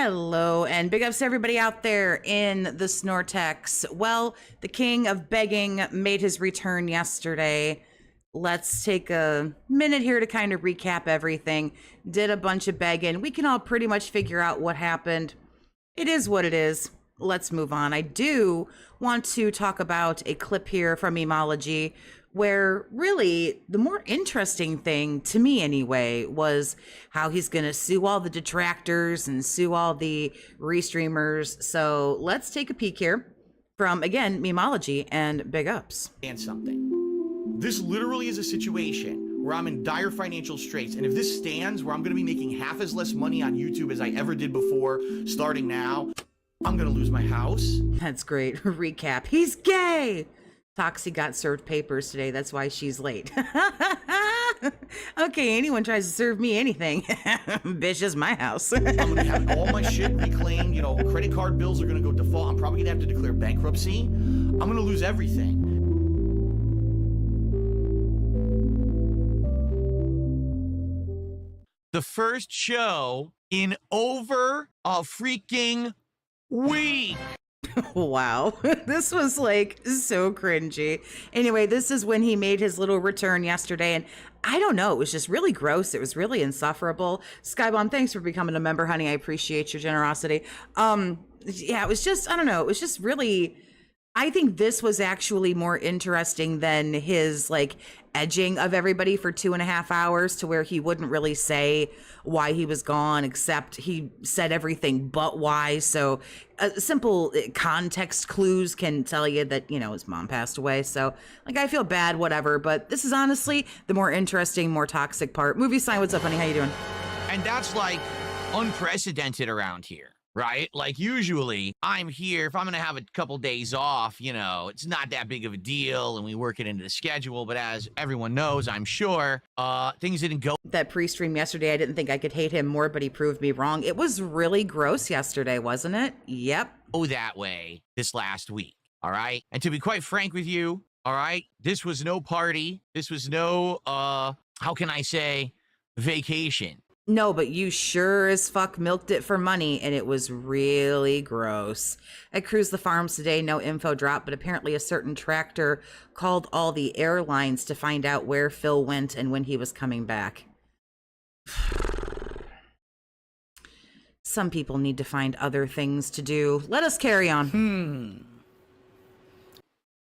Hello, and big ups to everybody out there in the Snortex. Well, the king of begging made his return yesterday. Let's take a minute here to kind of recap everything. Did a bunch of begging. We can all pretty much figure out what happened. It is what it is. Let's move on. I do want to talk about a clip here from Memology where really the more interesting thing to me anyway was how he's going to sue all the detractors and sue all the restreamers. So let's take a peek here from, again, Memology and big ups. And something. This literally is a situation where I'm in dire financial straits, and if this stands where I'm going to be making half as less money on YouTube as I ever did before, starting now, I'm going to lose my house. That's great. ReeeCap. He's gay. Toxie got served papers today. That's why she's late. Okay, anyone tries to serve me anything, bitch, is my house. I'm going to have all my shit reclaimed. You know, credit card bills are going to go default. I'm probably going to have to declare bankruptcy. I'm going to lose everything. The first show in over a freaking week. Wow, this was like so cringy. Anyway, this is when he made his little return yesterday, and I don't know, it was just really gross. It was really insufferable. Skybomb, thanks for becoming a member, honey. I appreciate your generosity. Yeah, it was just, I don't know, it was just really, I think this was actually more interesting than his like edging of everybody for 2.5 hours to where he wouldn't really say why he was gone, except he said everything but why. So simple context clues can tell you that, you know, his mom passed away. So like, I feel bad, whatever, but this is honestly the more interesting, more toxic part. Movie Sign, what's up, honey? How you doing? And that's like unprecedented around here. Right? Like usually I'm here, if I'm going to have a couple days off, you know, it's not that big of a deal and we work it into the schedule. But as everyone knows, I'm sure, things didn't go. That pre-stream yesterday, I didn't think I could hate him more, but he proved me wrong. It was really gross yesterday, wasn't it? Yep. Oh, that way this last week. All right. And to be quite frank with you, all right, this was no party. This was no, how can I say, vacation. No, but you sure as fuck milked it for money, and it was really gross. I cruised the farms today, no info drop, but apparently a certain tractor called all the airlines to find out where Phil went and when he was coming back. Some people need to find other things to do. Let us carry on.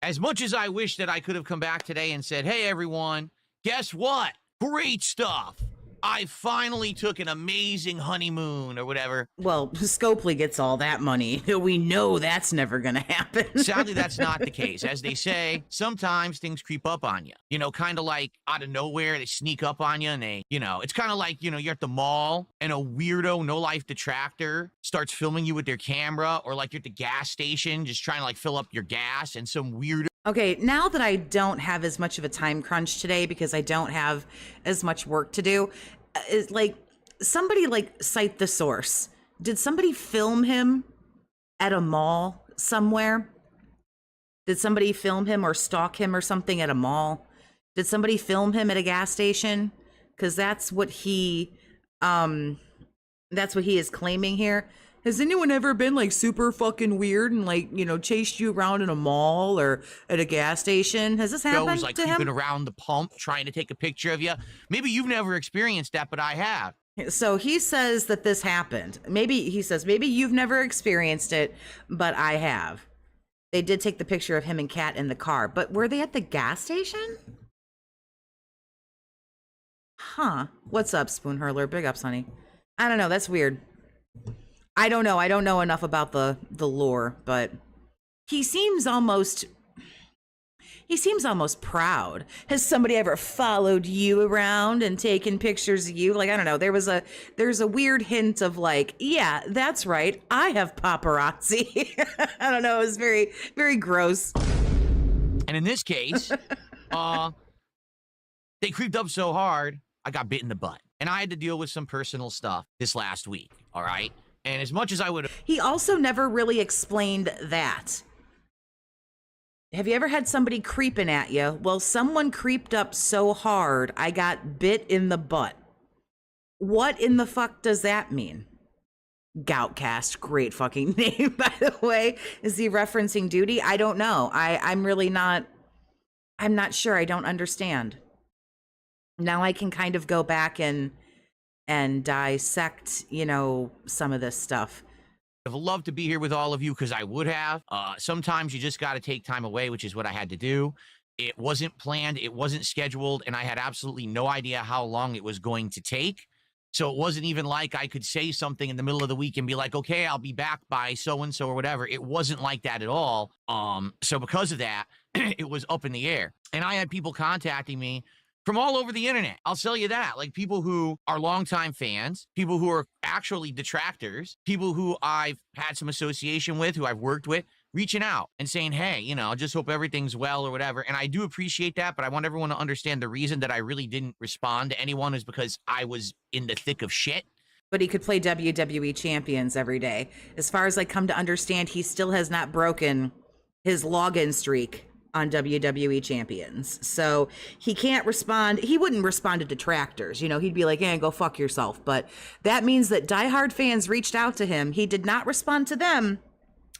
As much as I wish that I could have come back today and said, hey, everyone, guess what? Great stuff. I finally took an amazing honeymoon or whatever. Well, Scopely gets all that money. We know that's never going to happen. Sadly, that's not the case. As they say, sometimes things creep up on you. You know, kind of like out of nowhere, they sneak up on you and they, you know, it's kind of like, you know, you're at the mall and a weirdo no-life detractor starts filming you with their camera, or like you're at the gas station just trying to like fill up your gas and some weirdo. Okay, now that I don't have as much of a time crunch today because I don't have as much work to do, is like somebody like cite the source. Did somebody film him at a mall somewhere? Did somebody film him or stalk him or something at a mall? Did somebody film him at a gas station? Because that's what he is claiming here. Has anyone ever been like super fucking weird and like, you know, chased you around in a mall or at a gas station? Has this happened Goes like to him? creeping around the pump trying to take a picture of you. Maybe you've never experienced that, but I have. So he says that this happened. Maybe he says, maybe you've never experienced it, but I have. They did take the picture of him and Kat in the car, but were they at the gas station? Huh. What's up, Spoon Hurler? Big ups, honey. I don't know. That's weird. I don't know. I don't know enough about the lore, but he seems almost proud. Has somebody ever followed you around and taken pictures of you? Like, I don't know. There's a weird hint of like, yeah, that's right. I have paparazzi. I don't know. It was very, very gross. And in this case, they creeped up so hard, I got bit in the butt. And I had to deal with some personal stuff this last week. All right. And as much as I would have... He also never really explained that. Have you ever had somebody creeping at you? Well, someone creeped up so hard, I got bit in the butt. What in the fuck does that mean? Goutcast, great fucking name, by the way. Is he referencing duty? I don't know. I'm really not. I'm not sure. I don't understand. Now I can kind of go back and dissect, some of this stuff. I'd love to be here with all of you because I would have. Sometimes you just got to take time away, which is what I had to do. It wasn't planned. It wasn't scheduled. And I had absolutely no idea how long it was going to take. So it wasn't even like I could say something in the middle of the week and be like, okay, I'll be back by so-and-so or whatever. It wasn't like that at all. So because of that, it was up in the air. And I had people contacting me from all over the internet. I'll tell you that. Like people who are longtime fans, people who are actually detractors, people who I've had some association with, who I've worked with, reaching out and saying, hey, I just hope everything's well or whatever. And I do appreciate that, but I want everyone to understand the reason that I really didn't respond to anyone is because I was in the thick of shit. But he could play WWE champions every day. As far as I come to understand, he still has not broken his login streak on WWE champions. So he can't respond. He wouldn't respond to detractors. He'd be like, go fuck yourself. But that means that diehard fans reached out to him. He did not respond to them,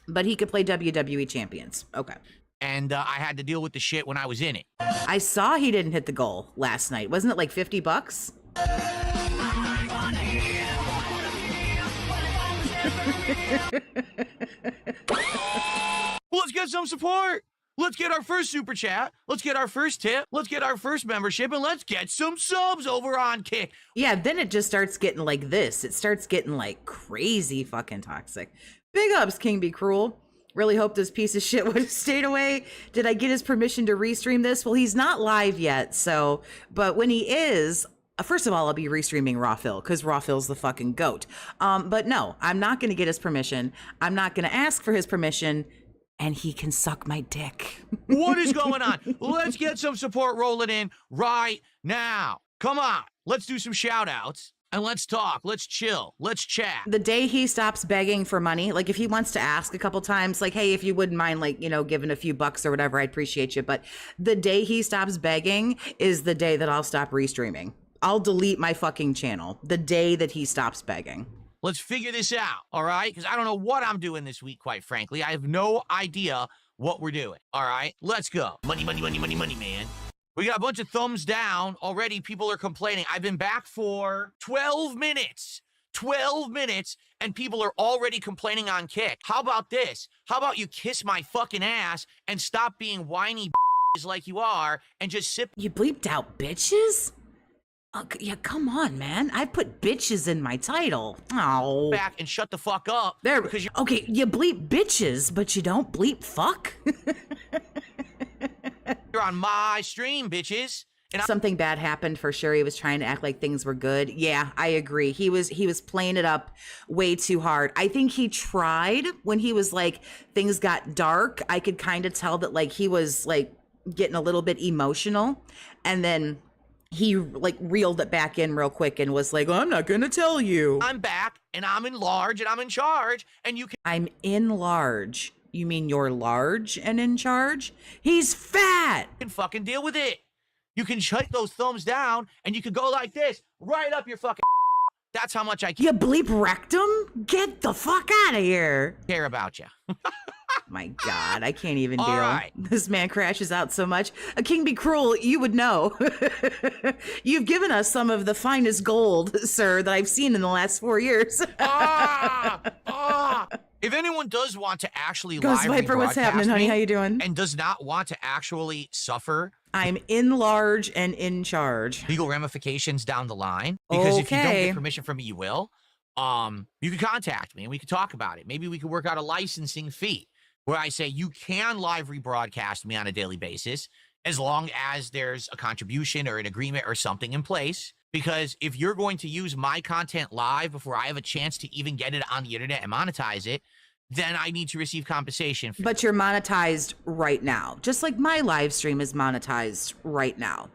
but he could play WWE champions. Okay. And I had to deal with the shit when I was in it. I saw he didn't hit the goal last night. Wasn't it like $50? Let's get some support. Let's get our first super chat. Let's get our first tip. Let's get our first membership, and let's get some subs over on Kick. Yeah, then it just starts getting like this. It starts getting like crazy fucking toxic. Big ups, King Be Cruel. Really hope this piece of shit would have stayed away. Did I get his permission to restream this? Well, he's not live yet, so, but when he is, first of all, I'll be restreaming Raw Phil, because Raw Phil's the fucking goat. But no, I'm not going to get his permission. I'm not going to ask for his permission, and he can suck my dick. What is going on? Let's get some support rolling in right now. Come on, let's do some shout outs. And let's talk, let's chill, let's chat. The day he stops begging for money, like if he wants to ask a couple times, like, hey, if you wouldn't mind, like, giving a few bucks or whatever, I'd appreciate you. But the day he stops begging is the day that I'll stop restreaming. I'll delete my fucking channel the day that he stops begging. Let's figure this out, all right? Because I don't know what I'm doing this week, quite frankly. I have no idea what we're doing, all right? Let's go. Money, money, money, money, money, man. We got a bunch of thumbs down. Already people are complaining. I've been back for 12 minutes. 12 minutes, and people are already complaining on Kick. How about this? How about you kiss my fucking ass and stop being whiny like you are and just sip. You bleeped out bitches? Yeah, come on, man. I put bitches in my title. Oh. Back and shut the fuck up. There. Because you're okay, you bleep bitches, but you don't bleep fuck? You're on my stream, bitches. And something bad happened for sure. He was trying to act like things were good. Yeah, I agree. He was playing it up way too hard. I think he tried when he was like, things got dark. I could kind of tell that like he was like getting a little bit emotional, and then he like reeled it back in real quick and was like, I'm not gonna tell you. I'm back and I'm in large and I'm in charge and you can. I'm in large. You mean you're large and in charge? He's fat. You can fucking deal with it. You can shut those thumbs down and you can go like this right up your fucking. That's how much I You bleep rectum? Get the fuck out of here. Care about you. My God, I can't even deal. Right. This man crashes out so much. A King Be Cruel, you would know. You've given us some of the finest gold, sir, that I've seen in the last 4 years. If anyone does want to actually Ghost live Viper, what's happening, honey? How you doing? And does not want to actually suffer, I'm in large and in charge. legal ramifications down the line, because if you don't Okay. get permission from me, you will. You can contact me and we can talk about it. Maybe we could work out a licensing fee where I say you can live rebroadcast me on a daily basis as long as there's a contribution or an agreement or something in place. Because if you're going to use my content live before I have a chance to even get it on the internet and monetize it, then I need to receive compensation. But you're monetized right now. Just like my live stream is monetized right now.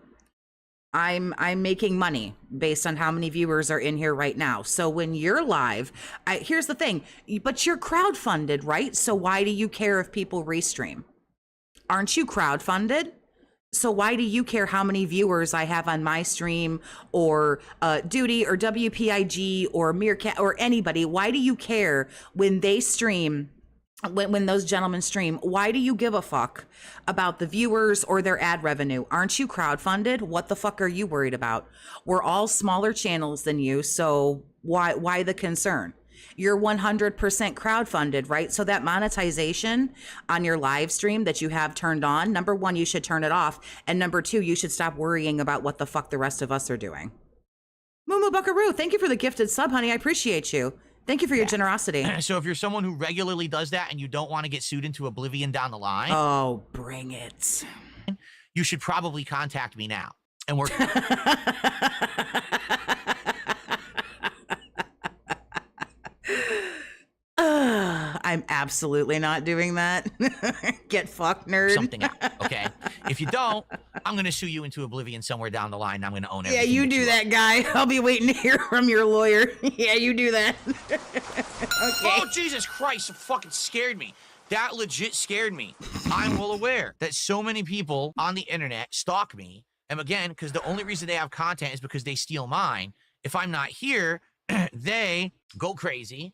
I'm making money based on how many viewers are in here right now. So when you're live, here's the thing, but you're crowdfunded, right? So why do you care if people restream? Aren't you crowdfunded? So why do you care how many viewers I have on my stream or Duty or WPIG or Meerkat or anybody? Why do you care when they stream? When those gentlemen stream, why do you give a fuck about the viewers or their ad revenue? Aren't you crowdfunded? What the fuck are you worried about? We're all smaller channels than you, so why the concern? You're 100% crowdfunded, right? So that monetization on your live stream that you have turned on, number one, you should turn it off. And number two, you should stop worrying about what the fuck the rest of us are doing. Mumu Buckaroo, thank you for the gifted sub, honey. I appreciate you. Thank you for your generosity. So if you're someone who regularly does that and you don't want to get sued into oblivion down the line, oh, bring it. You should probably contact me now. And we're I'm absolutely not doing that. Get fucked, nerd. something out, okay? If you don't, I'm going to sue you into oblivion somewhere down the line. And I'm going to own everything. Yeah, you do that, guy. I'll be waiting to hear from your lawyer. Yeah, you do that. Okay. Oh, Jesus Christ, it fucking scared me. That legit scared me. I'm well aware that so many people on the internet stalk me. And again, because the only reason they have content is because they steal mine. If I'm not here, they go crazy.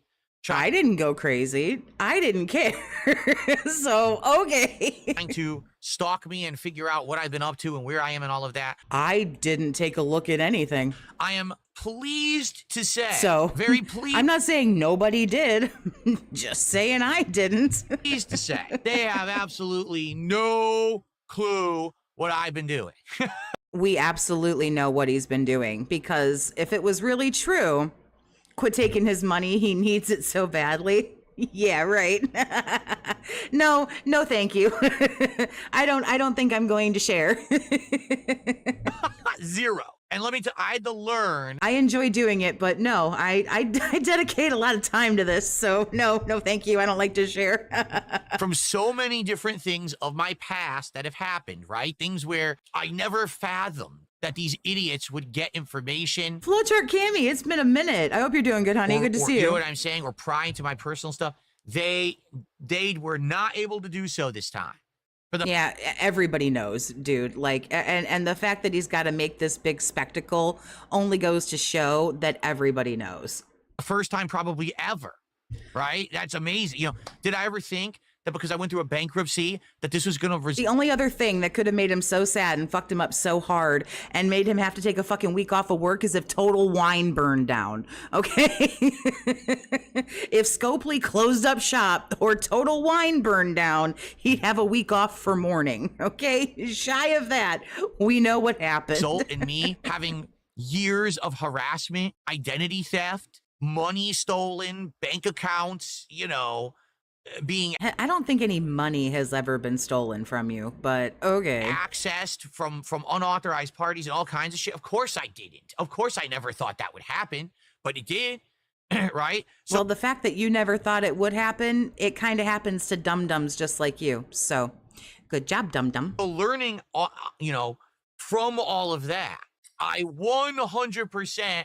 I didn't go crazy. I didn't care. So, okay. Trying to stalk me and figure out what I've been up to and where I am and all of that. I didn't take a look at anything. I am pleased to say. So, very pleased. I'm not saying nobody did. Just saying I didn't. Pleased to say. They have absolutely no clue what I've been doing. We absolutely know what he's been doing, because if it was really true, quit taking his money. He needs it so badly. Yeah, right. No, thank you. I don't think I'm going to share. Zero. And let me tell you, I had to learn. I enjoy doing it, but no, I dedicate a lot of time to this. So no, thank you. I don't like to share. From so many different things of my past that have happened, right? Things where I never fathomed that these idiots would get information. Flowchart Cammy, it's been a minute. I hope you're doing good, honey. Good to see you. You know what I'm saying? Or prying to my personal stuff. They were not able to do so this time. Yeah, everybody knows, dude. Like, and the fact that he's got to make this big spectacle only goes to show that everybody knows. The first time probably ever, right? That's amazing. You know, did I ever think that because I went through a bankruptcy that this was going to... The only other thing that could have made him so sad and fucked him up so hard and made him have to take a fucking week off of work is if Total Wine burned down, okay? If Scopely closed up shop or Total Wine burned down, he'd have a week off for mourning, okay? Shy of that, we know what happened. Result in me having years of harassment, identity theft, money stolen, bank accounts, you know... being... I don't think any money has ever been stolen from you, but okay. Accessed from unauthorized parties and all kinds of shit. Of course I didn't. Of course I never thought that would happen, but it did, right? So, well, the fact that you never thought it would happen, it kind of happens to dum-dums just like you. So, good job, dum-dum. Learning, you know, from all of that, I 100%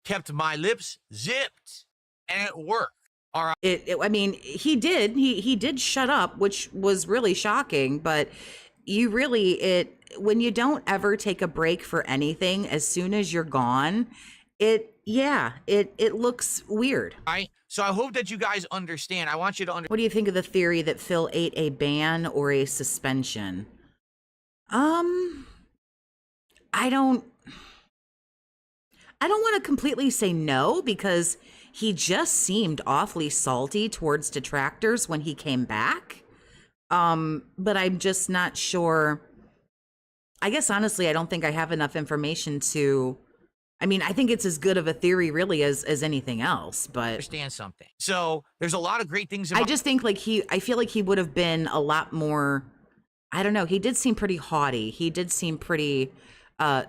kept my lips zipped, and it worked. All right. I mean, he did shut up, which was really shocking, but you really, when you don't ever take a break for anything, as soon as you're gone, it looks weird. Right. So I hope that you guys understand. I want you to understand. What do you think of the theory that Phil ate a ban or a suspension? I don't want to completely say no, because he just seemed awfully salty towards detractors when he came back. But I'm just not sure. I guess, honestly, I don't think I have enough information to... I mean, I think it's as good of a theory, really, as anything else, but... Understand something. So, there's a lot of great things about... I just think, like, I feel like he would have been a lot more... I don't know. He did seem pretty haughty. He did seem pretty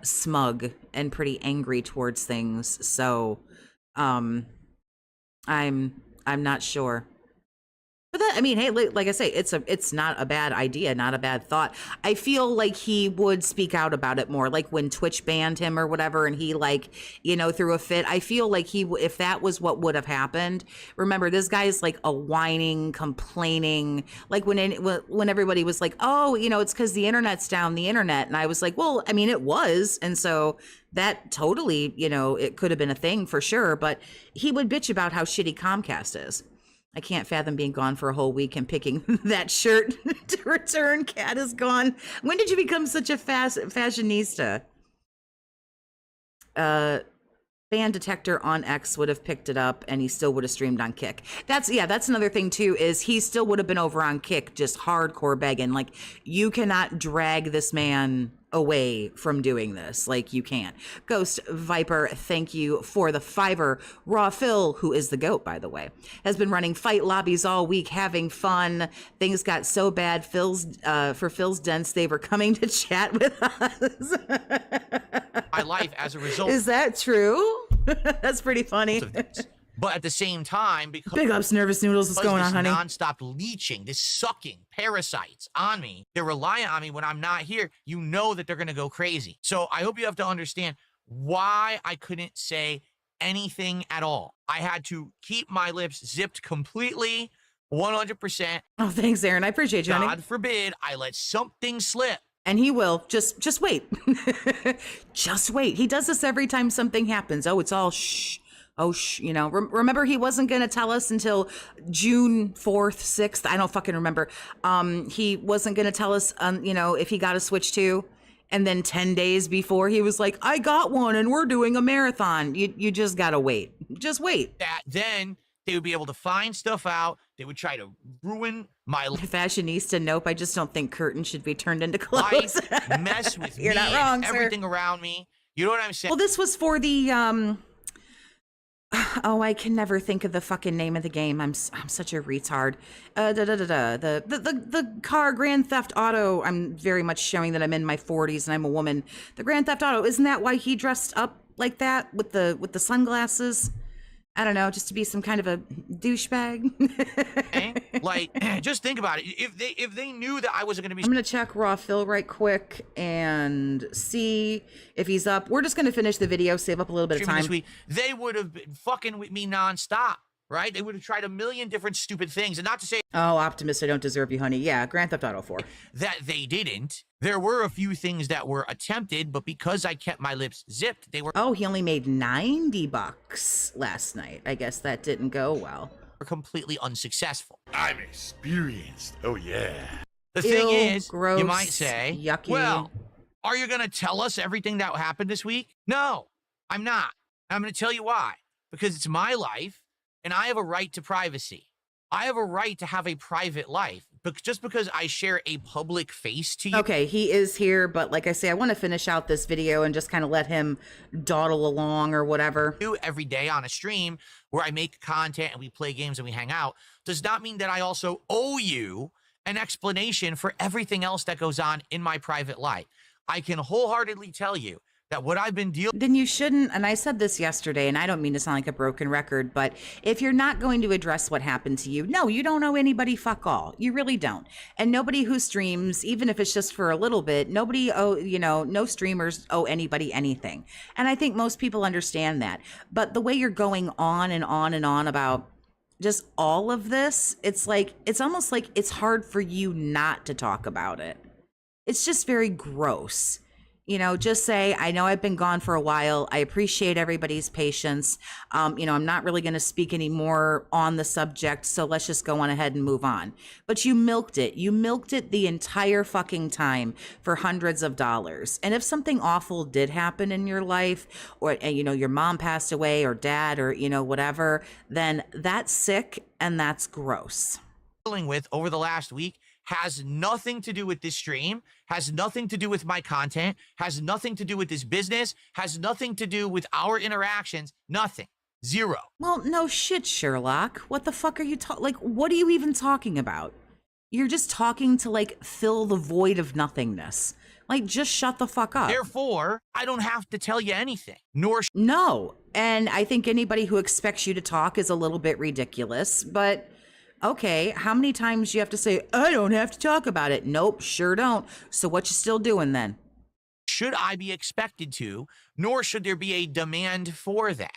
smug and pretty angry towards things. So, I'm not sure. But that, I mean, hey, like I say, it's not a bad idea, not a bad thought. I feel like he would speak out about it more, like when Twitch banned him or whatever, and he like, threw a fit. I feel like if that was what would have happened. Remember, this guy is like a whining, complaining, like when everybody was like, oh, it's because the internet's down, the internet, and I was like, well, I mean, it was, and so that totally, it could have been a thing for sure. But he would bitch about how shitty Comcast is. I can't fathom being gone for a whole week and picking that shirt to return. Cat is gone. When did you become such a fashionista? Fan Detector on X would have picked it up and he still would have streamed on Kick. That's another thing too, is he still would have been over on Kick, just hardcore begging. Like, you cannot drag this man away from doing this. Like, you can't. Ghost Viper, thank you for the $5. Raw Phil, who is the GOAT, by the way, has been running fight lobbies all week, having fun. Things got so bad, for Phil's dents, they were coming to chat with us. My life as a result. Is that true? That's pretty funny. But at the same time, because big ups, Nervous Noodles. What's going on, honey? Non-stop leeching, this sucking parasites on me, they're reliant on me when I'm not here. You know that they're going to go crazy. So I hope you have to understand why I couldn't say anything at all. I had to keep my lips zipped completely, 100%. Oh, thanks, Aaron. I appreciate you, honey. God forbid I let something slip. And he will. Just wait. Just wait. He does this every time something happens. Oh, it's all shh. Oh, remember he wasn't going to tell us until June 4th, 6th. I don't fucking remember. He wasn't going to tell us, if he got a Switch 2. And then 10 days before he was like, I got one and we're doing a marathon. You just got to wait. Just wait. Then they would be able to find stuff out. They would try to ruin my fashionista. Nope. I just don't think curtains should be turned into clothes. Mess with You're me not wrong, and everything around me. You know what I'm saying? Well, this was for the, oh, I can never think of the fucking name of the game. I'm such a retard. The car Grand Theft Auto. I'm very much showing that I'm in my 40s and I'm a woman. The Grand Theft Auto. Isn't that why he dressed up like that with the sunglasses? I don't know, just to be some kind of a douchebag. Like, just think about it. If they knew that I wasn't going to be... I'm going to check Raw Phil right quick and see if he's up. We're just going to finish the video, save up a little bit of time. This week, they would have been fucking with me nonstop, right? They would have tried a million different stupid things. And not to say... Oh, Optimist, I don't deserve you, honey. Yeah, Grand Theft Auto 4. That they didn't. There were a few things that were attempted, but because I kept my lips zipped, they were... Oh, he only made $90 last night. I guess that didn't go well. Completely unsuccessful. I'm experienced. Oh, yeah. The thing is, gross, you might say, yucky. Well, are you going to tell us everything that happened this week? No, I'm not. I'm going to tell you why. Because it's my life, and I have a right to privacy. I have a right to have a private life. But just because I share a public face to you. Okay, he is here, but like I say, I want to finish out this video and just kind of let him dawdle along or whatever. Every day on a stream where I make content and we play games and we hang out does not mean that I also owe you an explanation for everything else that goes on in my private life. I can wholeheartedly tell you that what I've been dealing... Then you shouldn't, and I said this yesterday, and I don't mean to sound like a broken record, but if you're not going to address what happened to you, no, you don't owe anybody fuck all. You really don't. And nobody who streams, even if it's just for a little bit, no streamers owe anybody anything. And I think most people understand that. But the way you're going on and on and on about just all of this, it's almost like it's hard for you not to talk about it. It's just very gross. Just say, I know I've been gone for a while. I appreciate everybody's patience. I'm not really going to speak anymore on the subject, so let's just go on ahead and move on. But you milked it. You milked it the entire fucking time for hundreds of dollars. And if something awful did happen in your life, or, your mom passed away or dad or, whatever, then that's sick and that's gross. With over the last week has nothing to do with this stream, has nothing to do with my content, has nothing to do with this business, has nothing to do with our interactions, nothing. Zero. Well, no shit, Sherlock. What the fuck are you what are you even talking about? You're just talking to fill the void of nothingness. Just shut the fuck up. Therefore, I don't have to tell you anything, nor... No, and I think anybody who expects you to talk is a little bit ridiculous, but... Okay, how many times do you have to say, I don't have to talk about it? Nope, sure don't. So what you still doing then? Should I be expected to, nor should there be a demand for that.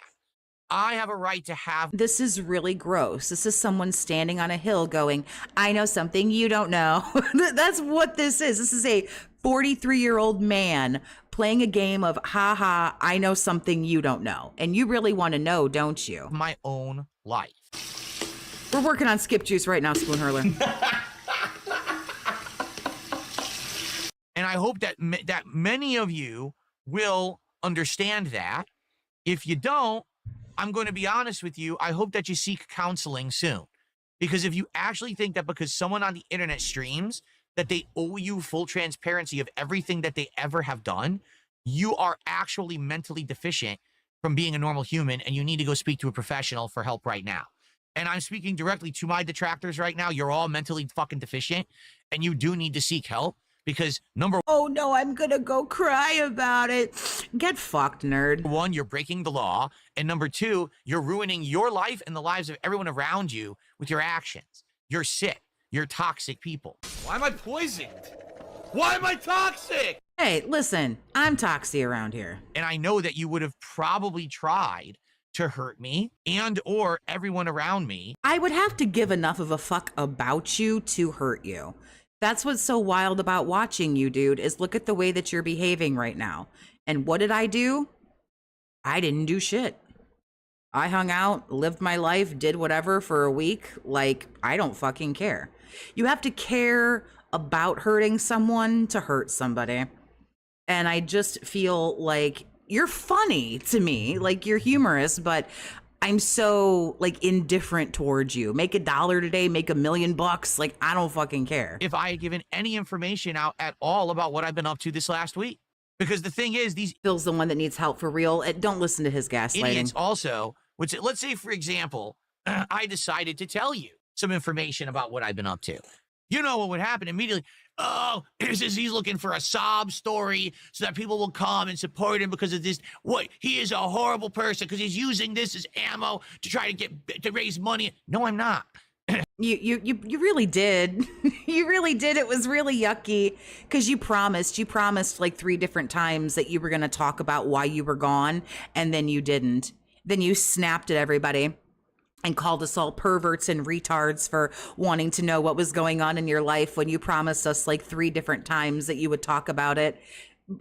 I have a right to have. This is really gross. This is someone standing on a hill going, I know something you don't know. That's what this is. This is a 43-year-old man playing a game of, haha, I know something you don't know. And you really want to know, don't you? My own life. We're working on skip juice right now, Spoon Hurler. And I hope that that many of you will understand that. If you don't, I'm going to be honest with you. I hope that you seek counseling soon. Because if you actually think that because someone on the internet streams, that they owe you full transparency of everything that they ever have done, you are actually mentally deficient from being a normal human, and you need to go speak to a professional for help right now. And I'm speaking directly to my detractors right now. You're all mentally fucking deficient, and you do need to seek help. Because oh no, I'm gonna go cry about it. Get fucked, nerd. one, you're breaking the law. And number two, you're ruining your life and the lives of everyone around you with your actions. You're sick. You're toxic people. Why am I poisoned? Why am I toxic? Hey, listen, I'm Toxie around here. And I know that you would have probably tried to hurt me and or everyone around me. I would have to give enough of a fuck about you to hurt you. That's what's so wild about watching you, dude, is look at the way that you're behaving right now. And what did I do? I didn't do shit. I hung out, lived my life, did whatever for a week. Like, I don't fucking care. You have to care about hurting someone to hurt somebody. And I just feel like you're funny to me, like you're humorous, but I'm so like indifferent towards you. Make $1 today, make $1 million bucks. Like, I don't fucking care. If I had given any information out at all about what I've been up to this last week. Because the thing is, these Phil's the one that needs help for real. Don't listen to his gaslighting. idiots also, which let's say, for example, I decided to tell you some information about what I've been up to. You know what would happen immediately? Oh, he's looking for a sob story so that people will come and support him because of this. What? He is a horrible person because he's using this as ammo to try to raise money. No, I'm not. You really did. You really did. It was really yucky because you promised like 3 different times that you were going to talk about why you were gone, and then you didn't. Then you snapped at everybody and called us all perverts and retards for wanting to know what was going on in your life when you promised us like 3 different times that you would talk about it.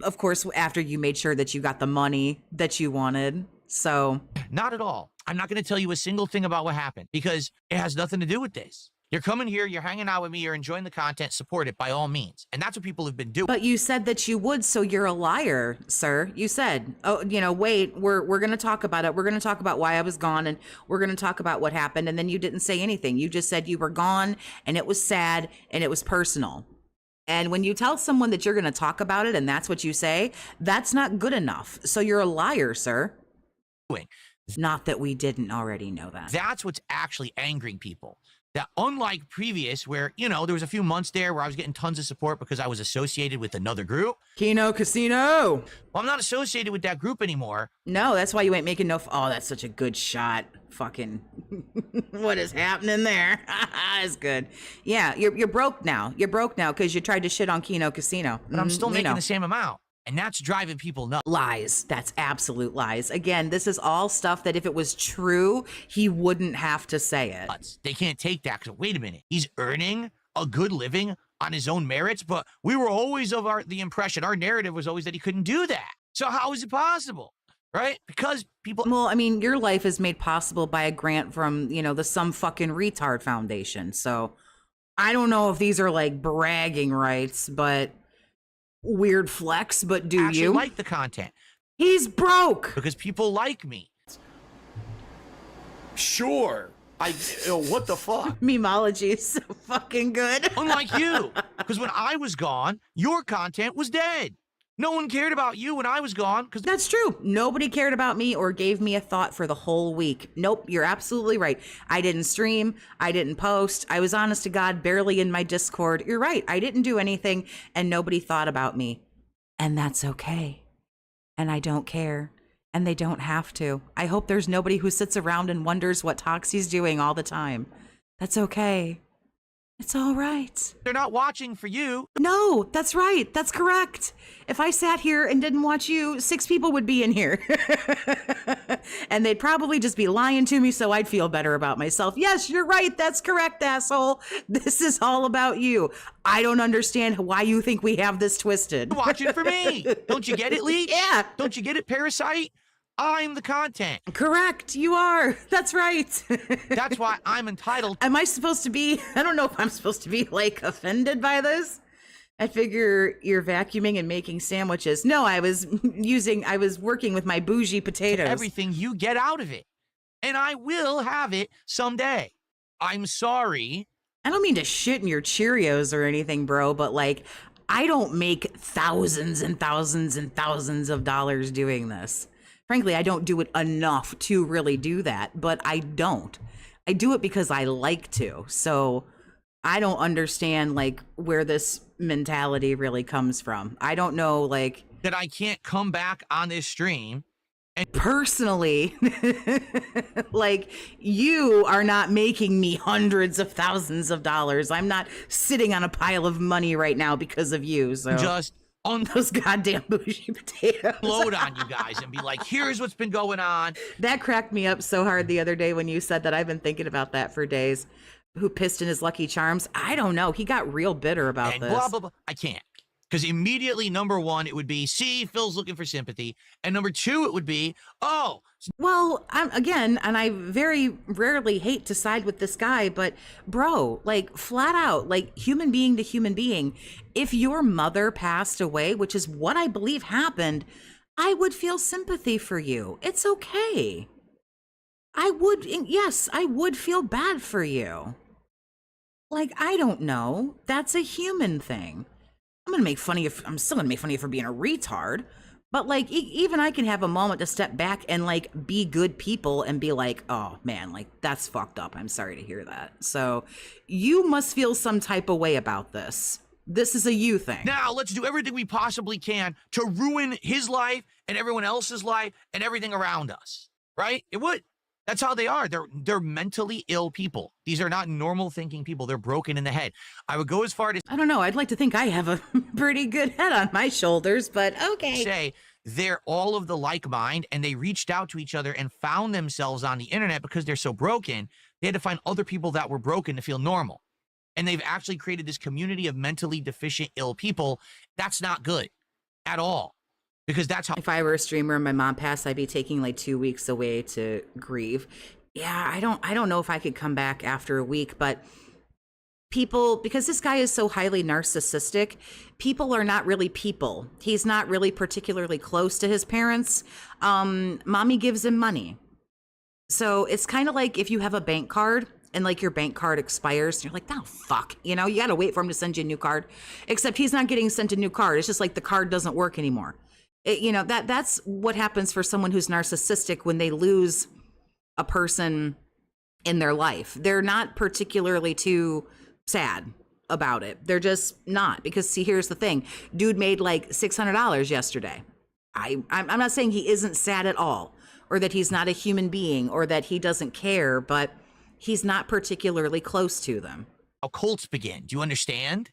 Of course, after you made sure that you got the money that you wanted. So Not at all. I'm not going to tell you a single thing about what happened because it has nothing to do with this. You're coming here, you're hanging out with me, you're enjoying the content, support it by all means. And that's what people have been doing. but you said that you would, so you're a liar, sir. You said, oh, wait, we're going to talk about it. We're going to talk about why I was gone, and we're going to talk about what happened. And then you didn't say anything. You just said you were gone, and it was sad, and it was personal. And when you tell someone that you're going to talk about it, and that's what you say, that's not good enough. So you're a liar, sir. Not that we didn't already know that. That's what's actually angering people. That unlike previous where, there was a few months there where I was getting tons of support because I was associated with another group. Kino Casino. Well, I'm not associated with that group anymore. No, that's why you ain't making no. Oh, that's such a good shot. Fucking, what is happening there? It's good. Yeah, you're broke now. You're broke now because you tried to shit on Kino Casino. But I'm still making the same amount. And that's driving people nuts. Lies. That's absolute lies. Again, this is all stuff that if it was true, he wouldn't have to say it. They can't take that because, wait a minute, he's earning a good living on his own merits, but we were always of the impression, our narrative was always that he couldn't do that. So how is it possible? Right? Because people... Well, I mean, your life is made possible by a grant from, the Some Fucking Retard Foundation. So I don't know if these are like bragging rights, but... Weird flex, but do actually you like the content? He's broke because people like me. Sure. What the fuck? Memology is so fucking good. Unlike you, because when I was gone, your content was dead. No one cared about you when I was gone. Because that's true. Nobody cared about me or gave me a thought for the whole week. Nope, you're absolutely right. I didn't stream. I didn't post. I was honest to God, barely in my Discord. You're right. I didn't do anything and nobody thought about me. And that's okay. And I don't care. And they don't have to. I hope there's nobody who sits around and wonders what Toxie's doing all the time. That's okay. It's all right. They're not watching for you. No, that's right. That's correct. If I sat here and didn't watch you, 6 people would be in here. And they'd probably just be lying to me, so I'd feel better about myself. Yes, you're right. That's correct, asshole. This is all about you. I don't understand why you think we have this twisted. You're watching for me. Don't you get it, Leech? Yeah. Don't you get it, Parasite? I'm the content. Correct. You are. That's right. That's why I'm entitled. Am I supposed to be, I don't know if I'm supposed to be like offended by this. I figure you're vacuuming and making sandwiches. No, I was working with my bougie potatoes. Everything you get out of it. And I will have it someday. I'm sorry. I don't mean to shit in your Cheerios or anything, bro, but like, I don't make thousands and thousands and thousands of dollars doing this. Frankly, I don't do it enough to really do that, but I don't. I do it because I like to. So I don't understand like where this mentality really comes from. I don't know, like, that I can't come back on this stream. And personally, like, you are not making me hundreds of thousands of dollars. I'm not sitting on a pile of money right now because of you. So just on those goddamn bougie potatoes. Load on you guys and be like, here's what's been going on. That cracked me up so hard the other day when you said that. I've been thinking about that for days. Who pissed in his Lucky Charms? I don't know. He got real bitter about And this. blah, blah, blah. I can't. Because immediately, number one, it would be, see, Phil's looking for sympathy. And number two, it would be, oh. Well, again, and I very rarely hate to side with this guy, but bro, like flat out, like human being to human being, if your mother passed away, which is what I believe happened, I would feel sympathy for you. It's okay. I would, yes, I would feel bad for you. Like, I don't know. That's a human thing. I'm still gonna make fun of you for being a retard, but like, even I can have a moment to step back and like be good people and be like, oh man, like that's fucked up. I'm sorry to hear that. So you must feel some type of way about this. This is a you thing. Now let's do everything we possibly can to ruin his life and everyone else's life and everything around us, right? It would. That's how they are. They're mentally ill people. These are not normal thinking people. They're broken in the head. I would go as far to I don't know. I'd like to think I have a pretty good head on my shoulders, but okay. say they're all of the like mind, and they reached out to each other and found themselves on the internet because they're so broken. They had to find other people that were broken to feel normal. And they've actually created this community of mentally deficient, ill people. That's not good at all. Because that's how. If I were a streamer and my mom passed, I'd be taking like 2 weeks away to grieve. Yeah, I don't know if I could come back after a week, but people, because this guy is so highly narcissistic, people are not really people. He's not really particularly close to his parents. Mommy gives him money. So it's kind of like if you have a bank card and like your bank card expires, and you're like, oh fuck, you know, you got to wait for him to send you a new card. Except he's not getting sent a new card. It's just like the card doesn't work anymore. You know, that's what happens for someone who's narcissistic when they lose a person in their life. They're not particularly too sad about it. They're just not, because see, here's the thing. Dude made like $600 yesterday. I'm not saying he isn't sad at all, or that he's not a human being, or that he doesn't care, but he's not particularly close to them. How cults begin. Do you understand?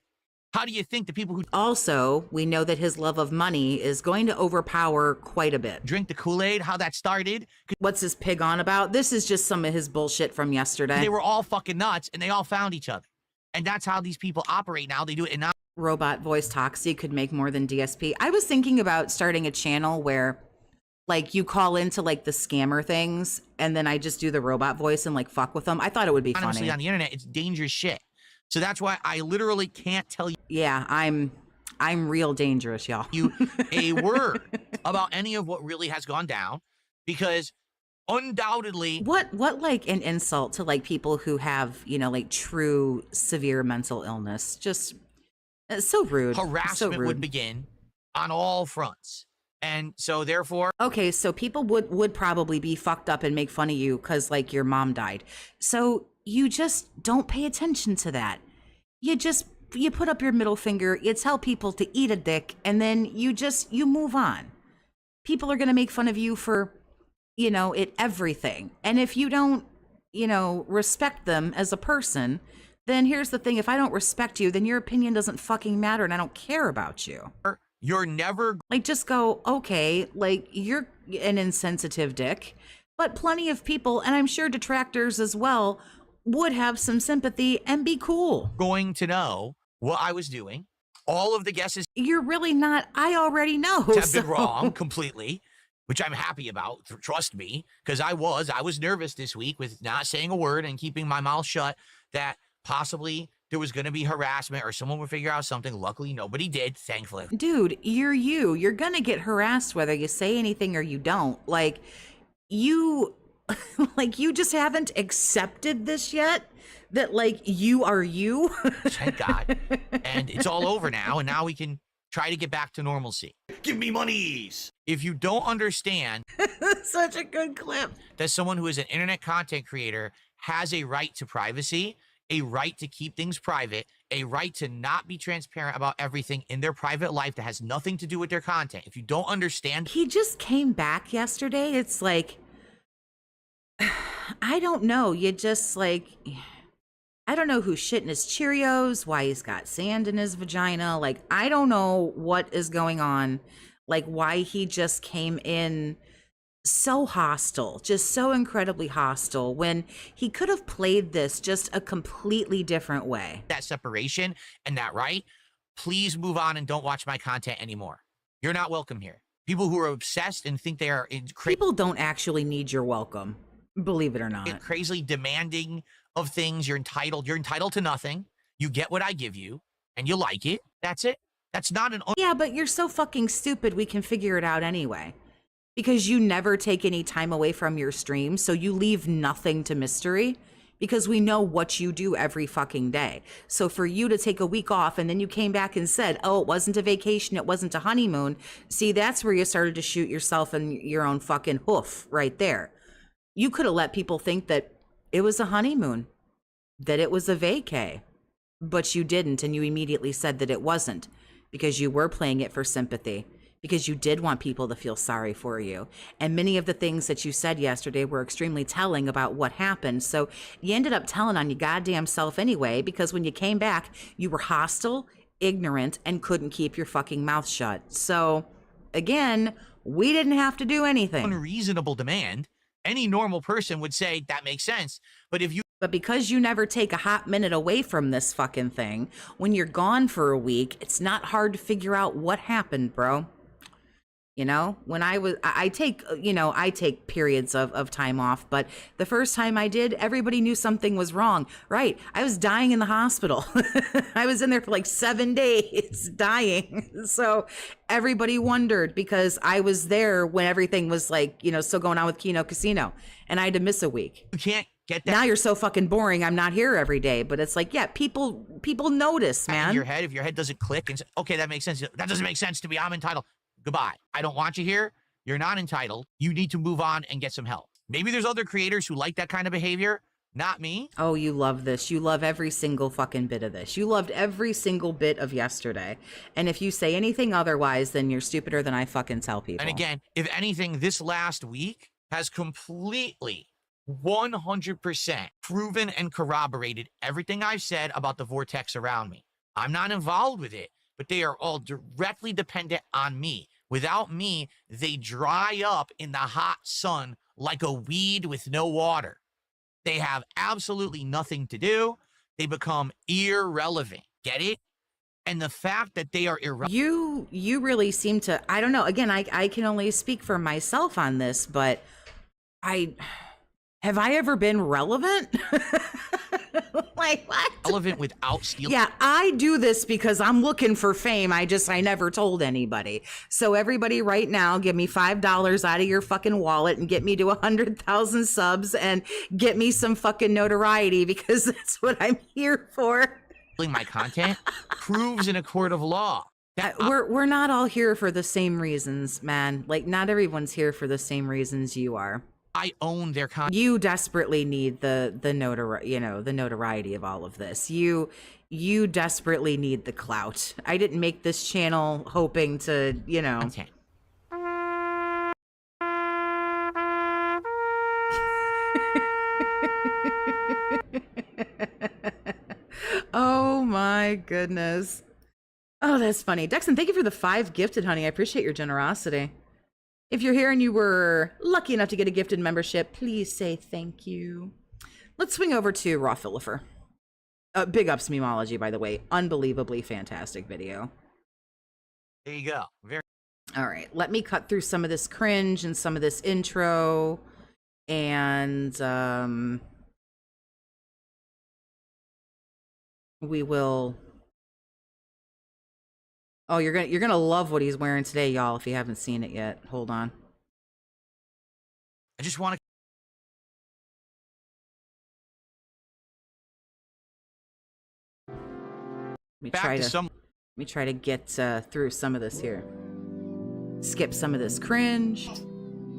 How do you think the people who also, we know that his love of money is going to overpower quite a bit. drink the Kool-Aid, how that started? What's his pig on about? This is just some of his bullshit from yesterday. They were all fucking nuts, and they all found each other. And that's how these people operate now. They do it in robot voice Toxie could make more than DSP. I was thinking about starting a channel where like you call into like the scammer things and then I just do the robot voice and like fuck with them. I thought it would be honestly funny. On the internet. It's dangerous shit. So that's why I literally can't tell Yeah, I'm real dangerous, y'all. you a word about any of what really has gone down, because undoubtedly What like an insult to like people who have, you know, like true severe mental illness. Just it's so rude. harassment So rude. would begin on all fronts. And so therefore, Okay, so people would probably be fucked up and make fun of you because like your mom died. So you just don't pay attention to that. You put up your middle finger, you tell people to eat a dick, and then you move on. People are gonna make fun of you for, you know, everything. And if you don't respect them as a person, then here's the thing. If I don't respect you, then your opinion doesn't fucking matter and I don't care about you. You're never like, just go, okay, like, you're an insensitive dick, but plenty of people, and I'm sure detractors as well, would have some sympathy and be cool. going to know what I was doing. All of the guesses You're really not. I already know. have been wrong completely, which I'm happy about. Trust me, because I was nervous this week with not saying a word and keeping my mouth shut that possibly there was going to be harassment or someone would figure out something. Luckily, nobody did, thankfully. Dude, you're going to get harassed whether you say anything or you don't. Like, you just haven't accepted this yet, that, like, you are you. Thank God. And it's all over now, and now we can try to get back to normalcy. Give me monies. If you don't understand Such a good clip. that someone who is an internet content creator has a right to privacy, a right to keep things private, a right to not be transparent about everything in their private life that has nothing to do with their content. If you don't understand, He just came back yesterday. It's like, I don't know. You just, like, I don't know who's shitting his Cheerios, why he's got sand in his vagina. Like, I don't know what is going on. Like, why he just came in so hostile, just so incredibly hostile, when he could have played this just a completely different way. that separation and that right, please move on and don't watch my content anymore. You're not welcome here. People who are obsessed and think they are People don't actually need your welcome, believe it or not. crazily demanding of things. You're entitled to nothing. You get what I give you and you like it. That's it. That's not an Yeah, but you're so fucking stupid, we can figure it out anyway. Because you never take any time away from your stream, so you leave nothing to mystery, because we know what you do every fucking day. So for you to take a week off and then you came back and said, oh, it wasn't a vacation, it wasn't a honeymoon. See, that's where you started to shoot yourself in your own fucking hoof right there. You could have let people think that it was a honeymoon, that it was a vacay, but you didn't, and you immediately said that it wasn't, because you were playing it for sympathy, because you did want people to feel sorry for you. And many of the things that you said yesterday were extremely telling about what happened. So you ended up telling on your goddamn self anyway, because when you came back, you were hostile, ignorant, and couldn't keep your fucking mouth shut. So again, we didn't have to do anything. unreasonable demand. Any normal person would say that makes sense. But because you never take a hot minute away from this fucking thing, when you're gone for a week, it's not hard to figure out what happened, bro. You know, when I take periods of time off, but the first time I did, everybody knew something was wrong. Right. I was dying in the hospital. I was in there for like 7 days dying. So everybody wondered, because I was there when everything was like, still going on with Kino Casino, and I had to miss a week. You can't get that Now you're so fucking boring. I'm not here every day, but it's like, yeah, people notice, man. in your head. If your head doesn't click and say, okay, that makes sense. That doesn't make sense to me. I'm entitled. Goodbye. I don't want you here. You're not entitled. You need to move on and get some help. Maybe there's other creators who like that kind of behavior. Not me. Oh, you love this. You love every single fucking bit of this. You loved every single bit of yesterday. And if you say anything otherwise, then you're stupider than I fucking tell people. And again, if anything, this last week has completely 100% proven and corroborated everything I've said about the vortex around me. I'm not involved with it, but they are all directly dependent on me. Without me, they dry up in the hot sun like a weed with no water. They have absolutely nothing to do. They become irrelevant. Get it? And the fact that they are irrelevant. You really seem to, I don't know. Again, I can only speak for myself on this, but have I ever been relevant? Like, what? Relevant without stealing. Yeah, I do this because I'm looking for fame. I never told anybody. So everybody right now, give me $5 out of your fucking wallet and get me to 100,000 subs and get me some fucking notoriety, because that's what I'm here for. My content proves in a court of law. We're not all here for the same reasons, man. Like, not everyone's here for the same reasons you are. I own their content. You desperately need the notoriety of all of this. You desperately need the clout. I didn't make this channel hoping to, Content. my goodness. Oh, that's funny. Dexon, thank you for the 5 gifted, honey. I appreciate your generosity. If you're here and you were lucky enough to get a gifted membership, please say thank you. Let's swing over to Raw Phillifer. Big ups Memology, by the way. Unbelievably fantastic video. There you go. Very. All right, let me cut through some of this cringe and some of this intro, and we will. Oh, you're gonna love what he's wearing today, y'all. If you haven't seen it yet, hold on. I just want to. Let me try to get through some of this here. Skip some of this cringe.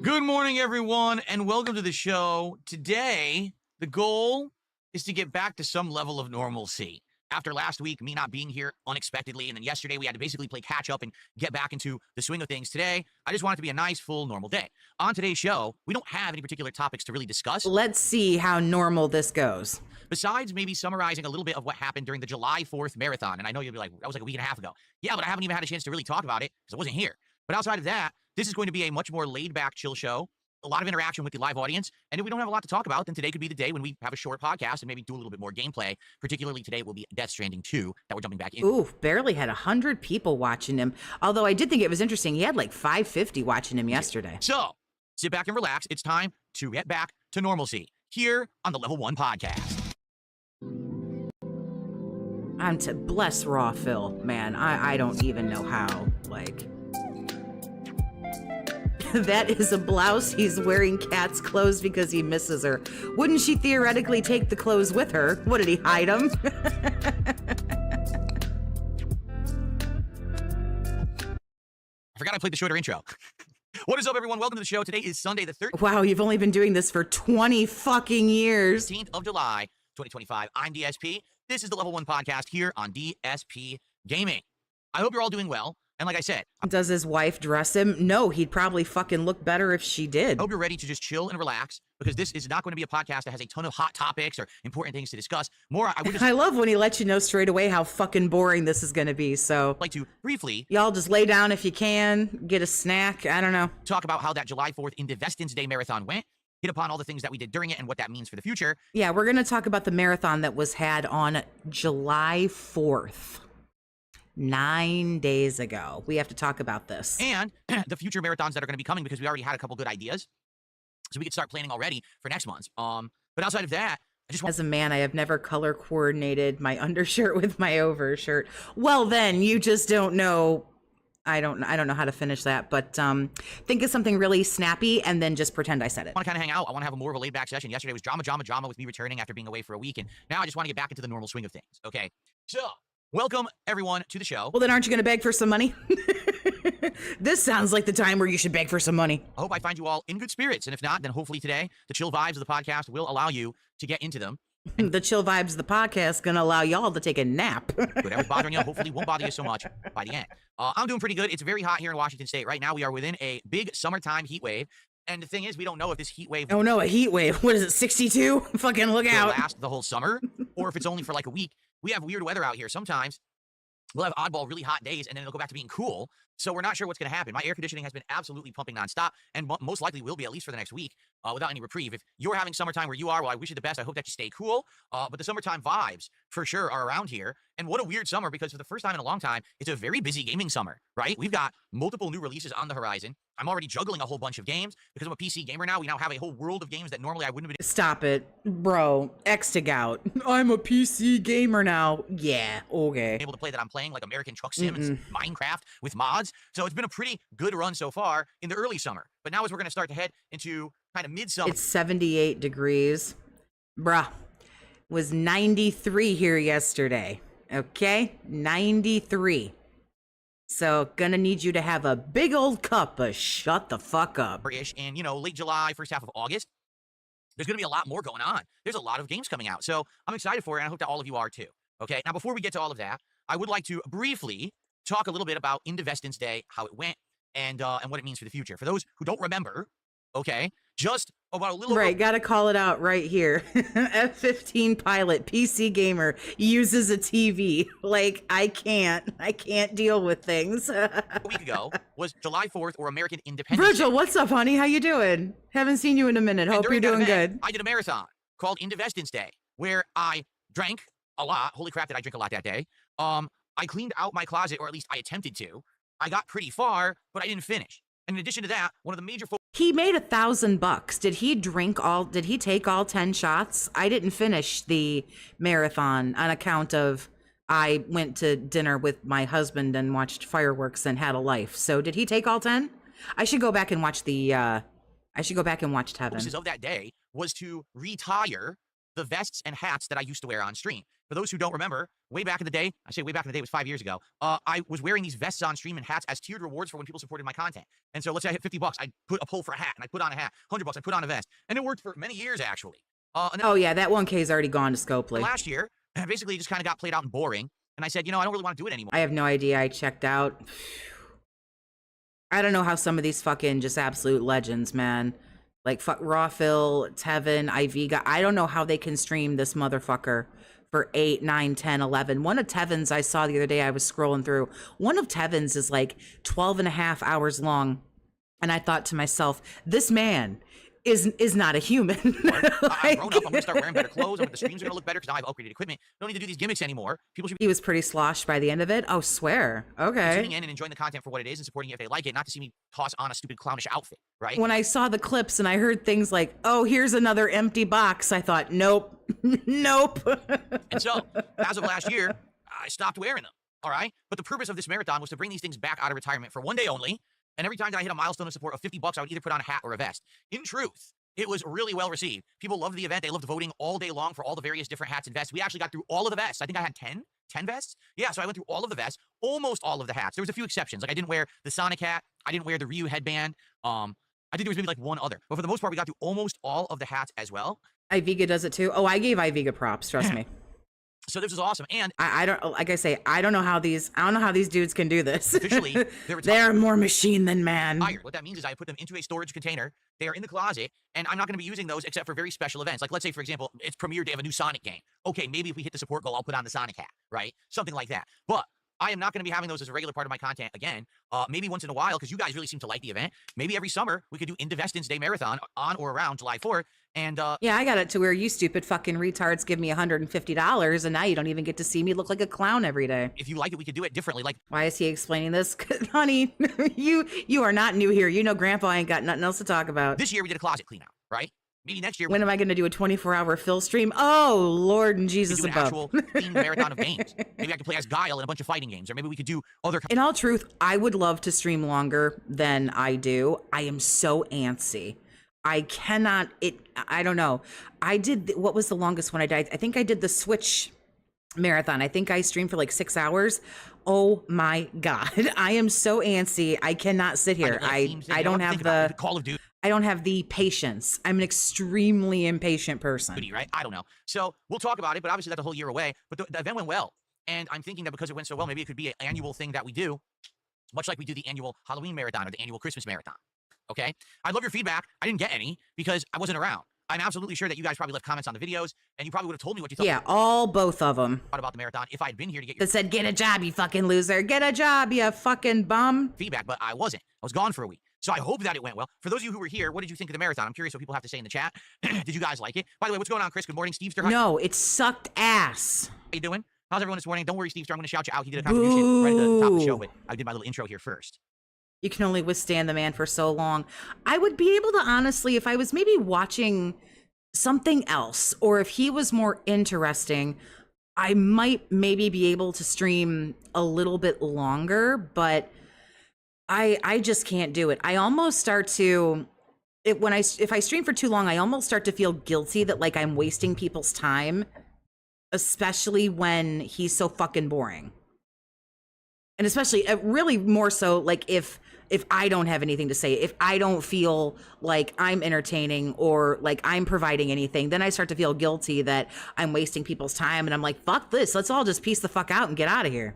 Good morning, everyone, and welcome to the show. Today, the goal is to get back to some level of normalcy. After last week, me not being here unexpectedly, and then yesterday we had to basically play catch up and get back into the swing of things. Today, I just want it to be a nice, full, normal day. On today's show, we don't have any particular topics to really discuss. Let's see how normal this goes. Besides maybe summarizing a little bit of what happened during the July 4th marathon. And I know you'll be like, that was like a week and a half ago. Yeah, but I haven't even had a chance to really talk about it because I wasn't here. But outside of that, this is going to be a much more laid-back, chill show. A lot of interaction with the live audience. And if we don't have a lot to talk about, then today could be the day when we have a short podcast and maybe do a little bit more gameplay. Particularly today will be Death Stranding 2 that we're jumping back in. Ooh, barely had 100 people watching him. Although I did think it was interesting. He had like 550 watching him yesterday. So, sit back and relax. It's time to get back to normalcy here on the Level 1 Podcast. I'm to bless Raw Phil, man. I don't even know how. Like, that is a blouse. He's wearing Kat's clothes because he misses her. Wouldn't she theoretically take the clothes with her? What, did he hide them? I forgot I played the shorter intro. What is up, everyone? Welcome to the show. Today is Sunday the 13th. Wow, you've only been doing this for 20 fucking years. 13th of July, 2025. I'm DSP. This is the Level 1 Podcast here on DSP Gaming. I hope you're all doing well. And like I said, does his wife dress him? No, he'd probably fucking look better if she did. I hope you're ready to just chill and relax because this is not going to be a podcast that has a ton of hot topics or important things to discuss. More, I love when he lets you know straight away how fucking boring this is going to be. So, like to briefly, y'all just lay down if you can, get a snack. I don't know. Talk about how that July 4th Indivestance Day marathon went. Hit upon all the things that we did during it and what that means for the future. Yeah, we're going to talk about the marathon that was had on July 4th. 9 days ago. We have to talk about this. And the future marathons that are going to be coming because we already had a couple good ideas. So we could start planning already for next month. But outside of that, I just want... As a man, I have never color coordinated my undershirt with my overshirt. Well, then you just don't know. I don't know how to finish that, but think of something really snappy and then just pretend I said it. I want to kind of hang out. I want to have a more of a laid-back session. Yesterday was drama with me returning after being away for a week, and now I just want to get back into the normal swing of things. Okay, so welcome everyone to the show. Well, then aren't you going to beg for some money? This sounds like the time where you should beg for some money. I hope I find you all in good spirits, and if not, then hopefully today the chill vibes of the podcast will allow you to get into them. The chill vibes of the podcast gonna allow y'all to take a nap. Whatever's bothering you, hopefully won't bother you so much by the end. I'm doing pretty good. It's very hot here in Washington State right now. We are within a big summertime heat wave. And the thing is, we don't know if this heat wave... Oh no, a heat wave. What is it, 62? Fucking look out. ...will last the whole summer, or if it's only for like a week. We have weird weather out here. Sometimes we'll have oddball, really hot days, and then it'll go back to being cool. So we're not sure what's going to happen. My air conditioning has been absolutely pumping nonstop, and most likely will be at least for the next week without any reprieve. If you're having summertime where you are, well, I wish you the best. I hope that you stay cool. But the summertime vibes, for sure, are around here. And what a weird summer, because for the first time in a long time, it's a very busy gaming summer, right? We've got multiple new releases on the horizon. I'm already juggling a whole bunch of games. Because I'm a PC gamer now, we now have a whole world of games that normally I wouldn't have been... Stop it. Bro, X'tig out. I'm a PC gamer now. Yeah, okay. ...able to play that I'm playing, like American Truck Sim and Minecraft with mods. So it's been a pretty good run so far in the early summer. But now as we're going to start to head into kind of midsummer... It's 78 degrees. Bruh. Was 93 here yesterday. Okay? 93. So, gonna need you to have a big old cup of shut the fuck up. And, you know, late July, first half of August, there's gonna be a lot more going on. There's a lot of games coming out. So, I'm excited for it, and I hope that all of you are too. Okay? Now, before we get to all of that, I would like to briefly talk a little bit about Indivestance Day, how it went, and what it means for the future. For those who don't remember, okay, just about a little over Right, gotta call it out right here. F-15 pilot, PC gamer, uses a TV. Like, I can't deal with things. a week ago was July 4th, or American Independence Virgil, Day. what's up, honey? How you doing? Haven't seen you in a minute. And Hope you're during that doing event, good. I did a marathon called Independence Day, where I drank a lot. Holy crap, did I drink a lot that day. I cleaned out my closet, or at least I attempted to. I got pretty far, but I didn't finish. And in addition to that, one of the major He made $1,000. Did he take all 10 shots? I didn't finish the marathon on account of I went to dinner with my husband and watched fireworks and had a life. So did he take all 10? I should go back and watch Tevin. focuses of that day was to retire the vests and hats that I used to wear on stream. For those who don't remember, way back in the day, I say way back in the day, it was 5 years ago, I was wearing these vests on stream and hats as tiered rewards for when people supported my content. And so let's say I hit $50, I'd put a pull for a hat, and I put on a hat. $100, I put on a vest. And it worked for many years, actually. And then Oh yeah, that 1K is already gone to Scopely. last year, basically it just kind of got played out and boring. And I said, you know, I don't really want to do it anymore. I have no idea. I checked out. I don't know how some of these fucking just absolute legends, man. Like fuck Rawphil, Tevin, Iviga. I don't know how they can stream this motherfucker for 8, 9, 10, 11. One of Tevin's I saw the other day, I was scrolling through. One of Tevin's is like 12 and a half hours long. And I thought to myself, this man is not a human. I've grown up. I'm going to start wearing better clothes. The streams are going to look better because now I've upgraded equipment. Don't need to do these gimmicks anymore. People should be He was pretty sloshed by the end of it. Oh, swear. Okay. tuning in and enjoying the content for what it is and supporting it if they like it, not to see me toss on a stupid clownish outfit, right? When I saw the clips and I heard things like, oh, here's another empty box, I thought, nope, nope. And so, as of last year, I stopped wearing them, all right? But the purpose of this marathon was to bring these things back out of retirement for one day only. And every time that I hit a milestone of support of $50, I would either put on a hat or a vest. In truth, it was really well received. People loved the event. They loved voting all day long for all the various different hats and vests. We actually got through all of the vests. I think I had 10 vests. Yeah, so I went through all of the vests, almost all of the hats. There was a few exceptions. Like I didn't wear the Sonic hat. I didn't wear the Ryu headband. I think there was maybe like one other. But for the most part, we got through almost all of the hats as well. Iviga does it too. Oh, I gave Iviga props, trust me. So this was awesome. And I don't, like I say, I don't know how these dudes can do this. officially, They're more machine than man. retired. What that means is I put them into a storage container. They are in the closet, and I'm not going to be using those except for very special events. Like, let's say, for example, it's premiere day of a new Sonic game. Okay, maybe if we hit the support goal, I'll put on the Sonic hat, right? Something like that. But I am not going to be having those as a regular part of my content again. Maybe once in a while, because you guys really seem to like the event. Maybe every summer we could do Independence Day Marathon on or around July 4th. And Yeah, I got it to where you stupid fucking retards give me $150, and now you don't even get to see me look like a clown every day. if you like it, we could do it differently. Like, Why is he explaining this? 'Cause, honey, you are not new here. You know Grandpa ain't got nothing else to talk about. this year we did a closet clean out, right? Maybe next year we When am I going to do a 24-hour fill stream? Oh, Lord and could Jesus do an above. actual themed marathon of games. Maybe I could play as Guile in a bunch of fighting games, or maybe we could do other. In all truth, I would love to stream longer than I do. I am so antsy. I cannot, I don't know. What was the longest one I did? I think I did the Switch marathon. I think I streamed for like 6 hours. Oh my God. I am so antsy. I cannot sit here. I don't have the Call of Duty. I don't have the patience. I'm an extremely impatient person. Right? I don't know. So we'll talk about it, but obviously that's a whole year away. But the event went well. And I'm thinking that because it went so well, maybe it could be an annual thing that we do, much like we do the annual Halloween marathon or the annual Christmas marathon. Okay? I'd love your feedback. I didn't get any because I wasn't around. I'm absolutely sure that you guys probably left comments on the videos, and you probably would have told me what you thought. Yeah, both of them. About the marathon if I had been here to get your That said, get a job, you fucking loser. Get a job, you fucking bum. feedback, but I wasn't. I was gone for a week. So I hope that it went well. For those of you who were here, what did you think of the marathon? I'm curious what people have to say in the chat. Did you guys like it? By the way, what's going on, Chris? Good morning. Steve's how No, it sucked ass. you doing? How's everyone this morning? Don't worry, Steve. I'm going to shout you out. He did a contribution right at the top of the show, but I did my little intro here first. You can only withstand the man for so long. I would be able to honestly, if I was maybe watching something else, or if he was more interesting, I might maybe be able to stream a little bit longer, but I just can't do it. I almost start to if I stream for too long, I almost start to feel guilty that like I'm wasting people's time, especially when he's so fucking boring. And especially really more so like if I don't have anything to say, if I don't feel like I'm entertaining or like I'm providing anything, then I start to feel guilty that I'm wasting people's time. And I'm like, fuck this. Let's all just peace the fuck out and get out of here.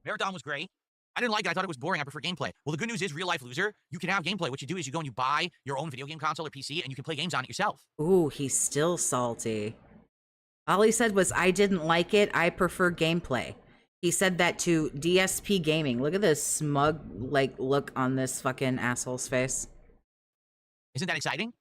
Marathon was great. I didn't like it. I thought it was boring. I prefer gameplay. Well, the good news is, real life loser, you can have gameplay. What you do is you go and you buy your own video game console or PC, and you can play games on it yourself. Ooh, he's still salty. All he said was, I didn't like it. I prefer gameplay. He said that to DSP Gaming. Look at this smug, like, look on this fucking asshole's face. Isn't that exciting?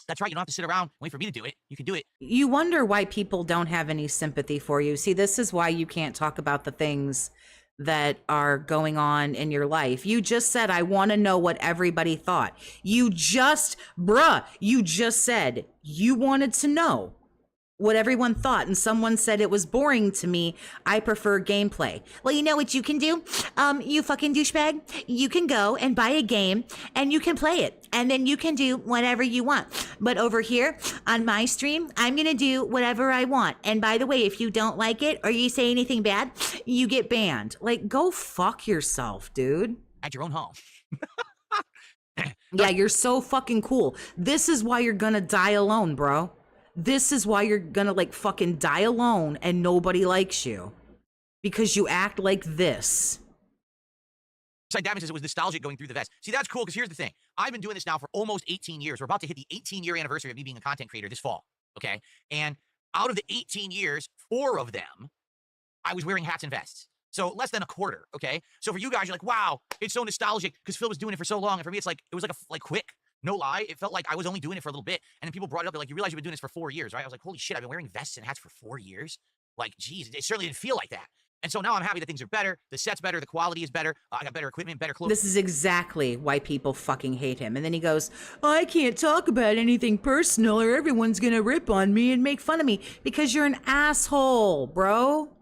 That's right. You don't have to sit around and wait for me to do it. You can do it. You wonder why people don't have any sympathy for you. See, this is why you can't talk about the things that are going on in your life. You just said, I want to know what everybody thought. You just said you wanted to know what everyone thought, and someone said it was boring to me. I prefer gameplay. Well, you know what you can do? You fucking douchebag. You can go and buy a game and you can play it, and then you can do whatever you want. But over here on my stream, I'm gonna do whatever I want. And by the way, if you don't like it or you say anything bad, you get banned. Like, go fuck yourself, dude. At your own home. Yeah, you're so fucking cool. This is why you're gonna die alone, bro. This is why you're gonna, like, fucking die alone and nobody likes you. Because you act like this. Damage says it was nostalgic going through the vest. See, that's cool, because here's the thing. I've been doing this now for almost 18 years. We're about to hit the 18-year anniversary of me being a content creator this fall, okay? And out of the 18 years, 4 of them, I was wearing hats and vests. So less than a quarter, okay? So for you guys, you're like, wow, it's so nostalgic because Phil was doing it for so long. And for me, it's like, it was like quick. No lie, it felt like I was only doing it for a little bit. And then people brought it up. They're like, you realize you've been doing this for 4 years, right? I was like, holy shit, I've been wearing vests and hats for 4 years? Like, geez, it certainly didn't feel like that. And so now I'm happy that things are better. The set's better. The quality is better. I got better equipment, better clothes. This is exactly why people fucking hate him. And then he goes, I can't talk about anything personal or everyone's gonna rip on me and make fun of me. Because you're an asshole, bro.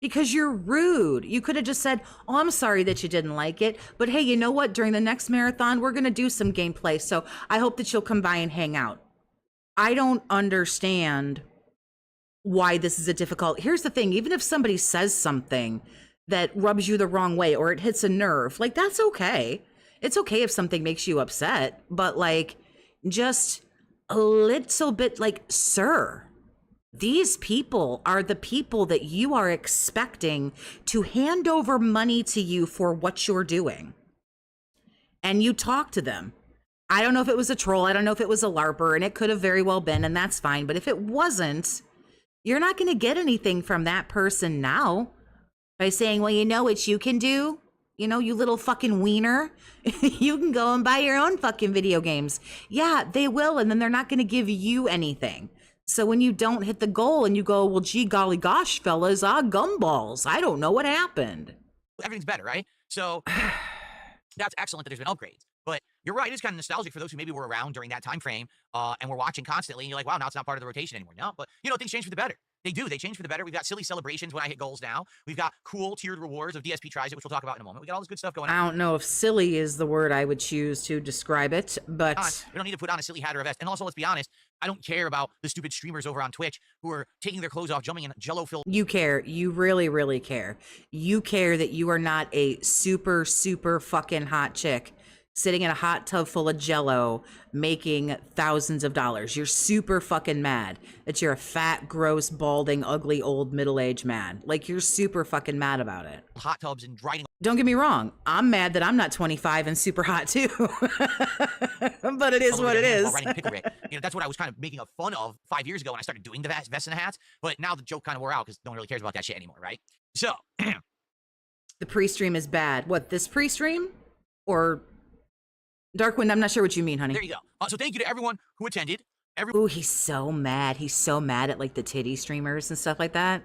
Because you're rude. You could have just said, oh, I'm sorry that you didn't like it. But hey, you know what? During the next marathon, we're gonna do some gameplay. So I hope that you'll come by and hang out. I don't understand why this is a difficult. Here's the thing, even if somebody says something that rubs you the wrong way or it hits a nerve, like, that's okay. It's okay if something makes you upset, but like, just a little bit, like, sir, these people are the people that you are expecting to hand over money to you for what you're doing. And you talk to them. I don't know if it was a troll. I don't know if it was a LARPer, and it could have very well been, and that's fine. But if it wasn't, you're not going to get anything from that person now by saying, well, you know what you can do? You know, you little fucking wiener, you can go and buy your own fucking video games. Yeah, they will. And then they're not going to give you anything. So when you don't hit the goal and you go, well, gee, golly gosh, fellas, gumballs, I don't know what happened. Everything's better, right? So that's excellent that there's been upgrades. But you're right, it's kind of nostalgic for those who maybe were around during that time frame and were watching constantly, and you're like, wow, now it's not part of the rotation anymore. No, but you know, things change for the better. They do. They change for the better. We've got silly celebrations when I hit goals now. We've got cool tiered rewards of DSP tries it, which we'll talk about in a moment. We got all this good stuff going on. I don't know if silly is the word I would choose to describe it, but We don't need to put on a silly hat or a vest. And also, let's be honest, I don't care about the stupid streamers over on Twitch who are taking their clothes off, jumping in jello-filled. You care. You really, really care. You care that you are not a super, super fucking hot chick sitting in a hot tub full of jello making thousands of dollars. You're super fucking mad that you're a fat, gross, balding, ugly, old, middle-aged man. Like, you're super fucking mad about it. Hot tubs and riding. Don't get me wrong. I'm mad that I'm not 25 and super hot too. But it is what it is. Riding Pigroach. You know, that's what I was kind of making a fun of 5 years ago when I started doing the vests and the hats. But now the joke kind of wore out because no one really cares about that shit anymore, right? So. The pre-stream is bad. What, this pre-stream? Or Darkwind, I'm not sure what you mean, honey. There you go. So thank you to everyone who attended. Ooh, he's so mad. He's so mad at, like, the titty streamers and stuff like that.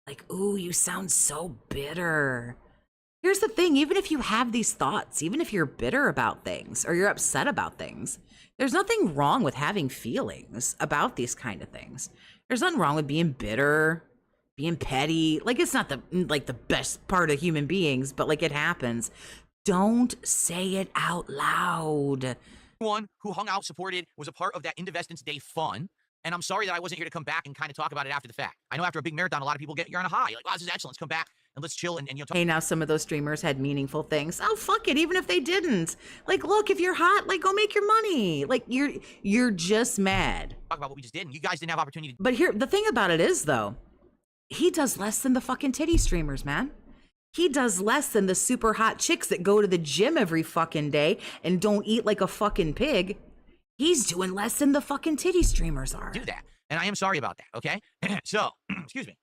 Like, ooh, you sound so bitter. Here's the thing. Even if you have these thoughts, even if you're bitter about things or you're upset about things, there's nothing wrong with having feelings about these kind of things. There's nothing wrong with being bitter, being petty. Like, it's not the best part of human beings, but, like, it happens. Don't say it out loud. Everyone who hung out, supported, was a part of that Indivestance Day fun. And I'm sorry that I wasn't here to come back and kind of talk about it after the fact. I know after a big marathon, a lot of people you're on a high. You're like, wow, this is excellent. Let's come back and let's chill and you know, talk. Hey, now some of those streamers had meaningful things. Oh, fuck it. Even if they didn't. Like, look, if you're hot, like, go make your money. Like, you're just mad. Talk about what we just did, and you guys didn't have opportunity. But here, the thing about it is, though, he does less than the fucking titty streamers, man. He does less than the super hot chicks that go to the gym every fucking day and don't eat like a fucking pig. He's doing less than the fucking titty streamers are. Do that. And I am sorry about that, okay? So, excuse me.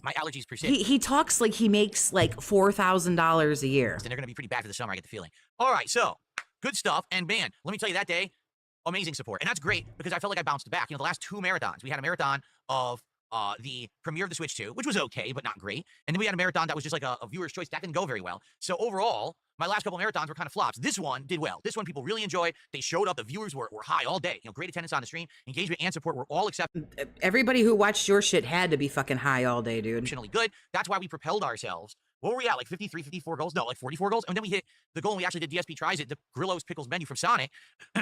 My allergies persist. He talks like he makes like $4,000 a year. And they're going to be pretty bad for the summer, I get the feeling. All right, so, good stuff. And man, let me tell you, that day, amazing support. And that's great because I felt like I bounced back. You know, the last 2 marathons, we had a marathon of the premiere of the Switch 2, which was okay, but not great. And then we had a marathon that was just like a viewer's choice. That didn't go very well. So overall, my last couple marathons were kind of flops. This one did well. This one people really enjoyed. They showed up. The viewers were high all day. You know, great attendance on the stream. Engagement and support were all Everybody who watched your shit had to be fucking high all day, dude. exceptionally good. That's why we propelled ourselves. What were we at? Like 53, 54 goals? No, like 44 goals. And then we hit the goal and we actually did DSP Tries It, the Grillo's Pickles menu from Sonic,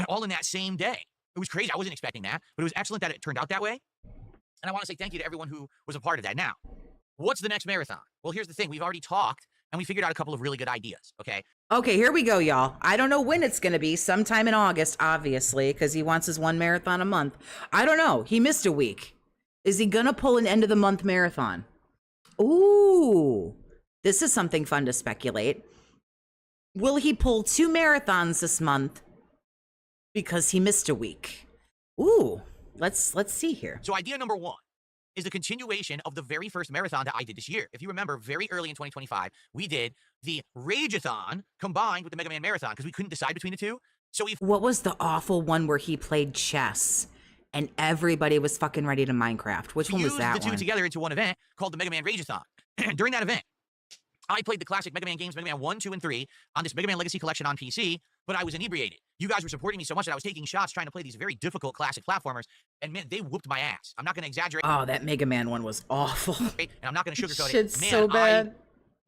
all in that same day. It was crazy. I wasn't expecting that, but it was excellent that it turned out that way. And I want to say thank you to everyone who was a part of that. Now, what's the next marathon? Well, here's the thing. We've already talked, and we figured out a couple of really good ideas, okay? Okay, here we go, y'all. I don't know when it's going to be. Sometime in August, obviously, because he wants his 1 marathon a month. I don't know. He missed a week. Is he going to pull an end-of-the-month marathon? Ooh, this is something fun to speculate. Will he pull 2 marathons this month because he missed a week? Ooh. Let's see here. So idea number 1 is the continuation of the very first marathon that I did this year. If you remember, very early in 2025, we did the Rageathon combined with the Mega Man Marathon because we couldn't decide between the two. So what was the awful one where he played chess and everybody was fucking ready to Minecraft? Which one was that the two together into one event called the Mega Man Rageathon. During that event, I played the classic Mega Man games, Mega Man 1, 2, and 3, on this Mega Man Legacy Collection on PC, but I was inebriated. You guys were supporting me so much that I was taking shots trying to play these very difficult classic platformers, and man, they whooped my ass. I'm not going to exaggerate. Oh, that Mega Man one was awful. And I'm not going to sugarcoat it. Shit's Man, so bad.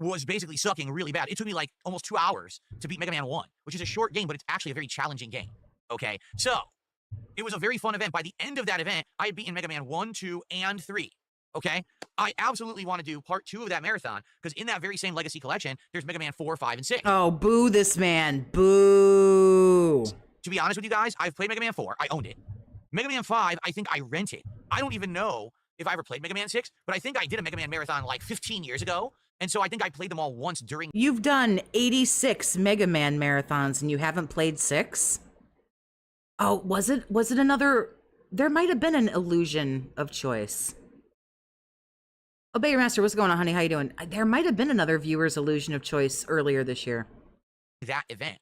I was basically sucking really bad. It took me like almost 2 hours to beat Mega Man 1, which is a short game, but it's actually a very challenging game. Okay, so it was a very fun event. By the end of that event, I had beaten Mega Man 1, 2, and 3. Okay, I absolutely want to do part 2 of that marathon because in that very same Legacy Collection, there's Mega Man 4, 5, and 6. Oh, boo this man. Boo. To be honest with you guys, I've played Mega Man 4. I owned it. Mega Man 5, I think I rented. I don't even know if I ever played Mega Man 6, but I think I did a Mega Man marathon like 15 years ago. And so I think I played them all once during. You've done 86 Mega Man marathons and you haven't played 6? Oh, was it another? There might have been an illusion of choice. Oh, Bayer Master, what's going on, honey? How you doing? There might have been another viewer's illusion of choice earlier this year. That event.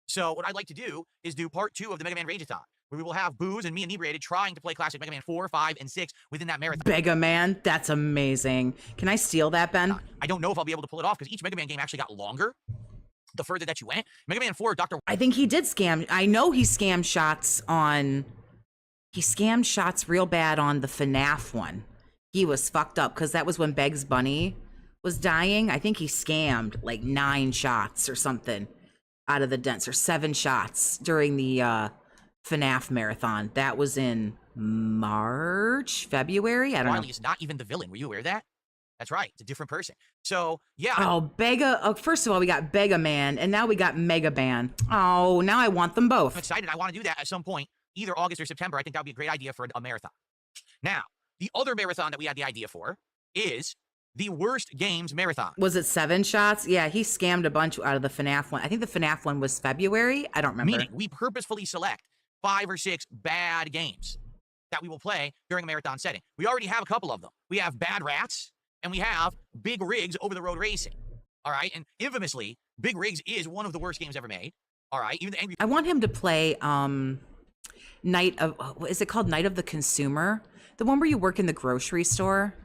So what I'd like to do is do part 2 of the Mega Man Rageathon, where we will have Booze and me inebriated trying to play classic Mega Man 4, 5, and 6 within that marathon. Mega Man, that's amazing. Can I steal that, Ben? I don't know if I'll be able to pull it off because each Mega Man game actually got longer the further that you went. Mega Man 4, Dr. I think he did scam. I know he scammed shots on. He scammed shots real bad on the FNAF one. He was fucked up because that was when Bugs Bunny was dying. I think he scammed like 9 shots or something out of the dents, or 7 shots during the FNAF marathon. That was in March, February. I don't know. Is not even the villain. Were you aware of that? That's right. It's a different person. So yeah. Oh, first of all, we got Mega Man, and now we got Mega Man. Oh, now I want them both. I'm excited. I want to do that at some point, either August or September. I think that would be a great idea for a marathon. Now, the other marathon that we had the idea for is the Worst Games Marathon. Was it 7 shots? Yeah, he scammed a bunch out of the FNAF one. I think the FNAF one was February. I don't remember. Meaning we purposefully select 5 or 6 bad games that we will play during a marathon setting. We already have a couple of them. We have Bad Rats, and we have Big Rigs Over-the-Road Racing. All right, and infamously, Big Rigs is one of the worst games ever made. All right, even the Angry. I want him to play is it called Night of the Consumer? The one where you work in the grocery store?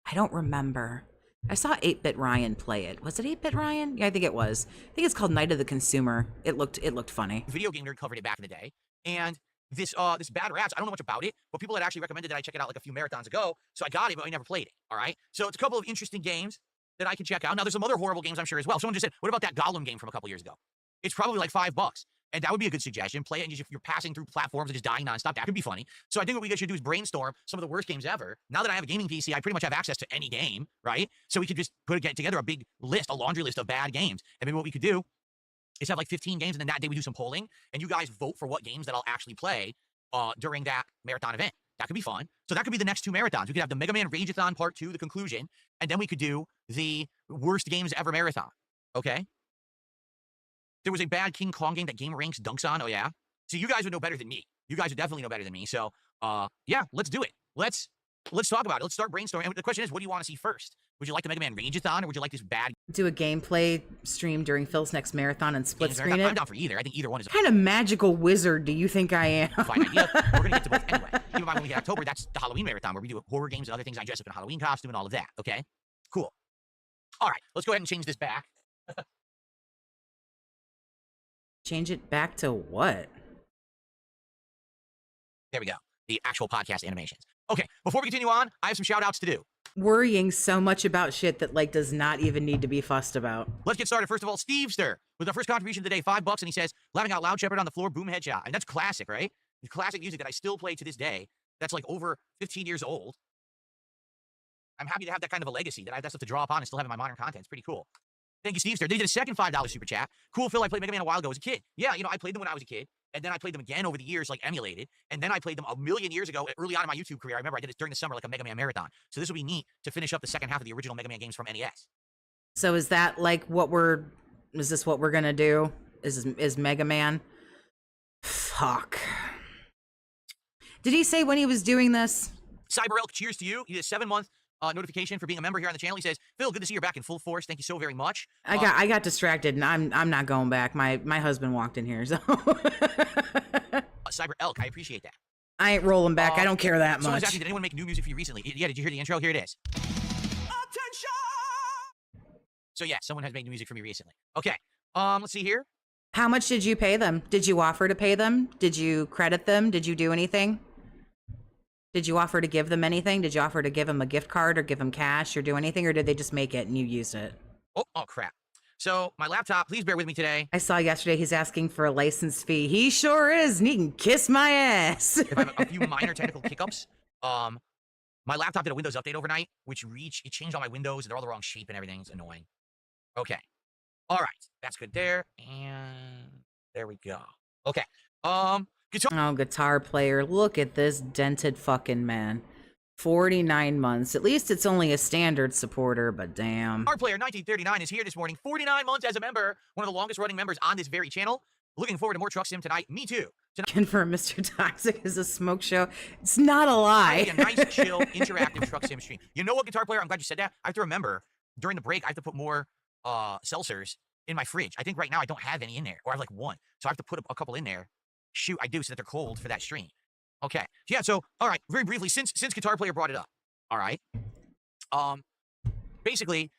I don't remember. I saw 8-Bit Ryan play it. Was it 8-Bit Ryan? Yeah, I think it was. I think it's called Night of the Consumer. It looked funny. Video Game Nerd covered it back in the day. And this Bad Rats, I don't know much about it, but people had actually recommended that I check it out like a few marathons ago. So I got it, but I never played it. All right. So it's a couple of interesting games that I can check out. Now there's some other horrible games I'm sure as well. Someone just said, what about that Gollum game from a couple years ago? It's probably like $5. And that would be a good suggestion. Play it and if you're passing through platforms and just dying nonstop, that could be funny. So I think what we should do is brainstorm some of the worst games ever. Now that I have a gaming PC, I pretty much have access to any game, right? So we could just get together a big list, a laundry list of bad games. And maybe what we could do is have like 15 games, and then that day we do some polling, and you guys vote for what games that I'll actually play during that marathon event. That could be fun. So that could be the next 2 marathons. We could have the Mega Man Rageathon Part 2, the conclusion, and then we could do the worst games ever marathon. Okay? There was a bad King Kong game that Game Ranks dunks on. Oh, yeah? So you guys would know better than me. You guys would definitely know better than me. So, yeah, let's do it. Let's talk about it. Let's start brainstorming. And the question is, what do you want to see first? Would you like the Mega Man Rageathon, or would you like this bad... Do a gameplay stream during Phil's next marathon and split screen I'm it? down for either. I think either one is... What kind of magical wizard do you think I am? Fine idea. We're going to get to both anyway. Keep in mind, when we get October, that's the Halloween marathon, where we do horror games and other things. I dress up in a Halloween costume and all of that, okay? Cool. All right, let's go ahead and change this back. Change it back to what? There we go. The actual podcast animations. Okay, before we continue on, I have some shout-outs to do. Worrying so much about shit that, like, does not even need to be fussed about. Let's get started. First of all, Stevester with our first contribution today, $5, and he says, laughing out loud, Shepard on the floor, boom, headshot. And that's classic, right? It's classic music that I still play to this day. That's like over 15 years old. I'm happy to have that kind of a legacy, that I have that stuff to draw upon and still have in my modern content. It's pretty cool. Thank you, Stevester. They did a second $5 super chat. Cool, Phil, I played Mega Man a while ago as a kid. Yeah, you know, I played them when I was a kid. And then I played them again over the years, like emulated. And then I played them a million years ago, early on in my YouTube career. I remember I did it during the summer, like a Mega Man marathon. So this will be neat to finish up the second half of the original Mega Man games from NES. So is that like what is this what we're gonna do? Is Mega Man? Fuck. Did he say when he was doing this? Cyber Elk, cheers to you. He did a 7-month notification for being a member here on the channel. He says, Phil, good to see you're back in full force. Thank you so very much. I got distracted, and I'm not going back. My husband walked in here, so Cyber Elk, I appreciate that. I ain't rolling back. I don't care that Someone's much. asking, did anyone make new music for you recently? Yeah, did you hear the intro? Here it is. Attention! So yeah, someone has made new music for me recently. Okay, let's see here. How much did you pay them? Did you offer to pay them? Did you credit them? Did you do anything? Did you offer to give them anything? Did you offer to give them a gift card or give them cash or do anything? Or did they just make it and you used it? Oh crap. So my laptop, please bear with me today. I saw yesterday he's asking for a license fee. He sure is, and he can kiss my ass. If I have a few minor technical hiccups, my laptop did a Windows update overnight, which it changed all my windows, and they're all the wrong shape and everything. It's annoying. Okay. All right. That's good there. And there we go. Okay. Oh, guitar player. Look at this dented fucking man. 49 months. At least it's only a standard supporter, but damn. Guitar player 1939 is here this morning. 49 months as a member. One of the longest running members on this very channel. Looking forward to more Truck Sim tonight. Me too. Confirm Mr. Toxic is a smoke show. It's not a lie. A nice, chill, interactive Truck Sim stream. You know what, guitar player? I'm glad you said that. I have to remember, during the break, I have to put more seltzers in my fridge. I think right now I don't have any in there, or I have like one. So I have to put a couple in there. Shoot, I do, so that they're cold for that stream. Okay. Yeah, so, all right, very briefly, since Guitar Player brought it up, all right, basically,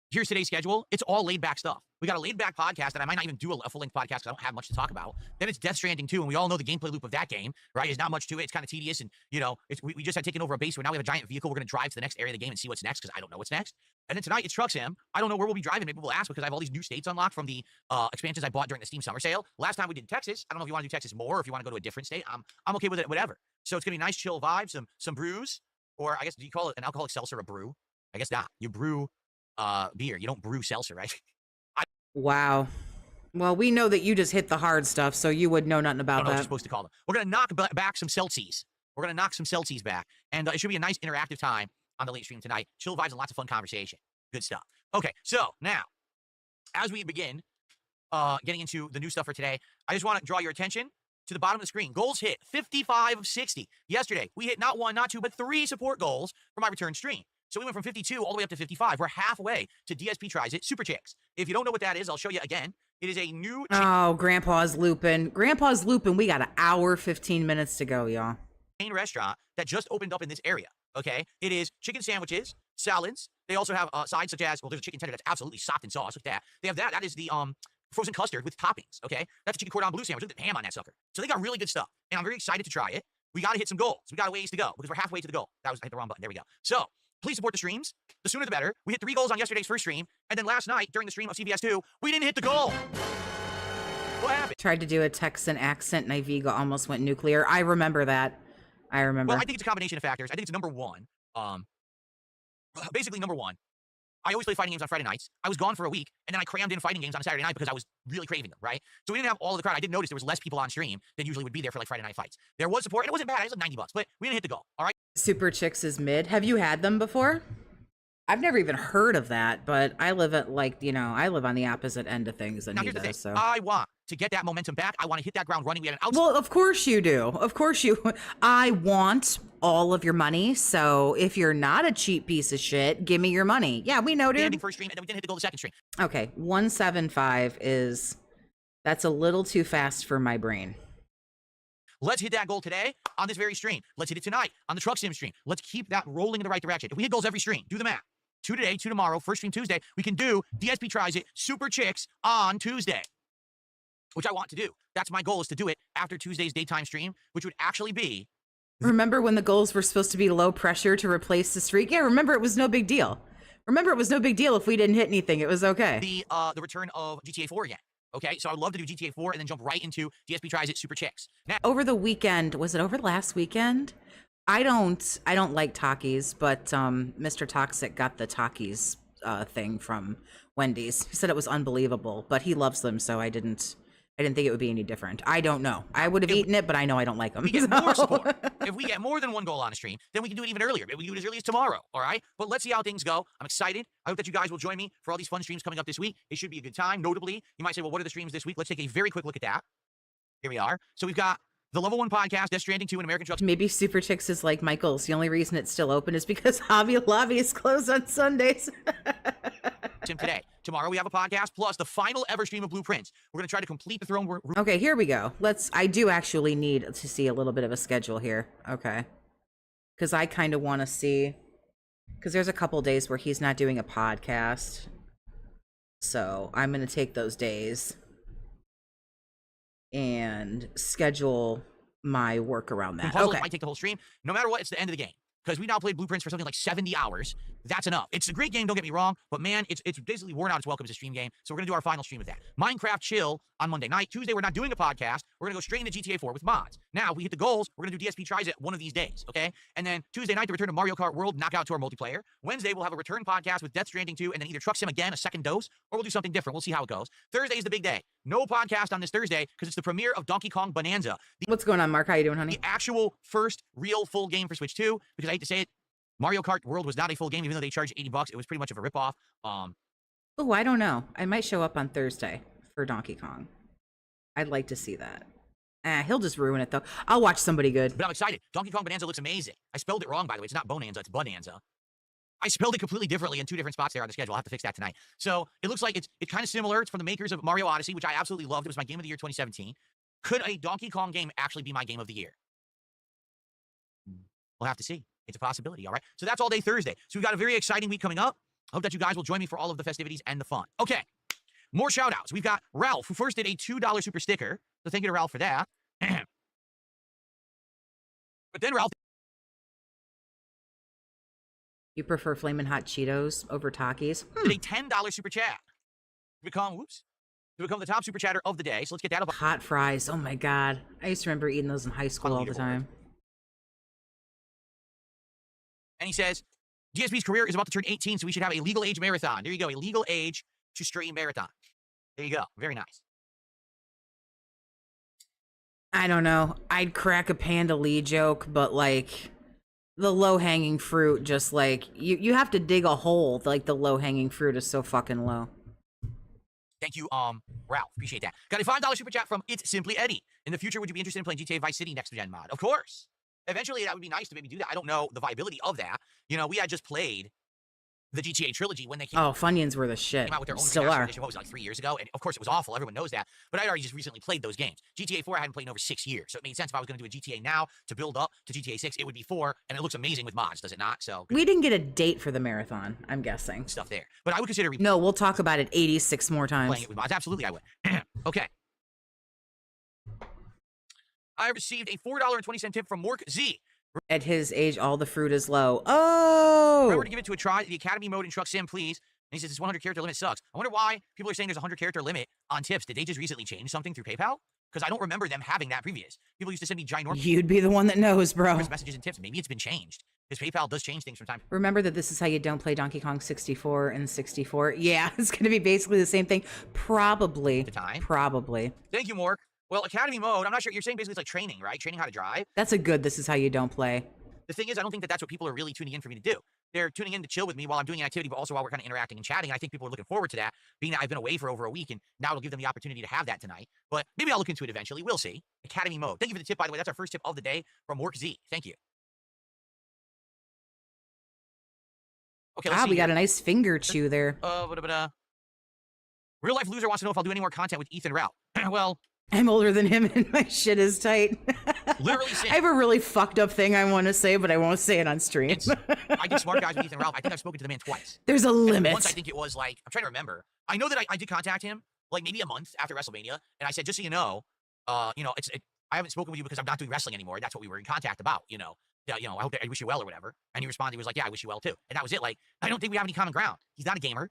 here's today's schedule. It's all laid-back stuff. We got a laid-back podcast, and I might not even do a full-length podcast because I don't have much to talk about. Then it's Death Stranding 2, and we all know the gameplay loop of that game, right? There's not much to it. It's kind of tedious, and, you know, we just had taken over a base where now we have a giant vehicle. We're going to drive to the next area of the game and see what's next because I don't know what's next. And then tonight, it's Truck Sim. I don't know where we'll be driving. Maybe we'll ask because I have all these new states unlocked from the expansions I bought during the Steam Summer Sale. Last time we did Texas. I don't know if you want to do Texas more or if you want to go to a different state. I'm okay with it, whatever. So it's going to be nice, chill vibe, some brews, or I guess, do you call it an alcoholic seltzer a brew? I guess not. You brew beer. You don't brew seltzer, right? Wow. Well, we know that you just hit the hard stuff, so you would know nothing about I don't know what that. you're supposed to call them. We're going to knock back some Celsius. We're going to knock some Celsius back. And it should be a nice interactive time on the late stream tonight. Chill vibes and lots of fun conversation. Good stuff. Okay, so now, as we begin getting into the new stuff for today, I just want to draw your attention to the bottom of the screen. Goals hit 55 of 60. Yesterday, we hit not 1, not 2, but 3 support goals for my return stream. So we went from 52 all the way up to 55. We're halfway to DSP Tries It Super Chicks. If you don't know what that is, I'll show you again. It is a new... Oh, Grandpa's looping. Grandpa's looping. We got an hour, 15 minutes to go, y'all. Chain restaurant that just opened up in this area, okay? It is chicken sandwiches, salads. They also have sides such as, well, there's a chicken tender that's absolutely sopped in sauce. Look at that. They have that. That is the frozen custard with toppings, okay? That's a chicken cordon bleu sandwich with the ham on that sucker. So they got really good stuff, and I'm very excited to try it. We got to hit some goals. We got a ways to go because we're halfway to the goal. I hit the wrong button. There we go. So please support the streams. The sooner the better. We hit 3 goals on yesterday's first stream, and then last night during the stream of CVS2, we didn't hit the goal. What happened? Tried to do a Texan accent, and Iviga almost went nuclear. I remember that. I remember. Well, I think it's a combination of factors. I think it's number one. Basically, number one, I always play fighting games on Friday nights. I was gone for a week, and then I crammed in fighting games on Saturday night because I was really craving them, right? So we didn't have all of the crowd. I did notice there was less people on stream than usually would be there for like Friday night fights. There was support, and it wasn't bad. It was like $90, but we didn't hit the goal, all right? Super Chicks is mid. Have you had them before? I've never even heard of that, but I live at I live on the opposite end of things than Now, he here's the thing. does. So I want to get that momentum back. I want to hit that ground running. We had an outside. well, of course you do. Of course you. I want all of your money. So if you're not a cheap piece of shit, give me your money. Yeah, we know, dude. First stream, and then we didn't hit the goal the second stream. Okay, 175 that's a little too fast for my brain. Let's hit that goal today on this very stream. Let's hit it tonight on the Truck Sim stream. Let's keep that rolling in the right direction. If we hit goals every stream, do the math. 2 today, 2 tomorrow, first stream Tuesday. We can do DSP Tries It, Super Chicks on Tuesday, which I want to do. That's my goal, is to do it after Tuesday's daytime stream, which would actually be... Remember when the goals were supposed to be low pressure to replace the streak? Yeah, remember it was no big deal. Remember it was no big deal if we didn't hit anything. It was okay. The return of GTA 4 again. Okay, so I'd love to do GTA 4 and then jump right into DSP Tries It, Super Chicks. Now, over the weekend, was it over the last weekend? I don't like Takis, but Mr. Toxic got the Takis thing from Wendy's. He said it was unbelievable, but he loves them, so I didn't think it would be any different. I don't know. I would have eaten it, but I know I don't like them. We get more support. If we get more than one goal on a stream, then we can do it even earlier. Maybe we can do it as early as tomorrow, all right? But let's see how things go. I'm excited. I hope that you guys will join me for all these fun streams coming up this week. It should be a good time. Notably, you might say, well, what are the streams this week? Let's take a very quick look at that. Here we are. So we've got the Level 1 Podcast, Death Stranding 2, and American Truck. Maybe Super Chicks is like Michael's. The only reason it's still open is because Hobby Lobby is closed on Sundays. Today. Tomorrow we have a podcast, plus the final ever stream of Blueprints. We're going to try to complete the throne. Okay, here we go. I do actually need to see a little bit of a schedule here. Okay. Because I kind of want to see, because there's a couple days where he's not doing a podcast. So I'm going to take those days and schedule my work around that. Puzzles okay. might take the whole stream. No matter what, it's the end of the game. Because we now played Blueprints for something like 70 hours. That's enough. It's a great game, don't get me wrong, but man, it's basically worn out its welcome as a stream game. So we're going to do our final stream of that. Minecraft Chill on Monday night. Tuesday, we're not doing a podcast. We're going to go straight into GTA 4 with mods. Now, we hit the goals. We're going to do DSP Tries It one of these days, okay? And then Tuesday night, the return of Mario Kart World Knockout Tour multiplayer. Wednesday, we'll have a return podcast with Death Stranding 2, and then either Truck Sim again, a second dose, or we'll do something different. We'll see how it goes. Thursday is the big day. No podcast on this Thursday because it's the premiere of Donkey Kong Bonanza. What's going on, Mark? How you doing, honey? The actual first real full game for Switch 2, because I hate to say it, Mario Kart World was not a full game, even though they charged $80. It was pretty much of a ripoff. Oh, I don't know. I might show up on Thursday for Donkey Kong. I'd like to see that. He'll just ruin it, though. I'll watch somebody good. But I'm excited. Donkey Kong Bonanza looks amazing. I spelled it wrong, by the way. It's not Bonanza, it's Bonanza. I spelled it completely differently in 2 different spots there on the schedule. I'll have to fix that tonight. So it looks like it's kind of similar. It's from the makers of Mario Odyssey, which I absolutely loved. It was my game of the year 2017. Could a Donkey Kong game actually be my game of the year? We'll have to see. It's a possibility, all right? So that's all day Thursday. So we've got a very exciting week coming up. I hope that you guys will join me for all of the festivities and the fun. Okay, more shout-outs. We've got Ralph, who first did a $2 super sticker. So thank you to Ralph for that. But then Ralph... You prefer Flamin' Hot Cheetos over Takis? did a $10 super chat. To become the top super chatter of the day. So let's get that up. Hot fries. Oh my God. I used to remember eating those in high school all the time. And he says, DSP's career is about to turn 18, so we should have a legal age marathon. There you go, a legal age to stream marathon. There you go, very nice. I don't know. I'd crack a Panda Lee joke, but like the low-hanging fruit, just like you have to dig a hole. Like the low-hanging fruit is so fucking low. Thank you, Ralph. Appreciate that. Got a $5 super chat from It's Simply Eddie. In the future, would you be interested in playing GTA Vice City next gen mod? Of course. Eventually, that would be nice to maybe do that. I don't know the viability of that. You know, we had just played the GTA trilogy when they came Funyuns were the shit. Came out with their own Still are. edition. What was it, like 3 years ago? And of course, it was awful. Everyone knows that. But I already just recently played those games. GTA 4 I hadn't played in over 6 years. So it made sense if I was going to do a GTA now to build up to GTA 6. It would be 4, and it looks amazing with mods, does it not? So we didn't get a date for the marathon, I'm guessing. Stuff there. But I would consider... No, we'll talk about it 86 more times. Playing it with mods. Absolutely, I would. Okay. I received a $4.20 tip from Mork Z. At his age, all the fruit is low. Oh! Remember to give it to a try. The Academy mode in Truck Sim, please. And he says, this 100 character limit sucks. I wonder why people are saying there's a 100 character limit on tips. Did they just recently change something through PayPal? Because I don't remember them having that previous. People used to send me ginormous... You'd be the one that knows, bro. Messages and tips. Maybe it's been changed. His PayPal does change things from time Remember that this is how you don't play Donkey Kong 64 and 64. Yeah, it's going to be basically the same thing. Probably. to time. Probably. Thank you, Mork. Well, Academy mode, I'm not sure. You're saying basically it's like training, right? Training how to drive. That's a good this is how you don't play. The thing is, I don't think that that's what people are really tuning in for me to do. They're tuning in to chill with me while I'm doing an activity, but also while we're kind of interacting and chatting. And I think people are looking forward to that, being that I've been away for over a week, and now it'll give them the opportunity to have that tonight. But maybe I'll look into it eventually. We'll see. Academy mode. Thank you for the tip, by the way. That's our first tip of the day from Mork Z. Thank you. Okay, let's see We got here. a nice finger chew there. Real life loser wants to know if I'll do any more content with Ethan Ralph. Well, I'm older than him and my shit is tight. literally, I have a really fucked up thing I want to say, but I won't say it on stream. I did Smart Guys with Ethan Ralph. I think I've spoken to the man twice. There's a limit. Once I think it was like, I'm trying to remember. I know that I did contact him like maybe a month after WrestleMania, and I said, just so you know, I haven't spoken with you because I'm not doing wrestling anymore. That's what we were in contact about, I hope I wish you well or whatever. And he responded, he was like, yeah, I wish you well too. And that was it. Like, I don't think we have any common ground. He's not a gamer,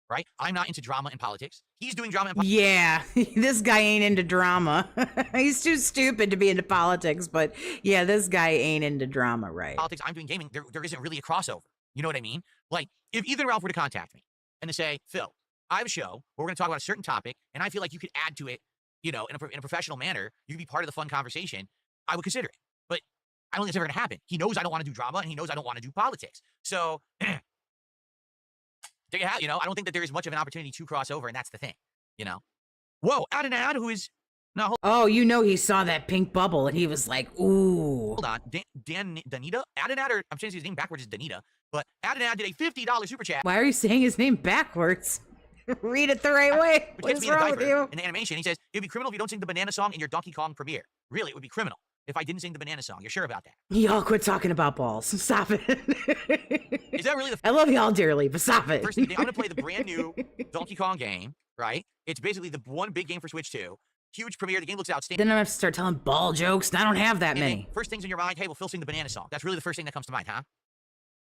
right? I'm not into drama and politics. He's doing drama and politics. Yeah, this guy ain't into drama. He's too stupid to be into politics, but yeah, this guy ain't into drama, right? Politics, I'm doing gaming. There isn't really a crossover. You know what I mean? Like, if Ethan Ralph were to contact me and to say, Phil, I have a show where we're going to talk about a certain topic, and I feel like you could add to it, in a professional manner, you could be part of the fun conversation, I would consider it. But I don't think it's ever going to happen. He knows I don't want to do drama, and he knows I don't want to do politics. So, there you have, I don't think that there is much of an opportunity to cross over, and that's the thing, Whoa, Adonad, who is, no, he saw that pink bubble, and he was like, ooh. hold on, Danita? Adonad, or I'm saying his name backwards is Danita, but Adonad did a $50 super chat. Why are you saying his name backwards? Read it the right way. Which What gets is me in a wrong with diaper. you? In the animation, he says, it would be criminal if you don't sing the banana song in your Donkey Kong premiere. Really, it would be criminal if I didn't sing the banana song. You're sure about that? Y'all quit talking about balls. Stop it. Is that really the I love y'all dearly, but stop it. first thing? I'm going to play the brand new Donkey Kong game, right? It's basically the one big game for Switch 2. Huge premiere. The game looks outstanding. Then I'm gonna have to start telling ball jokes, and I don't have that And then many. first things in your mind, hey, well, Phil sing the banana song. That's really the first thing that comes to mind, huh?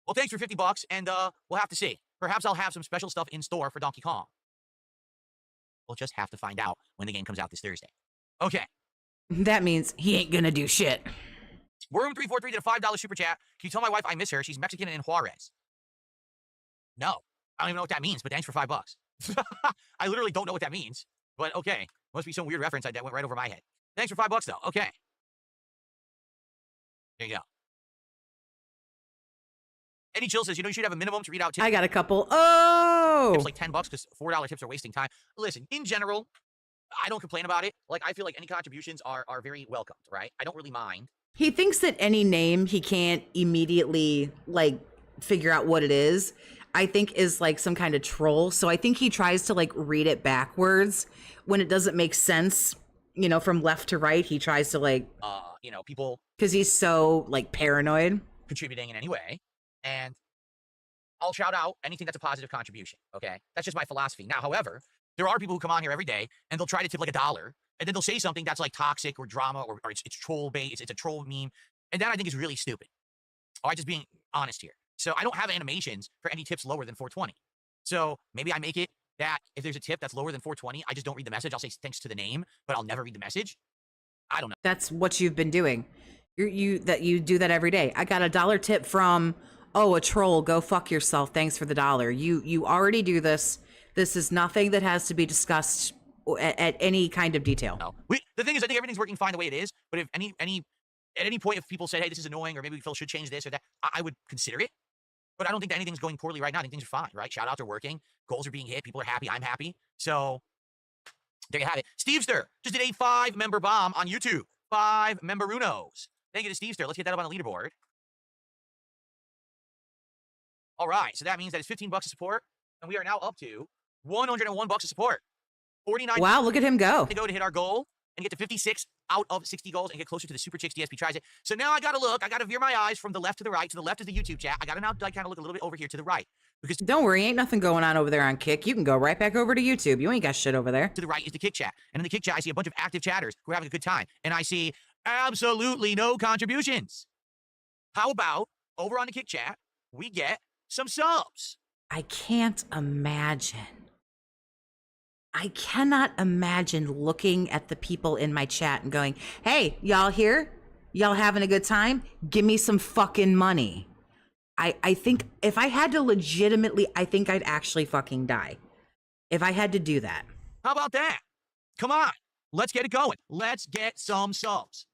Well, thanks for $50, and we'll have to see. Perhaps I'll have some special stuff in store for Donkey Kong. We'll just have to find out when the game comes out this Thursday. Okay. That means he ain't gonna do shit. Worm343 did a $5 super chat. Can you tell my wife I miss her? She's Mexican and in Juarez. No. I don't even know what that means, but thanks for $5. I literally don't know what that means, but okay. Must be some weird reference that went right over my head. Thanks for $5 though. Okay. There you go. Eddie Chill says, you should have a minimum to read out tips. I got a couple. Oh! Tips like $10 because $4 tips are wasting time. Listen, in general, I don't complain about it. Like, I feel like any contributions are very welcomed, right? I don't really mind. He thinks that any name he can't immediately, figure out what it is, I think is, some kind of troll. So I think he tries to, read it backwards. When it doesn't make sense, from left to right, he tries to, people... Because he's so, paranoid. Contributing in any way. And I'll shout out anything that's a positive contribution, okay? That's just my philosophy. Now, however, there are people who come on here every day, and they'll try to tip $1, and then they'll say something that's toxic or drama or it's troll bait, it's a troll meme, and that I think is really stupid. All right, just being honest here. So I don't have animations for any tips lower than 420. So maybe I make it that if there's a tip that's lower than 420, I just don't read the message. I'll say thanks to the name, but I'll never read the message. I don't know. That's what you've been doing. You do that every day. I got a $1 tip from, a troll. Go fuck yourself. Thanks for the $1. You already do this. This is nothing that has to be discussed at any kind of detail. No. The thing is, I think everything's working fine the way it is. But if at any point, if people say, hey, this is annoying, or maybe Phil should change this or that, I would consider it. But I don't think that anything's going poorly right now. I think things are fine, right? Shoutouts are working. Goals are being hit. People are happy. I'm happy. So there you have it. Stevester just did a 5-member bomb on YouTube. 5-member-unos. Thank you to Stevester. Let's get that up on the leaderboard. All right. So that means that it's $15 of support. And we are now up to $101 of support. 49. Wow, look at him go. To go to hit our goal and get to 56 out of 60 goals and get closer to the Super Chicks DSP tries it. So now I got to look. I got to veer my eyes from the left to the right. To the left is the YouTube chat. I got to now kind of look a little bit over here to the right. Because don't worry, ain't nothing going on over there on Kick. You can go right back over to YouTube. You ain't got shit over there. To the right is the Kick chat. And in the Kick chat, I see a bunch of active chatters who are having a good time. And I see absolutely no contributions. How about over on the Kick chat, we get some subs? I can't imagine. I cannot imagine looking at the people in my chat and going, hey, y'all here? Y'all having a good time? Give me some fucking money. I think if I had to legitimately, I think I'd actually fucking die. If I had to do that. How about that? Come on. Let's get it going. Let's get some subs.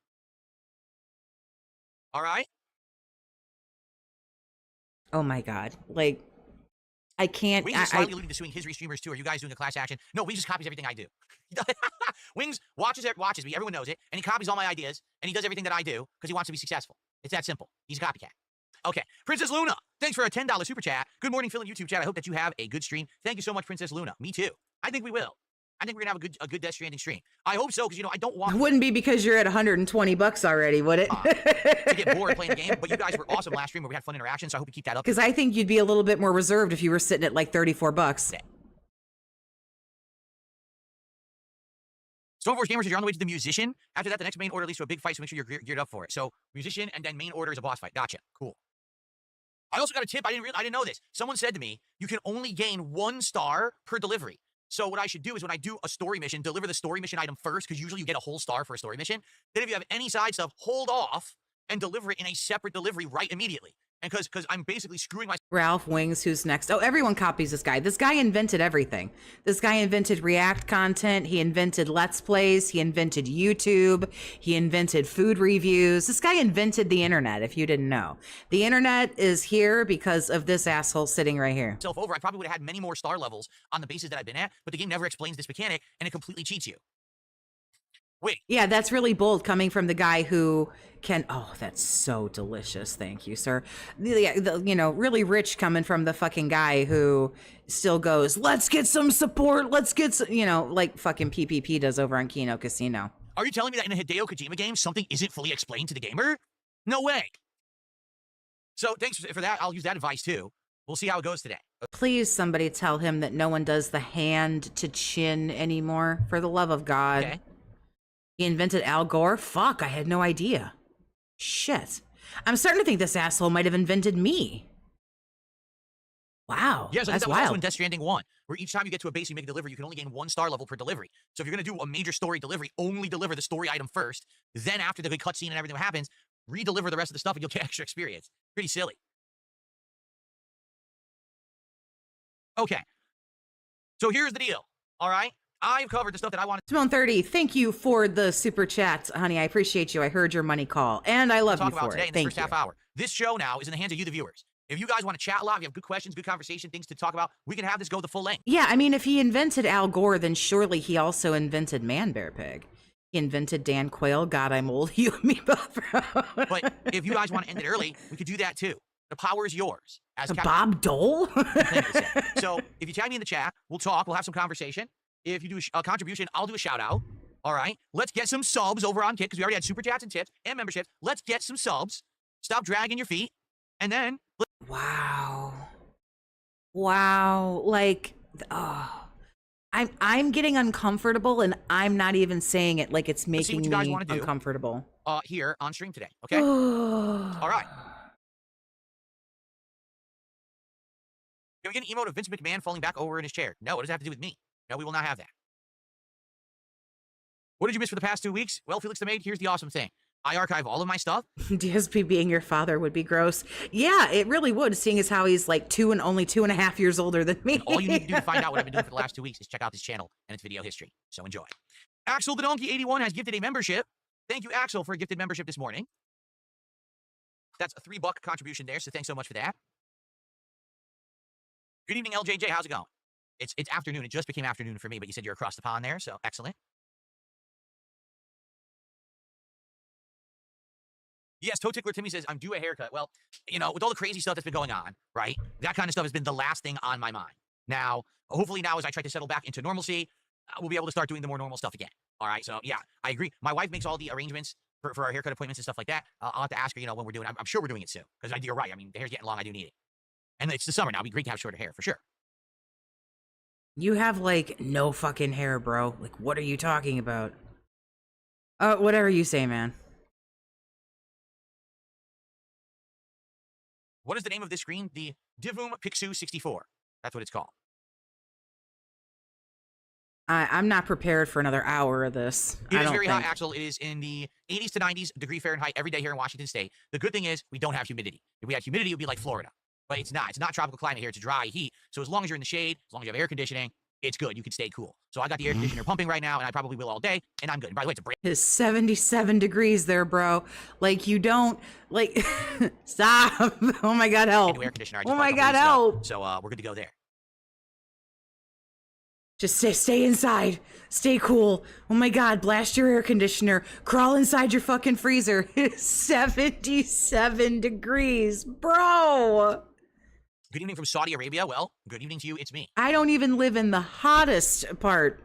All right? Oh my God. Like, I can't. Wings is slightly alluding to suing his streamers too. Are you guys doing a class action? No, Wings just copies everything I do. Wings watches me. Everyone knows it. And he copies all my ideas. And he does everything that I do because he wants to be successful. It's that simple. He's a copycat. Okay. Princess Luna, thanks for a $10 super chat. Good morning, Phil and YouTube chat. I hope that you have a good stream. Thank you so much, Princess Luna. Me too. I think we will. I think we're gonna have a good Death Stranding stream. I hope so, because I don't want. It wouldn't be because you're at $120 already, would it? To get bored playing the game. But you guys were awesome last stream where we had fun interaction, so I hope you keep that up. Because I think you'd be a little bit more reserved if you were sitting at like $34. Stormforce Gamers says you're on the way to the musician. After that, the next main order leads to a big fight, so make sure you're geared up for it. So musician and then main order is a boss fight. Gotcha. Cool. I also got a tip. I didn't know this. Someone said to me, you can only gain 1 star per delivery. So what I should do is when I do a story mission, deliver the story mission item first, because usually you get a whole star for a story mission. Then if you have any side stuff, hold off and deliver it in a separate delivery right immediately. And because I'm basically screwing myself. Ralph Wings, who's next? Oh, everyone copies this guy. This guy invented everything. This guy invented React content. He invented Let's Plays. He invented YouTube. He invented food reviews. This guy invented the internet, if you didn't know. The internet is here because of this asshole sitting right here. Over, I probably would have had many more star levels on the bases that I've been at, but the game never explains this mechanic, and it completely cheats you. Wait. Yeah, that's really bold coming from the guy who can. Oh, that's so delicious. Thank you, sir. Really rich coming from the fucking guy who still goes, let's get some support. Let's get some, like fucking PPP does over on Kino Casino. Are you telling me that in a Hideo Kojima game, something isn't fully explained to the gamer? No way. So thanks for that. I'll use that advice too. We'll see how it goes today. Please, somebody tell him that no one does the hand to chin anymore. For the love of God. Okay. He invented Al Gore? Fuck, I had no idea. Shit. I'm starting to think this asshole might have invented me. Wow, yeah, so that's that was wild. also in Death Stranding 1, where each time you get to a base you make a delivery, you can only gain 1 star level per delivery. So if you're going to do a major story delivery, only deliver the story item first. Then after the big cutscene and everything that happens, re-deliver the rest of the stuff and you'll get extra experience. Pretty silly. Okay. So here's the deal, all right? I've covered the stuff that I wanted. Simone 30, thank you for the super chat, honey. I appreciate you. I heard your money call, and I love you for today it. In the Thank first you. half hour. This show now is in the hands of you, the viewers. If you guys want to chat a lot, if you have good questions, good conversation, things to talk about, we can have this go the full length. Yeah, I mean, if he invented Al Gore, then surely he also invented Man Bear Pig. He invented Dan Quayle. God, I'm old. You and me both, bro. But if you guys want to end it early, we could do that too. The power is yours. As Bob Dole? So if you tag me in the chat, we'll talk. We'll have some conversation. If you do a contribution, I'll do a shout out. All right. Let's get some subs over on Kit because we already had super chats and tips and memberships. Let's get some subs. Stop dragging your feet. And then. Wow. Like, oh. I'm getting uncomfortable and I'm not even saying it like it's making me uncomfortable. Here on stream today. Okay. All right. Can we get an emote of Vince McMahon falling back over in his chair? No, it doesn't have to do with me. No, we will not have that. What did you miss for the past 2 weeks? Well, Felix the Maid, here's the awesome thing. I archive all of my stuff. DSP being your father would be gross. Yeah, it really would, seeing as how he's like only 2.5 years older than me. And all you need to do to find out what I've been doing for the last 2 weeks is check out this channel and its video history. So enjoy. Axel the Donkey 81 has gifted a membership. Thank you, Axel, for a gifted membership this morning. That's a $3 contribution there, so thanks so much for that. Good evening, LJJ. How's it going? It's afternoon. It just became afternoon for me, but you said you're across the pond there, so excellent. Yes, Toe Tickler Timmy says, I'm due a haircut. Well, with all the crazy stuff that's been going on, right? That kind of stuff has been the last thing on my mind. Now, hopefully now as I try to settle back into normalcy, we'll be able to start doing the more normal stuff again. All right, so yeah, I agree. My wife makes all the arrangements for our haircut appointments and stuff like that. I'll have to ask her, when we're doing it. I'm sure we're doing it soon, because you're right. I mean, the hair's getting long. I do need it. And it's the summer now. It'd be great to have shorter hair, for sure. You have, like, no fucking hair, bro. Like, what are you talking about? Whatever you say, man. What is the name of this screen? The Divum Pixu 64. That's what it's called. I'm not prepared for another hour of this. It I is don't very think. hot, Axel. It is in the 80s to 90s degree Fahrenheit every day here in Washington State. The good thing is we don't have humidity. If we had humidity, it would be like Florida. But it's not. It's not tropical climate here. It's a dry heat. So as long as you're in the shade, as long as you have air conditioning, it's good. You can stay cool. So I got the air conditioner pumping right now, and I probably will all day, and I'm good. And by the way, it's a brand It's 77 degrees there, bro. Like, you don't, like, stop. Oh my God, help. new air conditioner. I just Oh bought a my couple God, weeks ago. help. So we're good to go there. Just stay inside. Stay cool. Oh my God, blast your air conditioner. Crawl inside your fucking freezer. It's 77 degrees, bro. Good evening from Saudi Arabia. Well, good evening to you. It's me. I don't even live in the hottest part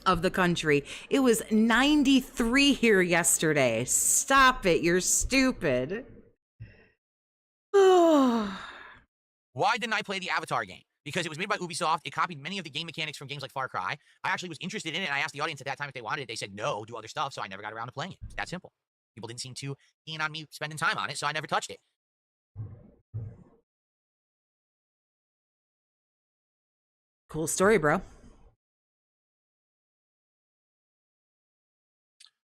of the country. It was 93 here yesterday. Stop it. You're stupid. Oh. Why didn't I play the Avatar game? Because it was made by Ubisoft. It copied many of the game mechanics from games like Far Cry. I actually was interested in it, and I asked the audience at that time if they wanted it. They said no, do other stuff, so I never got around to playing it. It's that simple. People didn't seem too keen on me spending time on it, so I never touched it. Cool story, bro.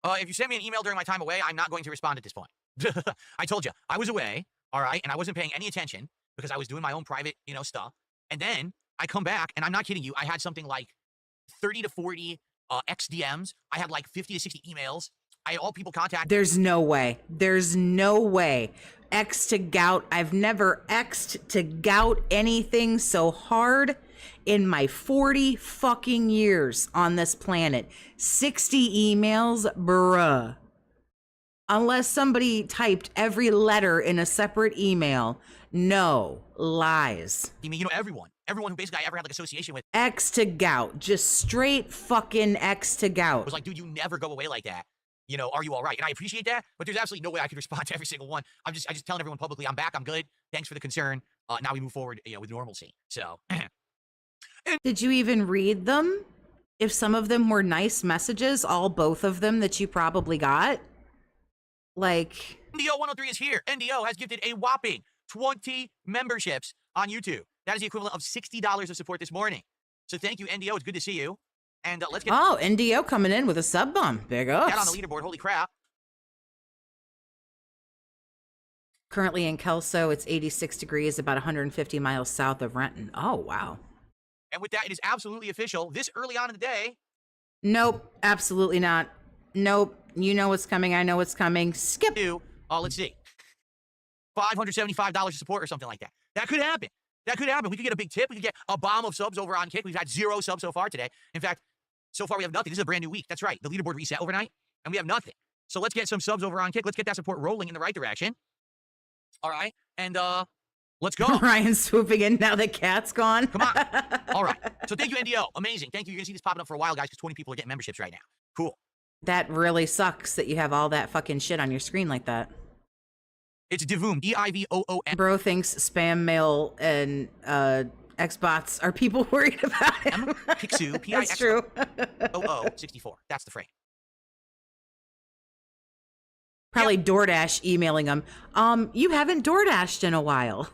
If you send me an email during my time away, I'm not going to respond at this point. I told you, I was away, all right, and I wasn't paying any attention because I was doing my own private, stuff. And then I come back, and I'm not kidding you, I had something like 30 to 40 XDMs. I had like 50 to 60 emails. I had all people contact. There's no way. There's no way. X to gout. I've never X'd to gout anything so hard in my 40 fucking years on this planet. 60 emails, bruh. Unless somebody typed every letter in a separate email. No, lies. I mean, everyone who basically I ever had like association with X to gout. Just straight fucking X to gout. was like, dude, you never go away like that. Are you all right? And I appreciate that, but there's absolutely no way I could respond to every single one. I just telling everyone publicly, I'm back, I'm good. Thanks for the concern. Now we move forward, with normalcy. So. Did you even read them? If some of them were nice messages, both of them that you probably got? Like. NDO103 is here. NDO has gifted a whopping 20 memberships on YouTube. That is the equivalent of $60 of support this morning. So thank you, NDO. It's good to see you. And let's get NDO coming in with a sub bump. Big ups. that on the leaderboard. Holy crap. Currently in Kelso, it's 86 degrees, about 150 miles south of Renton. Oh, wow. And with that, it is absolutely official. This early on in the day. Nope, absolutely not. Nope. You know what's coming. I know what's coming. Skip. Let's see. $575 of support or something like that. That could happen. We could get a big tip. We could get a bomb of subs over on Kick. We've had 0 subs so far today. In fact, so far we have nothing. This is a brand new week. That's right. The leaderboard reset overnight, and we have nothing. So let's get some subs over on Kick. Let's get that support rolling in the right direction. All right. And let's go. Ryan's swooping in now the cat's gone. Come on. All right. So thank you, NDO. Amazing. Thank you. You're going to see this popping up for a while, guys, because 20 people are getting memberships right now. Cool. That really sucks that you have all that fucking shit on your screen like that. It's Divoom, D-I-V-O-O-M. Bro thinks spam mail and Xbots are people worried about him. Pixu, P-I-X. That's true. O-O-64. That's the frame. Probably DoorDash emailing them. You haven't DoorDashed in a while.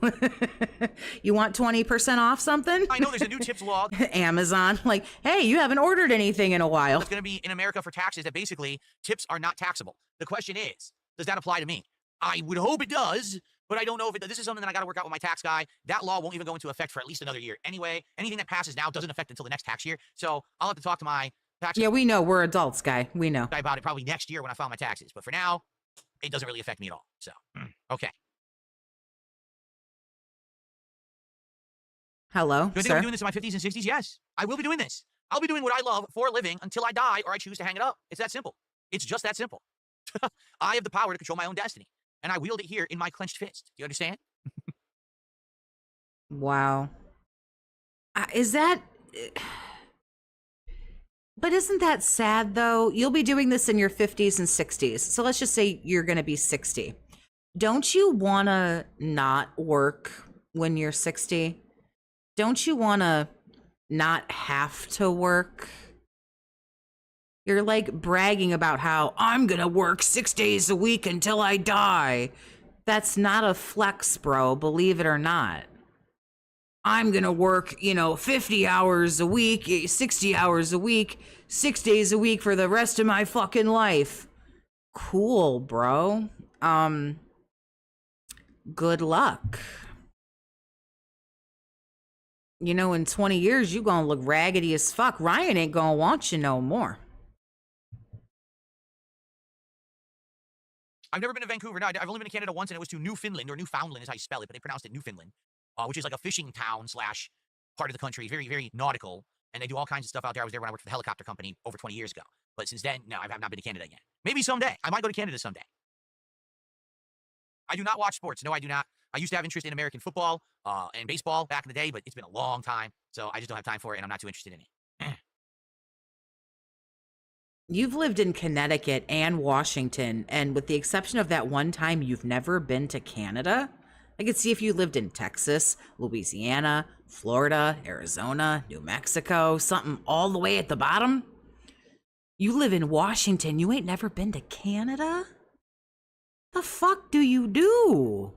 You want 20% off something? I know there's a new tips log. Amazon, like, hey, you haven't ordered anything in a while. It's going to be in America for taxes that basically tips are not taxable. The question is, does that apply to me? I would hope it does, but I don't know if it does. This is something that I got to work out with my tax guy. That law won't even go into effect for at least another year. Anyway, anything that passes now doesn't affect until the next tax year. So I'll have to talk to my tax Yeah, we know. We're adults, guy. We know. guy about it probably next year when I file my taxes. But for now, it doesn't really affect me at all. So, okay. Hello, Do I think sir. I'm doing this in my 50s and 60s? Yes, I will be doing this. I'll be doing what I love for a living until I die or I choose to hang it up. It's that simple. It's just that simple. I have the power to control my own destiny, and I wield it here in my clenched fist. Do you understand? Wow. Is that... But isn't that sad, though? You'll be doing this in your 50s and 60s. So let's just say you're going to be 60. Don't you want to not work when you're 60? Don't you want to not have to work? You're like bragging about how I'm going to work 6 days a week until I die. That's not a flex, bro, believe it or not. I'm going to work, 50 hours a week, 60 hours a week, 6 days a week for the rest of my fucking life. Cool, bro. Good luck. In 20 years, you gonna look raggedy as fuck. Ryan ain't gonna want you no more. I've never been to Vancouver. No, I've only been to Canada once, and it was to Newfoundland, or Newfoundland is how you spell it, but they pronounced it Newfoundland, which is like a fishing town / part of the country. Very, very nautical, and they do all kinds of stuff out there. I was there when I worked for the helicopter company over 20 years ago. But since then, no, I've not been to Canada yet. Maybe someday. I might go to Canada someday. I do not watch sports. No, I do not. I used to have interest in American football and baseball back in the day, but it's been a long time, so I just don't have time for it, and I'm not too interested in it. You've lived in Connecticut and Washington, and with the exception of that one time, you've never been to Canada? I could see if you lived in Texas, Louisiana, Florida, Arizona, New Mexico, something all the way at the bottom. You live in Washington, you ain't never been to Canada? The fuck do you do?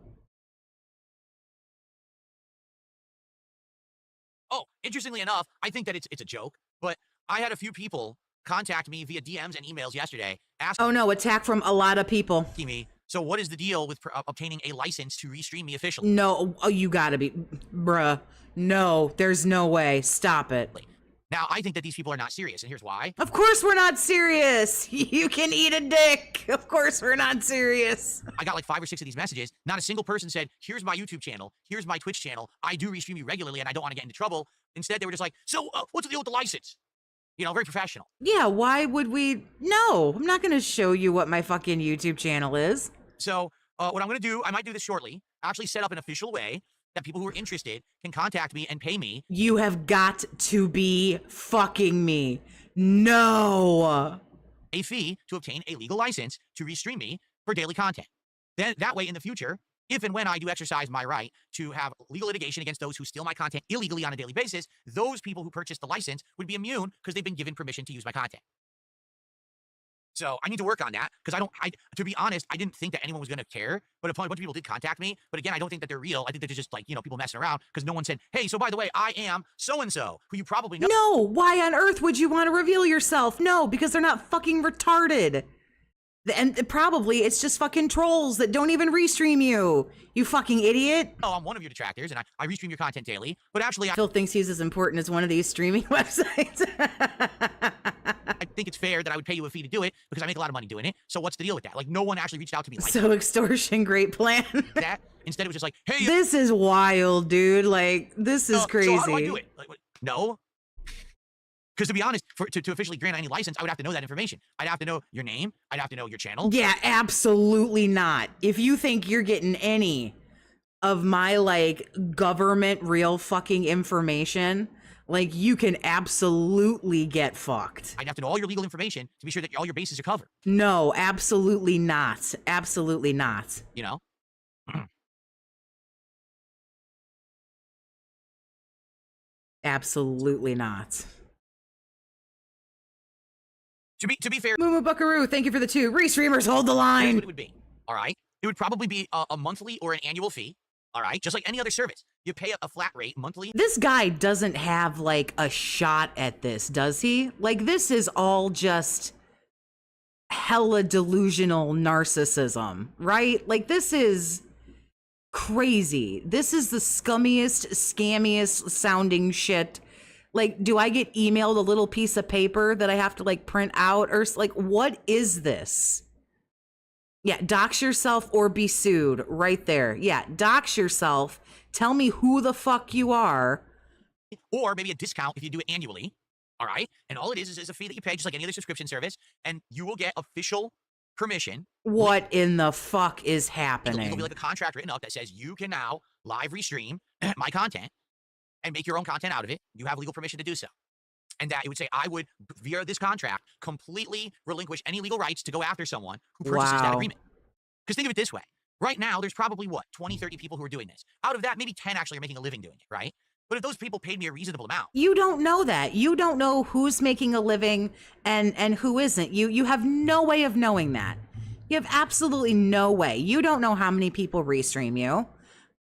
Oh, interestingly enough, I think that it's a joke, but I had a few people contact me via DMs and emails yesterday asking Oh no, attack from a lot of people. me, so what is the deal with obtaining a license to restream me officially? No, you gotta be, bruh. No, there's no way. Stop it. Now, I think that these people are not serious, and here's why. Of course we're not serious. You can eat a dick. Of course we're not serious. I got like 5 or 6 of these messages. Not a single person said, here's my YouTube channel, here's my Twitch channel, I do restream you regularly, and I don't want to get into trouble. Instead, they were just like, so what's the deal with the license? Very professional. Yeah, why would we? No, I'm not going to show you what my fucking YouTube channel is. So what I'm going to do, I might do this shortly, actually set up an official way that people who are interested can contact me and pay me. You have got to be fucking me. No. A fee to obtain a legal license to restream me for daily content. Then that way in the future, if and when I do exercise my right to have legal litigation against those who steal my content illegally on a daily basis, those people who purchased the license would be immune because they've been given permission to use my content. So I need to work on that because to be honest, I didn't think that anyone was going to care, but a bunch of people did contact me. But again, I don't think that they're real. I think that they're just like, people messing around because no one said, hey, so by the way, I am so-and-so, who you probably know. No, why on earth would you want to reveal yourself? No, because they're not fucking retarded. And probably it's just fucking trolls that don't even restream you. You fucking idiot. Oh, I'm one of your detractors, and I restream your content daily. But actually, Phil thinks he's as important as one of these streaming websites. I think it's fair that I would pay you a fee to do it because I make a lot of money doing it. So what's the deal with that? Like, no one actually reached out to me like so extortion, great plan. that. Instead, it was just like, hey. This is wild, dude. Like, this is crazy. So how do I do it? Like, no. Because to be honest, to officially grant any license, I would have to know that information. I'd have to know your name. I'd have to know your channel. Yeah, absolutely not. If you think you're getting any of my, government real fucking information, you can absolutely get fucked. I'd have to know all your legal information to be sure that all your bases are covered. No, absolutely not. Absolutely not. Absolutely not. To be fair, Moo Buckaroo, thank you for the 2. Restreamers, hold the line. here's what it would be. All right, it would probably be a monthly or an annual fee. All right, just like any other service, you pay a flat rate monthly. This guy doesn't have a shot at this, does he? This is all just hella delusional narcissism, right? This is crazy. This is the scummiest, scammiest sounding shit. Do I get emailed a little piece of paper that I have to print out or what is this? Yeah, dox yourself or be sued right there. Yeah, dox yourself. Tell me who the fuck you are. Or maybe a discount if you do it annually. All right. And all it is a fee that you pay just like any other subscription service. And you will get official permission. What in the fuck is happening? It'll be like a contract written up that says you can now live restream my content and make your own content out of it. You have legal permission to do so. And that it would say, I would, via this contract, completely relinquish any legal rights to go after someone who purchases that agreement. Because think of it this way. Right now, there's probably, 20, 30 people who are doing this. Out of that, maybe 10 actually are making a living doing it, right? But if those people paid me a reasonable amount. You don't know that. You don't know who's making a living and who isn't. You have no way of knowing that. You have absolutely no way. You don't know how many people restream you.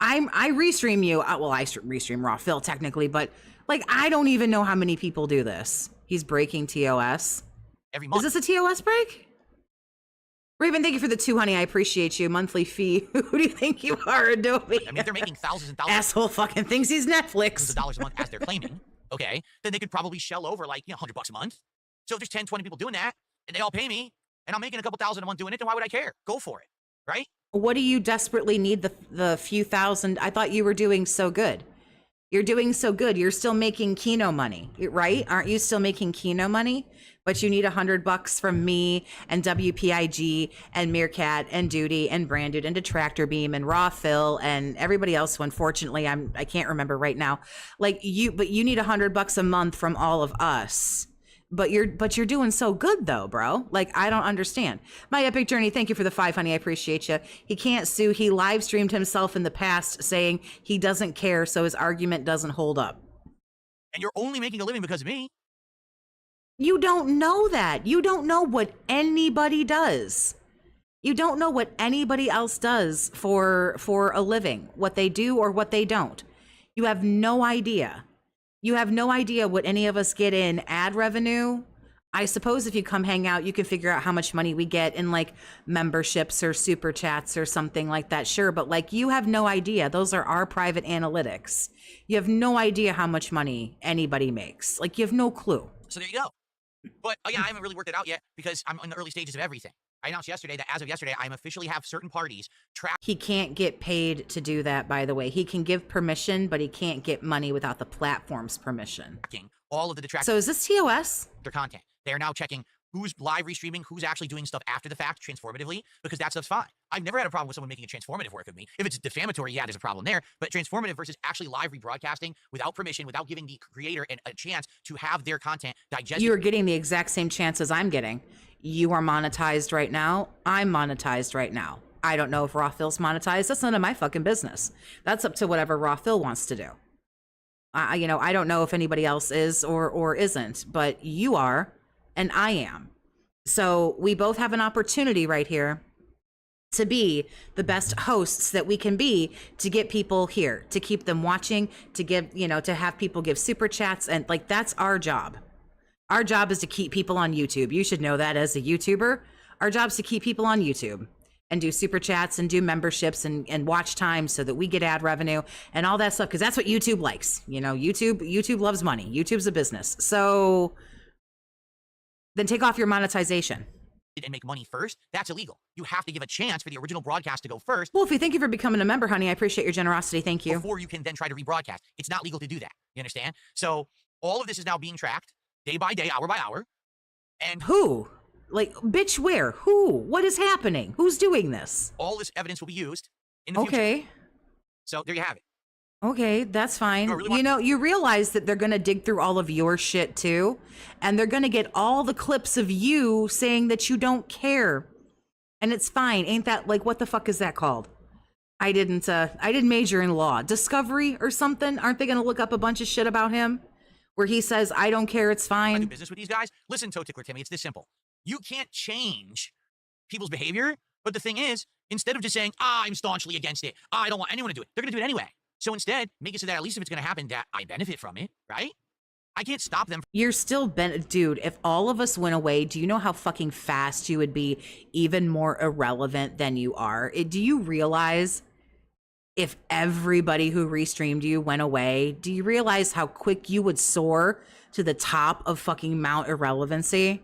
I restream you. Well, I restream Raw Phil technically, but like I don't even know how many people do this. He's breaking TOS. Every month. Is this a TOS break? Raven, thank you for the 2, honey. I appreciate you. Monthly fee. Who do you think you are, Adobe? I mean, if they're making thousands and thousands Asshole fucking thinks he's Netflix. of dollars a month as they're claiming, okay, then they could probably shell over like, $100 a month. So if there's 10, 20 people doing that, and they all pay me, and I'm making a couple thousand a month doing it, then why would I care? Go for it, right? What do you desperately need the few thousand? I thought you were doing so good. You're doing so good. You're still making Kino money, right? Aren't you still making Kino money? But you need $100 from me and WPIG and Meerkat and Duty and Branded and Detractor Beam and Raw Phil and everybody else. Who unfortunately I can't remember right now. Like but you need $100 a month from all of us. But you're doing so good though, bro. Like I don't understand. My Epic Journey, thank you for the 5, honey. I appreciate you. He can't sue. He live streamed himself in the past saying he doesn't care, so his argument doesn't hold up. And you're only making a living because of me. You don't know that. You don't know what anybody does. You don't know what anybody else does for a living, what they do or what they don't. You have no idea. You have no idea what any of us get in ad revenue. I suppose if you come hang out, you can figure out how much money we get in like memberships or super chats or something like that. Sure. But like you have no idea. Those are our private analytics. You have no idea how much money anybody makes. Like you have no clue. So there you go. But yeah, I haven't really worked it out yet because I'm in the early stages of everything. I announced yesterday that as of yesterday, I officially have certain parties tracked. He can't get paid to do that, by the way. He can give permission, but he can't get money without the platform's permission. All of the detractors. So is this TOS? Their content. They are now checking who's live restreaming, who's actually doing stuff after the fact, transformatively, because that stuff's fine. I've never had a problem with someone making a transformative work of me. If it's defamatory, yeah, there's a problem there. But transformative versus actually live rebroadcasting without permission, without giving the creator a chance to have their content digested. You're getting the exact same chance as I'm getting. You are monetized right now. I'm monetized right now. I don't know if Raw Phil's monetized. That's none of my fucking business. That's up to whatever Raw Phil wants to do. I don't know if anybody else is or isn't, but you are and I am. So we both have an opportunity right here to be the best hosts that we can be, to get people here, to keep them watching, to give, to have people give super chats. And like, that's our job. Our job is to keep people on YouTube. You should know that as a YouTuber. Our job is to keep people on YouTube and do super chats and do memberships and watch time so that we get ad revenue and all that stuff. Cause that's what YouTube likes. YouTube loves money. YouTube's a business. So then take off your monetization. And make money first, that's illegal. You have to give a chance for the original broadcast to go first. Wolfie, thank you for becoming a member, honey. I appreciate your generosity. Thank you. Before you can then try to rebroadcast. It's not legal to do that. You understand? So all of this is now being tracked day by day, hour by hour. And who? Like, bitch, where? Who? What is happening? Who's doing this? All this evidence will be used in the future. Okay. So there you have it. Okay, that's fine. Really You realize that they're going to dig through all of your shit too, and they're going to get all the clips of you saying that you don't care. And it's fine. Ain't that like, what the fuck is that called? I didn't major in law. Discovery or something? Aren't they going to look up a bunch of shit about him where he says, I don't care, it's fine? I do business with these guys. Listen, Toe Tickler Timmy, it's this simple. You can't change people's behavior, but the thing is, instead of just saying, I'm staunchly against it, I don't want anyone to do it, they're going to do it anyway. So instead, make it so that at least if it's going to happen, that I benefit from it, right? I can't stop them. You're still, dude, if all of us went away, do you know how fucking fast you would be even more irrelevant than you are? Do you realize if everybody who restreamed you went away, do you realize how quick you would soar to the top of fucking Mount Irrelevancy?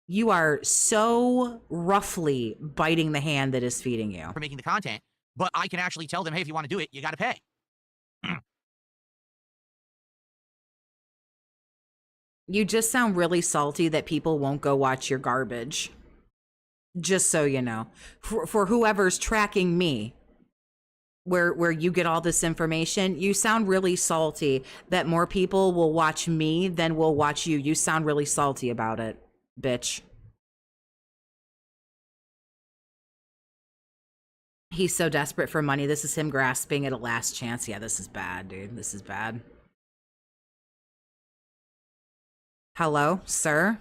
You are so roughly biting the hand that is feeding you. For making the content. But I can actually tell them, hey, if you want to do it, you got to pay. You just sound really salty that people won't go watch your garbage. Just so you know. For whoever's tracking me, where you get all this information, you sound really salty that more people will watch me than will watch you. You sound really salty about it, bitch. He's so desperate for money. This is him grasping at a last chance. Yeah, this is bad, dude. This is bad. Hello, sir?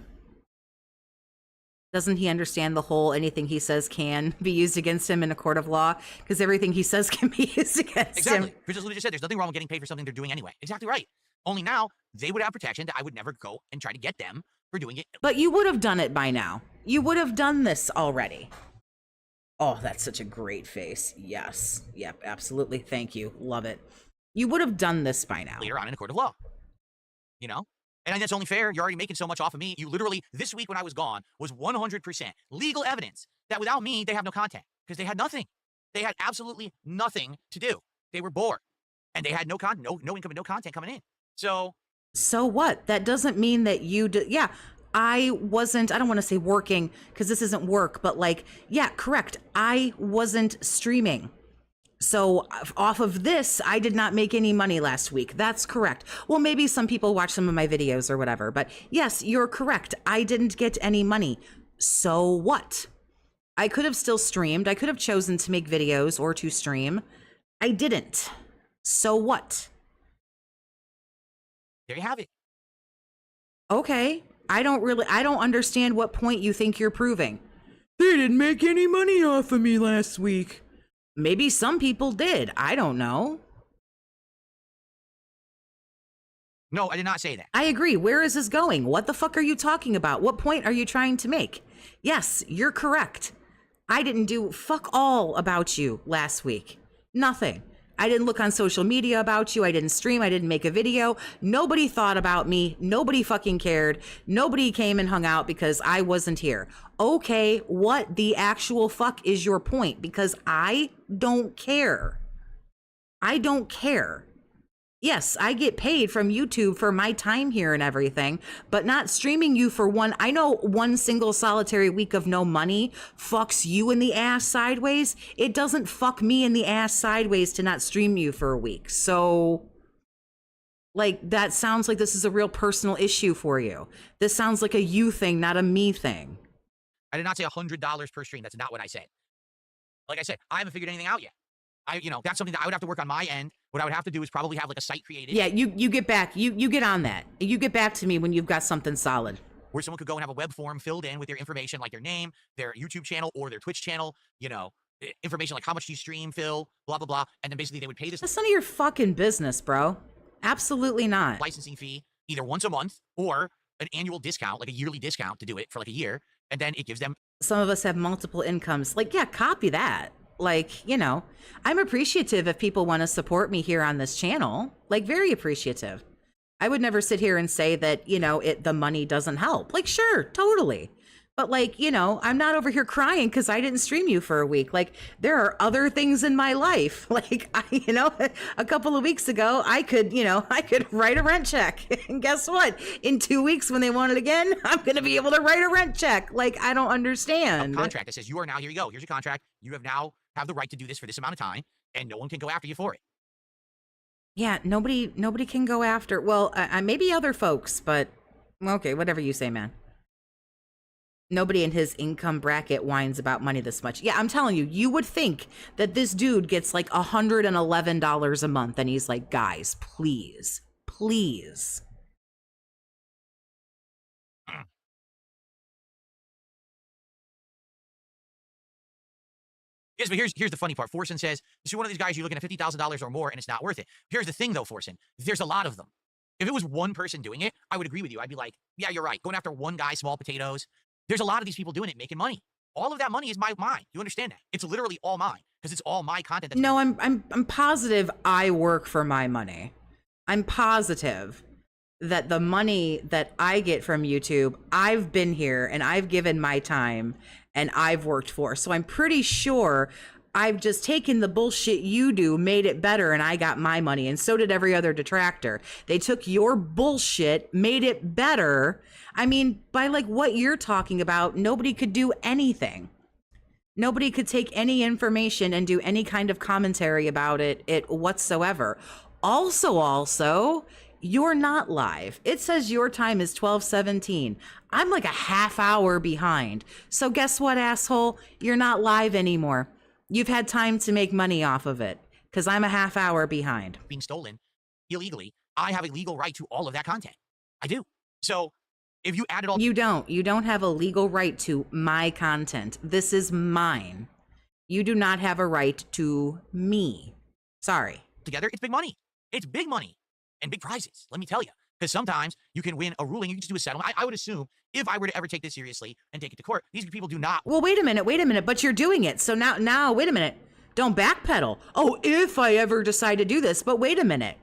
Doesn't he understand the whole anything he says can be used against him in a court of law? Because everything he says can be used against Exactly. him. Because just said, there's nothing wrong with getting paid for something they're doing anyway. Exactly right. Only now they would have protection that I would never go and try to get them for doing it. But you would have done it by now. You would have done this already. Oh, that's such a great face. Yes. Yep, absolutely. Thank you. Love it. You would have done this by now. Later on in a court of law. You know? And I think that's only fair. You're already making so much off of me. You literally, this week when I was gone, was 100% legal evidence that without me, they have no content. Because they had nothing. They had absolutely nothing to do. They were bored. And they had no content, no income and no content coming in. So what? That doesn't mean that you yeah, I don't want to say working because this isn't work, but like, yeah, correct. I wasn't streaming. So off of this, I did not make any money last week. That's correct. Well, maybe some people watch some of my videos or whatever, but yes, you're correct. I didn't get any money. So what? I could have still streamed. I could have chosen to make videos or to stream. I didn't. So what? there you have it. Okay. I don't understand what point you think you're proving. They didn't make any money off of me last week. Maybe some people did. I don't know. No, I did not say that. I agree. Where is this going? What the fuck are you talking about? What point are you trying to make? Yes, you're correct. I didn't do fuck all about you last week. Nothing. I didn't look on social media about you. I didn't stream. I didn't make a video. Nobody thought about me. Nobody fucking cared. Nobody came and hung out because I wasn't here. Okay, what the actual fuck is your point? Because I don't care. I don't care. Yes, I get paid from YouTube for my time here and everything, but not streaming you for I know one single solitary week of no money fucks you in the ass sideways. It doesn't fuck me in the ass sideways to not stream you for a week. So, like, that sounds like this is a real personal issue for you. This sounds like a you thing, not a me thing. I did not say $100 per stream. That's not what I said. Like I said, I haven't figured anything out yet. That's something that I would have to work on my end. What I would have to do is probably have like a site created. Yeah, you get back. You get on that. You get back to me when you've got something solid. Where someone could go and have a web form filled in with their information, like their name, their YouTube channel, or their Twitch channel, information like how much do you stream, Phil, blah, blah, blah. And then basically they would pay this. That's none of your fucking business, bro. Absolutely not. Licensing fee, either once a month or an annual discount, like a yearly discount to do it for like a year. And then it gives them. Some of us have multiple incomes. Like, yeah, copy that. Like, I'm appreciative if people want to support me here on this channel. Like, very appreciative. I would never sit here and say that, the money doesn't help. Like, sure, totally. But like, I'm not over here crying because I didn't stream you for a week. Like, there are other things in my life. Like, a couple of weeks ago, I could write a rent check. And guess what? In 2 weeks when they want it again, I'm going to be able to write a rent check. Like, I don't understand. A contract that says you are now, here you go. Here's your contract. You have the right to do this for this amount of time, and no one can go after you for it. Yeah, nobody can go after. Well, maybe other folks, but okay, whatever you say, man. Nobody in his income bracket whines about money this much. Yeah, I'm telling you, you would think that this dude gets like $111 a month, and he's like, guys, please. Yes, but here's the funny part. Forsen says, this is one of these guys you're looking at $50,000 or more, and it's not worth it. Here's the thing, though, Forsen. There's a lot of them. If it was one person doing it, I would agree with you. I'd be like, yeah, you're right. Going after one guy, small potatoes. There's a lot of these people doing it, making money. All of that money is mine. You understand that? It's literally all mine because it's all my content. No, I'm positive I work for my money. I'm positive that the money that I get from YouTube, I've been here and I've given my time and I've worked for. So I'm pretty sure I've just taken the bullshit you do, made it better, and I got my money. And so did every other detractor. They took your bullshit, made it better. I mean, by like what you're talking about, nobody could do anything. Nobody could take any information and do any kind of commentary about it whatsoever. Also, you're not live. It says your time is 12:17. I'm like a half hour behind. So guess what, asshole? You're not live anymore. You've had time to make money off of it because I'm a half hour behind. Being stolen illegally, I have a legal right to all of that content. I do. So If you add it all You don't have a legal right to my content. This is mine. You do not have a right to me. Sorry. together, it's big money. It's big money and big prizes, let me tell you. Because sometimes you can win a ruling, you can just do a settlement. I would assume if I were to ever take this seriously and take it to court, these people do not. Well, wait a minute, but you're doing it. So now, wait a minute. Don't backpedal. Oh, if I ever decide to do this, but wait a minute.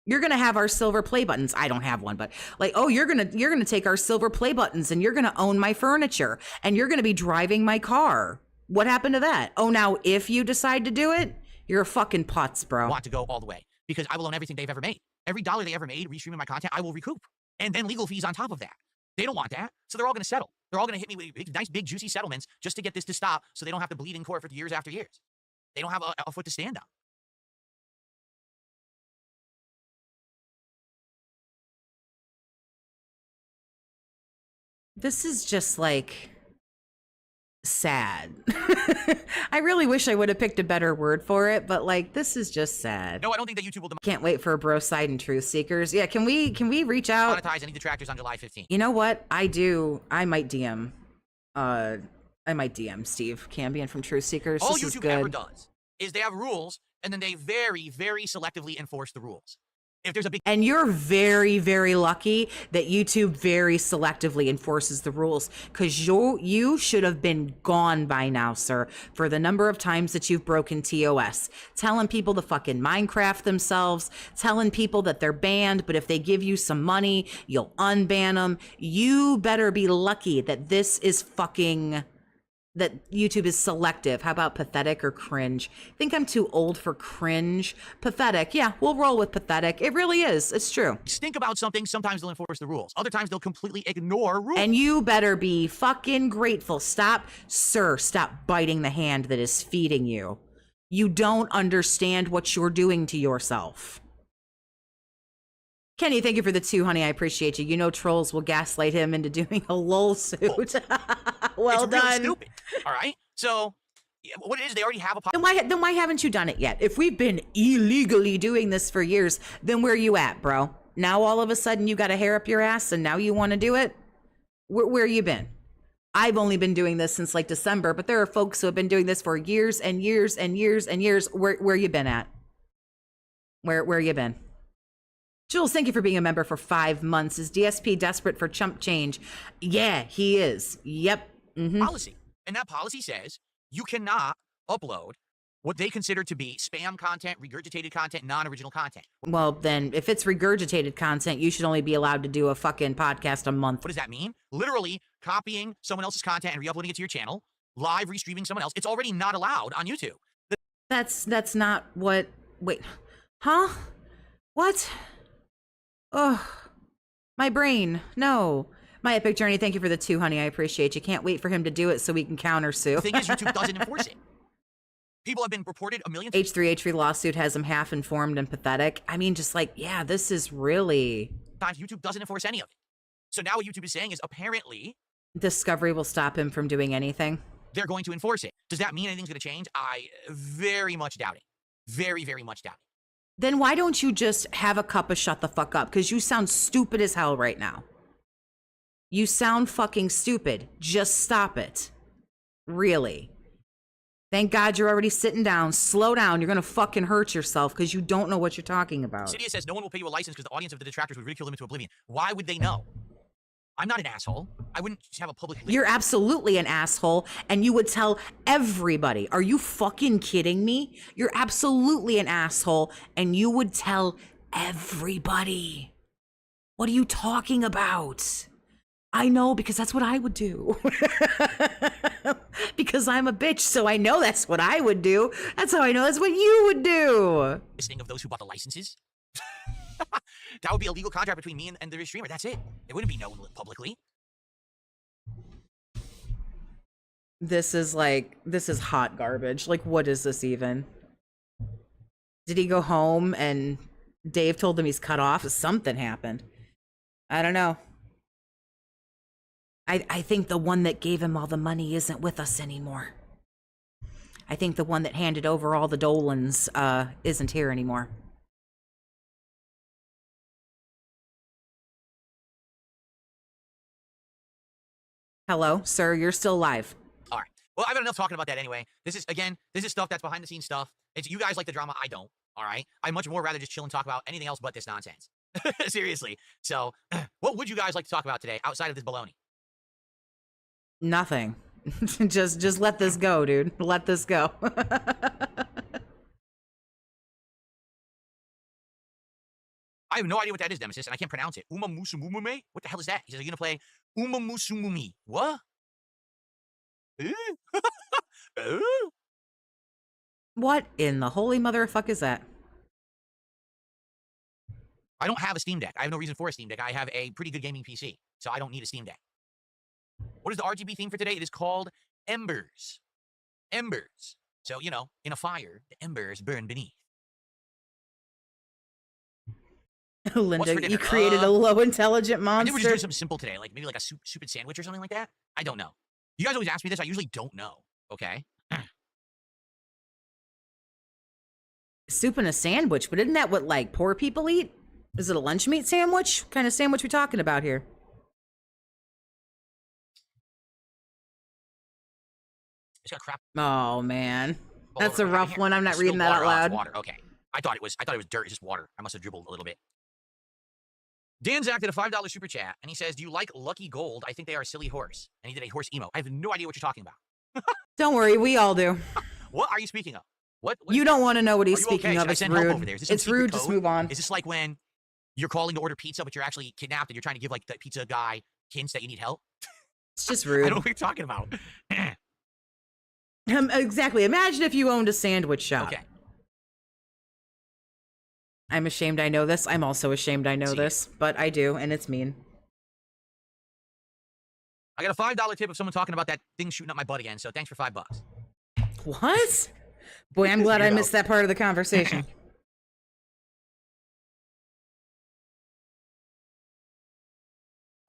You're going to have our silver play buttons. I don't have one, but like, oh, you're going to take our silver play buttons and you're going to own my furniture and you're going to be driving my car. What happened to that? Oh, now if you decide to do it, you're a fucking putz, bro. Want to go all the way because I will own everything they've ever made. Every dollar they ever made restreaming my content, I will recoup. And then legal fees on top of that. They don't want that. So they're all going to settle. They're all going to hit me with nice, big, juicy settlements just to get this to stop so they don't have to bleed in court for years after years. They don't have a foot to stand on. This is just like sad. I really wish I would have picked a better word for it, but like, this is just sad. No, I don't think that YouTube will Can't wait for Bro Side and Truth Seekers. Yeah, can we reach out? monetize any detractors on July 15th. You know what? I might DM. I might DM Steve Cambion from Truth Seekers. All this is YouTube good. ever does is they have rules and then they very, very selectively enforce the rules. If there's a big And you're very, very lucky that YouTube very selectively enforces the rules, because you should have been gone by now, sir, for the number of times that you've broken TOS. Telling people to fucking Minecraft themselves, telling people that they're banned, but if they give you some money, you'll unban them. You better be lucky that this is fucking... that YouTube is selective. How about pathetic or cringe? I think I'm too old for cringe. Pathetic. Yeah, we'll roll with pathetic. It really is. It's true. stink about something, sometimes they'll enforce the rules. Other times they'll completely ignore rules. And you better be fucking grateful. Stop biting the hand that is feeding you. You don't understand what you're doing to yourself. Kenny, thank you for the 2, honey. I appreciate you. You know trolls will gaslight him into doing a lol suit. Well it's done. really stupid. All right. So yeah, what it is, they already have a Then why haven't you done it yet? If we've been illegally doing this for years, then where you at, bro? Now all of a sudden you got a hair up your ass and now you want to do it? Where you been? I've only been doing this since like December, but there are folks who have been doing this for years and years and years and years. Where you been at? Where you been? Jules, thank you for being a member for 5 months. Is DSP desperate for chump change? Yeah, he is. Yep. policy. And that policy says you cannot upload what they consider to be spam content, regurgitated content, non-original content. Well, then, if it's regurgitated content, you should only be allowed to do a fucking podcast a month. What does that mean? Literally copying someone else's content and re-uploading it to your channel, live restreaming someone else. It's already not allowed on YouTube. That's not what... Wait. Huh? What? Ugh. My brain. No. My Epic Journey, thank you for the 2, honey. I appreciate you. Can't wait for him to do it so we can countersue. The thing is, YouTube doesn't enforce it. People have been reported a million H3H3 lawsuit has him half informed and pathetic. I mean, just like, yeah, this is really... times. YouTube doesn't enforce any of it. So now what YouTube is saying is apparently... Discovery will stop him from doing anything. They're going to enforce it. Does that mean anything's going to change? I very much doubt it. Very, very much doubt it. Then why don't you just have a cup of shut the fuck up? Because you sound stupid as hell right now. You sound fucking stupid. Just stop it. Really. Thank God you're already sitting down. Slow down. You're going to fucking hurt yourself because you don't know what you're talking about. Cydia says no one will pay you a license because the audience of the detractors would ridicule them into oblivion. Why would they know? I'm not an asshole. I wouldn't just have a public... You're absolutely an asshole, and you would tell everybody. Are you fucking kidding me? You're absolutely an asshole, and you would tell everybody. What are you talking about? I know, because that's what I would do. Because I'm a bitch, so I know that's what I would do. That's how I know that's what you would do. Listening of those who bought the licenses. That would be a legal contract between me and the streamer. That's it. It wouldn't be known publicly. This is hot garbage. Like, what is this even? Did he go home and Dave told him he's cut off? Something happened. I don't know. I think the one that gave him all the money isn't with us anymore. I think the one that handed over all the Dolans isn't here anymore. Hello, sir, you're still live. All right. Well, I've had enough talking about that anyway. This is stuff that's behind the scenes stuff. It's you guys like the drama. I don't. All right. I'd much more rather just chill and talk about anything else but this nonsense. Seriously. So, what would you guys like to talk about today outside of this baloney? Nothing. just let this go, dude. Let this go. I have no idea what that is, Nemesis, and I can't pronounce it. Umamusumume? What the hell is that? He says, are you going to play Umamusumumi? What? What in the holy motherfuck is that? I don't have a Steam Deck. I have no reason for a Steam Deck. I have a pretty good gaming PC, so I don't need a Steam Deck. What is the RGB theme for today? It is called Embers. Embers. So, you know, in a fire, the embers burn beneath. Linda, you created a low intelligent monster. I think we're just doing something simple today, like maybe like a stupid sandwich or something like that. I don't know. You guys always ask me this. I usually don't know. Okay. Soup and a sandwich, but isn't that what like poor people eat? Is it a lunch meat sandwich? What kind of sandwich we talking about here? It's got crap. Oh man, that's a rough one. I'm not reading that out loud. Water. Okay. I thought it was dirt. It's just water. I must have dribbled a little bit. Dan Zach did a $5 super chat, and he says, do you like Lucky Gold? I think they are a silly horse. And he did a horse emo. I have no idea what you're talking about. Don't worry, we all do. What are you speaking of? What you don't want to know what he's speaking of. It's rude. It's rude. Just move on. Is this like when you're calling to order pizza, but you're actually kidnapped, and you're trying to give like the pizza guy hints that you need help? It's just rude. I don't know what you're talking about. Exactly. Imagine if you owned a sandwich shop. Okay. I'm ashamed I know this. I'm also ashamed I know this, but I do, and it's mean. I got a $5 tip of someone talking about that thing shooting up my butt again, so thanks for $5. What? Boy, I'm glad I missed that part of the conversation.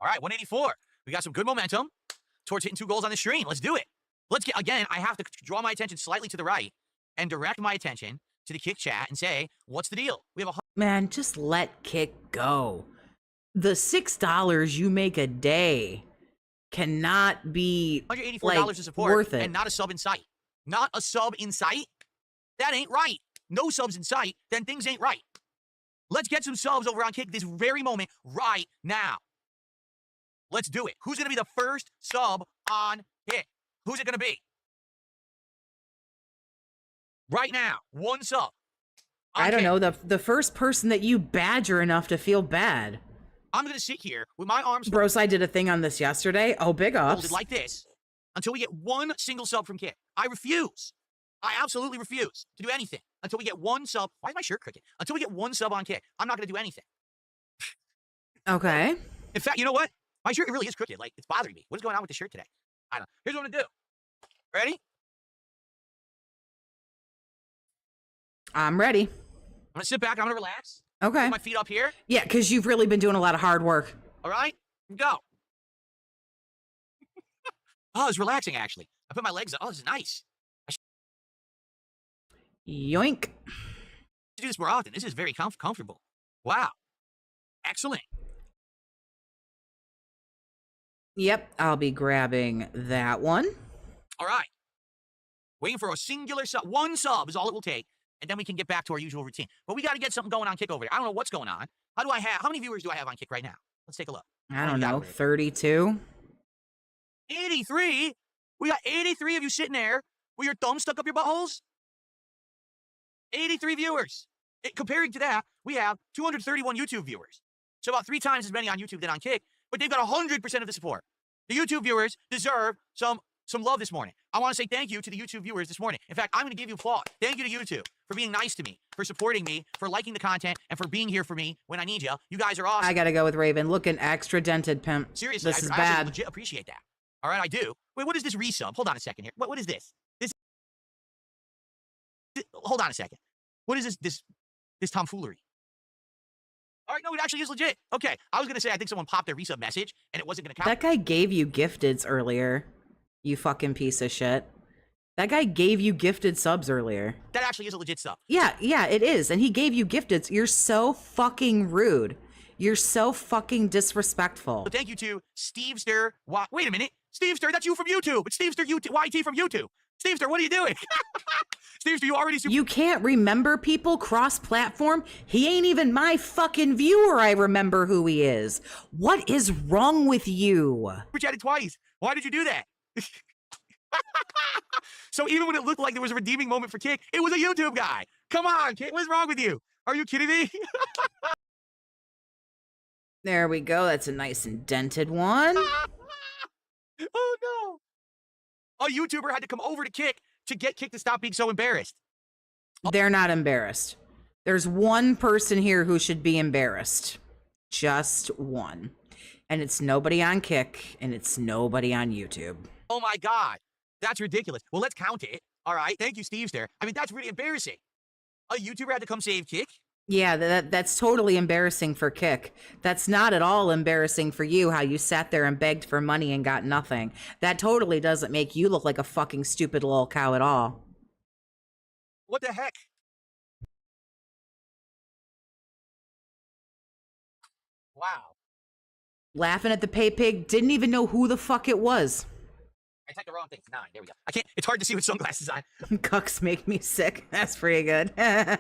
All right, 184. We got some good momentum towards hitting 2 goals on the stream. Let's do it. Let's get, again, I have to draw my attention slightly to the right and direct my attention to the Kick chat and say, what's the deal? We have a man, just let Kick go. The $6 you make a day cannot be $184 like, to support worth it. And not a sub in sight. Not a sub in sight? That ain't right. No subs in sight, then things ain't right. Let's get some subs over on Kick this very moment right now. Let's do it. Who's going to be the first sub on Kick? Who's it going to be? Right now, 1 sub. I don't know, the first person that you badger enough to feel bad. I'm going to sit here with my arms Bros, I did a thing on this yesterday. Oh, big ups. folded like this until we get 1 single sub from Kick. I refuse. I absolutely refuse to do anything until we get 1 sub. Why is my shirt crooked? Until we get 1 sub on Kick, I'm not going to do anything. Okay. In fact, you know what? My shirt really is crooked. Like, it's bothering me. What is going on with the shirt today? I don't know. Here's what I'm going to do. Ready? I'm ready. I'm going to sit back. I'm going to relax. Okay. Put my feet up here. Yeah, because you've really been doing a lot of hard work. All right? Go. Oh, it's relaxing, actually. I put my legs up. Oh, this is nice. Yoink. I should do this more often. This is very comfortable. Wow. Excellent. Yep, I'll be grabbing that one. All right. Waiting for a singular sub. 1 sub is all it will take, and then we can get back to our usual routine. But we got to get something going on Kick over there. I don't know what's going on. How many viewers do I have on Kick right now? Let's take a look. I don't know, 32? 83? We got 83 of you sitting there with your thumb stuck up your buttholes? 83 viewers. Comparing to that, we have 231 YouTube viewers. So about 3 times as many on YouTube than on Kick, but they've got 100% of the support. The YouTube viewers deserve some love this morning. I want to say thank you to the YouTube viewers this morning. In fact, I'm going to give you applause. Thank you to YouTube for being nice to me, for supporting me, for liking the content, and for being here for me when I need you. You guys are awesome. I got to go with Raven. Looking extra dented, pimp. Seriously, this is I bad. legit appreciate that. All right, I do. Wait, what is this resub? Hold on a second here. What is this? Hold on a second. What is this tomfoolery? All right, no, it actually is legit. Okay, I was going to say I think someone popped their resub message, and it wasn't going to count. That guy gave you gifteds earlier, you fucking piece of shit. That guy gave you gifted subs earlier. That actually is a legit sub. Yeah, it is. And he gave you gifteds. You're so fucking rude. You're so fucking disrespectful. So thank you to Stevester. Wait a minute. Stevester, that's you from YouTube. It's Stevester YT from YouTube. Stevester, what are you doing? Stevester, you already You can't remember people cross-platform? He ain't even my fucking viewer. I remember who he is. What is wrong with you? super chatted twice. Why did you do that? So even when it looked like there was a redeeming moment for Kick, it was a YouTube guy. Come on, Kick, what's wrong with you? Are you kidding me? There we go. That's a nice indented one. Oh no. A YouTuber had to come over to Kick to get Kick to stop being so embarrassed. They're not embarrassed. There's one person here who should be embarrassed. Just one. And it's nobody on Kick, and it's nobody on YouTube. Oh my God. That's ridiculous. Well, let's count it. All right. Thank you, Stevester. I mean, that's really embarrassing. A YouTuber had to come save Kick? Yeah, that's totally embarrassing for Kick. That's not at all embarrassing for you, how you sat there and begged for money and got nothing. That totally doesn't make you look like a fucking stupid little cow at all. What the heck? Wow. Laughing at the pay pig, didn't even know who the fuck it was. I typed the wrong thing. 9. There we go. I can't. It's hard to see with sunglasses on. Cucks make me sick. That's pretty good. I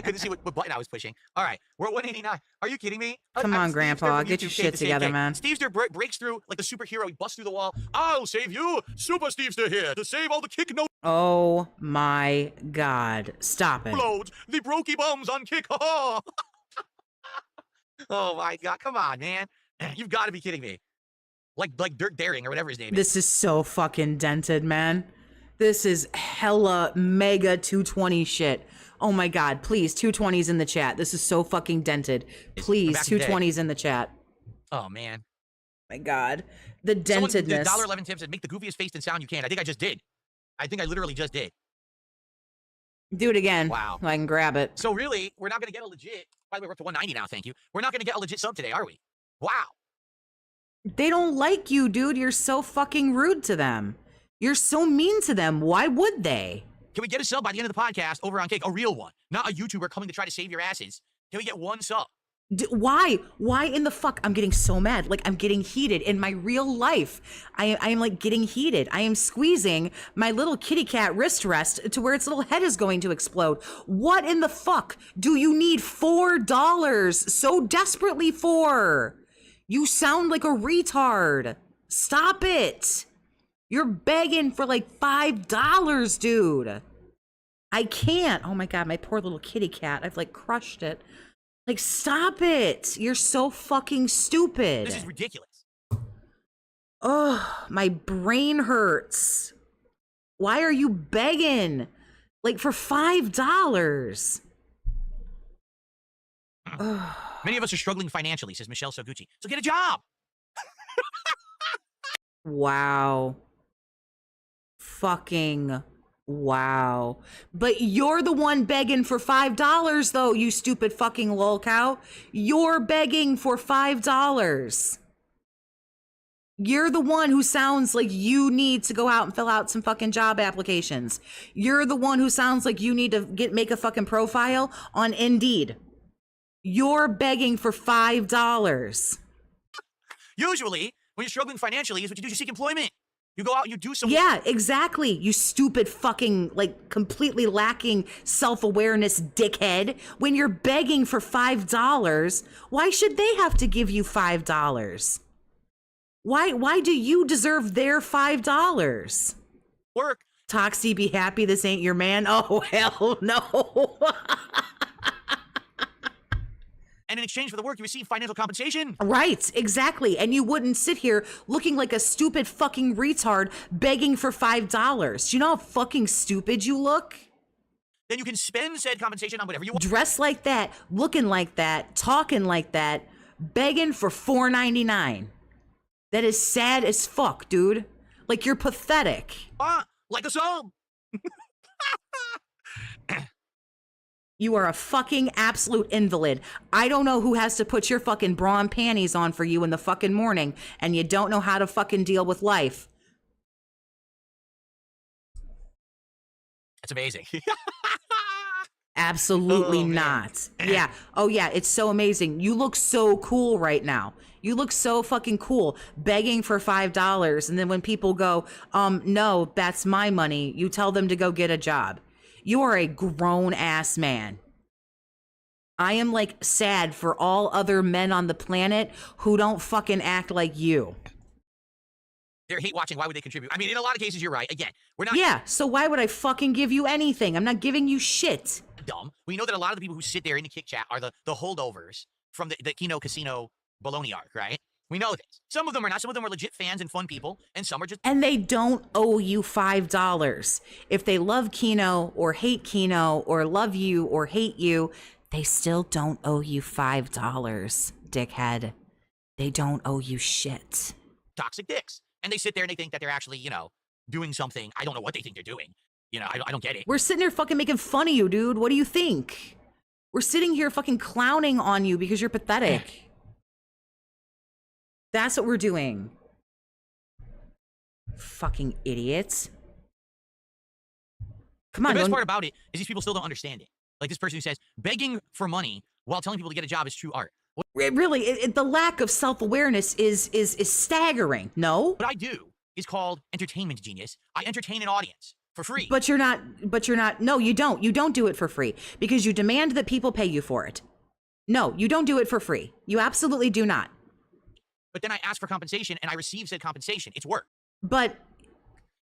couldn't see what button I was pushing. All right. We're at 189. Are you kidding me? Come on, Grandpa. Get your shit together, man. Stevester breaks through like the superhero. He busts through the wall. I'll save you. Super Stevester here to save all the Kick no Oh my God. Stop it. blows. The brokey bums on Kick. Oh my God. Come on, man. You've got to be kidding me. Like Dirk Daring or whatever his name is. This is so fucking dented, man. This is hella mega 220 shit. Oh my God, please, 220s in the chat. This is so fucking dented. Please, 220s in the chat. Oh, man. My God. The dentedness. $1.11 tips and make the goofiest face and sound you can. I think I just did. I think I literally just did. Do it again. Wow. So I can grab it. So really, we're not going to get a legit... By the way, we're up to 190 now, thank you. We're not going to get a legit sub today, are we? Wow. They don't like you, dude. You're so fucking rude to them. You're so mean to them. Why would they? Can we get a sub by the end of the podcast over on Kick? A real one. Not a YouTuber coming to try to save your asses. Can we get one sub? Why? Why in the fuck? I'm getting so mad. Like, I'm getting heated in my real life. I am like getting heated. I am squeezing my little kitty cat wrist rest to where its little head is going to explode. What in the fuck do you need $4 so desperately for? You sound like a retard. Stop it. You're begging for like $5, dude. I can't. Oh my God, my poor little kitty cat. I've like crushed it. Like, stop it. You're so fucking stupid. This is ridiculous. Oh, my brain hurts. Why are you begging? Like, for $5? Many of us are struggling financially, says Michelle Soguchi. So get a job. Wow. Fucking wow. But you're the one begging for $5 though, you stupid fucking lol cow. You're begging for $5. You're the one who sounds like you need to go out and fill out some fucking job applications. You're the one who sounds like you need to make a fucking profile on Indeed. You're begging for $5. Usually, when you're struggling financially, is what you do. You seek employment. You go out and you do some... Yeah, exactly. You stupid fucking, like, completely lacking self-awareness dickhead. When you're begging for $5, why should they have to give you $5? Why do you deserve their $5? Work. Toxie, be happy this ain't your man? Oh, hell no. And in exchange for the work, you receive financial compensation. Right, exactly. And you wouldn't sit here looking like a stupid fucking retard begging for $5. Do you know how fucking stupid you look? Then you can spend said compensation on whatever you want. Dressed like that, looking like that, talking like that, begging for $4.99. That is sad as fuck, dude. Like, you're pathetic. Like a sub. You are a fucking absolute invalid. I don't know who has to put your fucking bra and panties on for you in the fucking morning, and you don't know how to fucking deal with life. That's amazing. Absolutely Oh, man. not. Yeah. Oh, yeah. It's so amazing. You look so cool right now. You look so fucking cool begging for $5. And then when people go, no, that's my money, you tell them to go get a job. You are a grown ass man. I am like sad for all other men on the planet who don't fucking act like you. They're hate watching. Why would they contribute? I mean, in a lot of cases, you're right. Again, we're not Yeah, so why would I fucking give you anything? I'm not giving you shit. dumb. We know that a lot of the people who sit there in the kick chat are the holdovers from the Kino Casino baloney arc, right? We know this. Some of them are not. Some of them are legit fans and fun people, and some are just. And they don't owe you $5. If they love Kino or hate Kino or love you or hate you, they still don't owe you $5, dickhead. They don't owe you shit. Toxic dicks. And they sit there and they think that they're actually, you know, doing something. I don't know what they think they're doing. You know, I don't get it. We're sitting there fucking making fun of you, dude. What do you think? We're sitting here fucking clowning on you because you're pathetic. That's what we're doing. Fucking idiots. Come on. The best part about it is these people still don't understand it. Like this person who says, begging for money while telling people to get a job is true art. The lack of self-awareness is staggering. No? What I do is called entertainment, genius. I entertain an audience for free. But you're not, no, you don't. You don't do it for free because you demand that people pay you for it. No, you don't do it for free. You absolutely do not. But then I ask for compensation and I receive said compensation. It's work. But.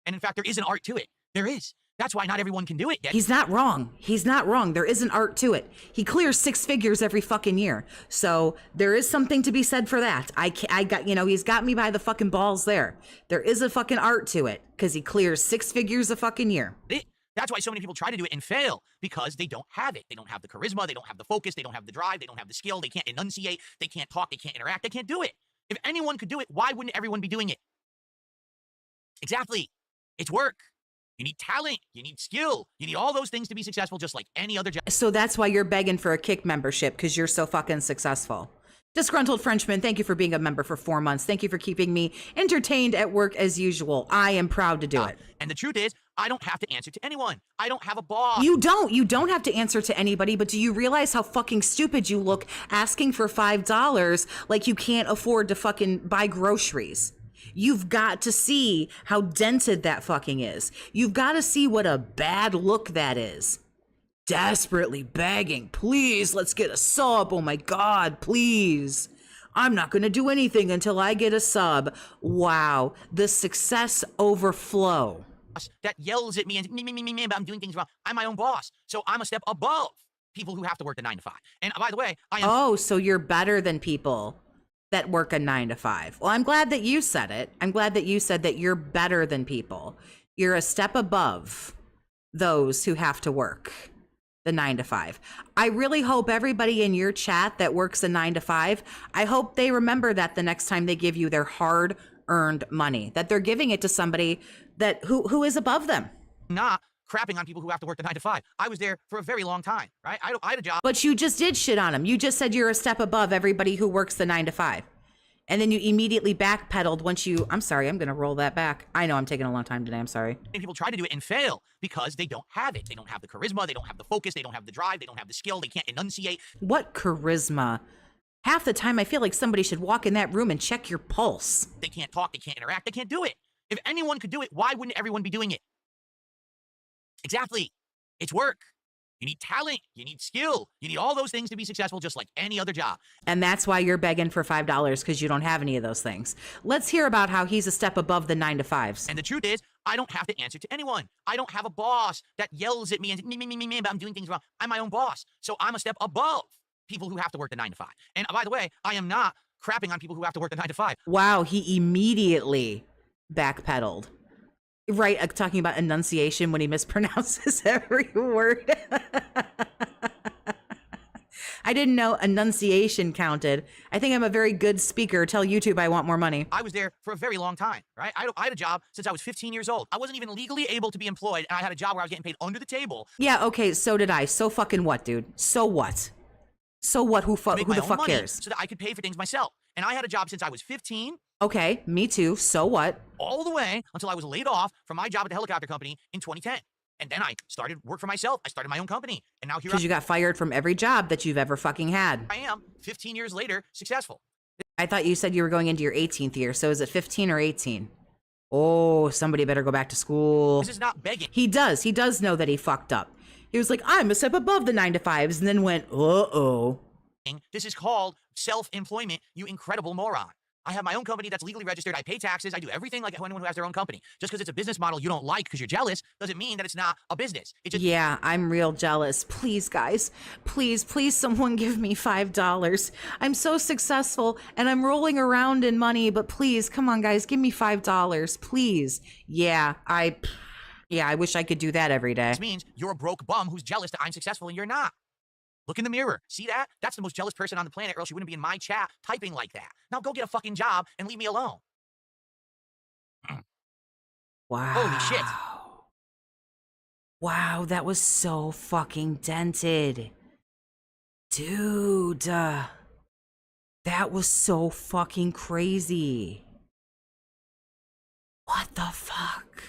And in fact, there is an art to it. There is. That's why not everyone can do it. He's not wrong. He's not wrong. There is an art to it. He clears 6 figures every fucking year. So there is something to be said for that. I got, he's got me by the fucking balls there. There is a fucking art to it because he clears 6 figures a fucking year. That's why so many people try to do it and fail because they don't have it. They don't have the charisma. They don't have the focus. They don't have the drive. They don't have the skill. They can't enunciate. They can't talk. They can't interact. They can't do it. If anyone could do it, why wouldn't everyone be doing it? Exactly. It's work. You need talent. You need skill. You need all those things to be successful, just like any other job. So that's why you're begging for a Kick membership, because you're so fucking successful. Disgruntled Frenchman, thank you for being a member for 4 months. Thank you for keeping me entertained at work as usual. I am proud to do it. And the truth is, I don't have to answer to anyone. I don't have a boss. You don't have to answer to anybody, but do you realize how fucking stupid you look asking for $5 like you can't afford to fucking buy groceries? You've got to see how dented that fucking is. You've got to see what a bad look that is. Desperately begging, please, let's get a sub. Oh my God, please. I'm not going to do anything until I get a sub. Wow, the success overflow. That yells at me and me, but I'm doing things wrong. I'm my own boss, so I'm a step above people who have to work the 9 to 5. And by the way, I am. Oh, so you're better than people that work a 9 to 5. Well, I'm glad that you said it. I'm glad that you said that you're better than people. You're a step above those who have to work the 9 to 5. I really hope everybody in your chat that works a 9 to 5, I hope they remember that the next time they give you their hard-earned money, that they're giving it to somebody that who is above them. Not crapping on people who have to work the 9 to 5. I was there for a very long time, right? I had a job. But you just did shit on them. You just said you're a step above everybody who works the 9 to 5. And then you immediately backpedaled once you, I'm sorry, I'm going to roll that back. I know I'm taking a long time today. I'm sorry. And people try to do it and fail because they don't have it. They don't have the charisma. They don't have the focus. They don't have the drive. They don't have the skill. They can't enunciate. What charisma? Half the time I feel like somebody should walk in that room and check your pulse. They can't talk. They can't interact. They can't do it. If anyone could do it, why wouldn't everyone be doing it? Exactly. It's work. You need talent. You need skill. You need all those things to be successful, just like any other job. And that's why you're begging for $5 because you don't have any of those things. Let's hear about how he's a step above the 9 to 5s. And the truth is, I don't have to answer to anyone. I don't have a boss that yells at me and me, but I'm doing things wrong. I'm my own boss. So I'm a step above people who have to work the 9 to 5. And by the way, I am not crapping on people who have to work the 9 to 5. Wow, he immediately backpedaled. Right, talking about enunciation when he mispronounces every word. I didn't know enunciation counted. I think I'm a very good speaker. Tell YouTube I want more money. I was there for a very long time, right? I had a job since I was 15 years old. I wasn't even legally able to be employed, and I had a job where I was getting paid under the table. Yeah, okay, so did I. So fucking what, dude? So what? So what? Who the fuck cares? So that I could pay for things myself. And I had a job since I was 15. Okay, me too. So what? All the way until I was laid off from my job at the helicopter company in 2010. And then I started work for myself. I started my own company. And now here Because you got fired from every job that you've ever fucking had. I am, 15 years later, successful. I thought you said you were going into your 18th year. So is it 15 or 18? Oh, somebody better go back to school. This is not begging. He does. He does know that he fucked up. He was like, I'm a step above the 9-to-5s, and then went, uh-oh. This is called self-employment, you incredible moron. I have my own company that's legally registered. I pay taxes. I do everything like anyone who has their own company. Just because it's a business model you don't like because you're jealous doesn't mean that it's not a business. It just Yeah, I'm real jealous. Please, guys. Please, please, someone give me $5. I'm so successful, and I'm rolling around in money, but please, come on, guys, give me $5. Please. Yeah, I wish I could do that every day. This means you're a broke bum who's jealous that I'm successful and you're not. Look in the mirror. See that? That's the most jealous person on the planet, or else you wouldn't be in my chat typing like that. Now go get a fucking job and leave me alone. Wow. Holy shit. Wow, that was so fucking dented. Dude. That was so fucking crazy. What the fuck?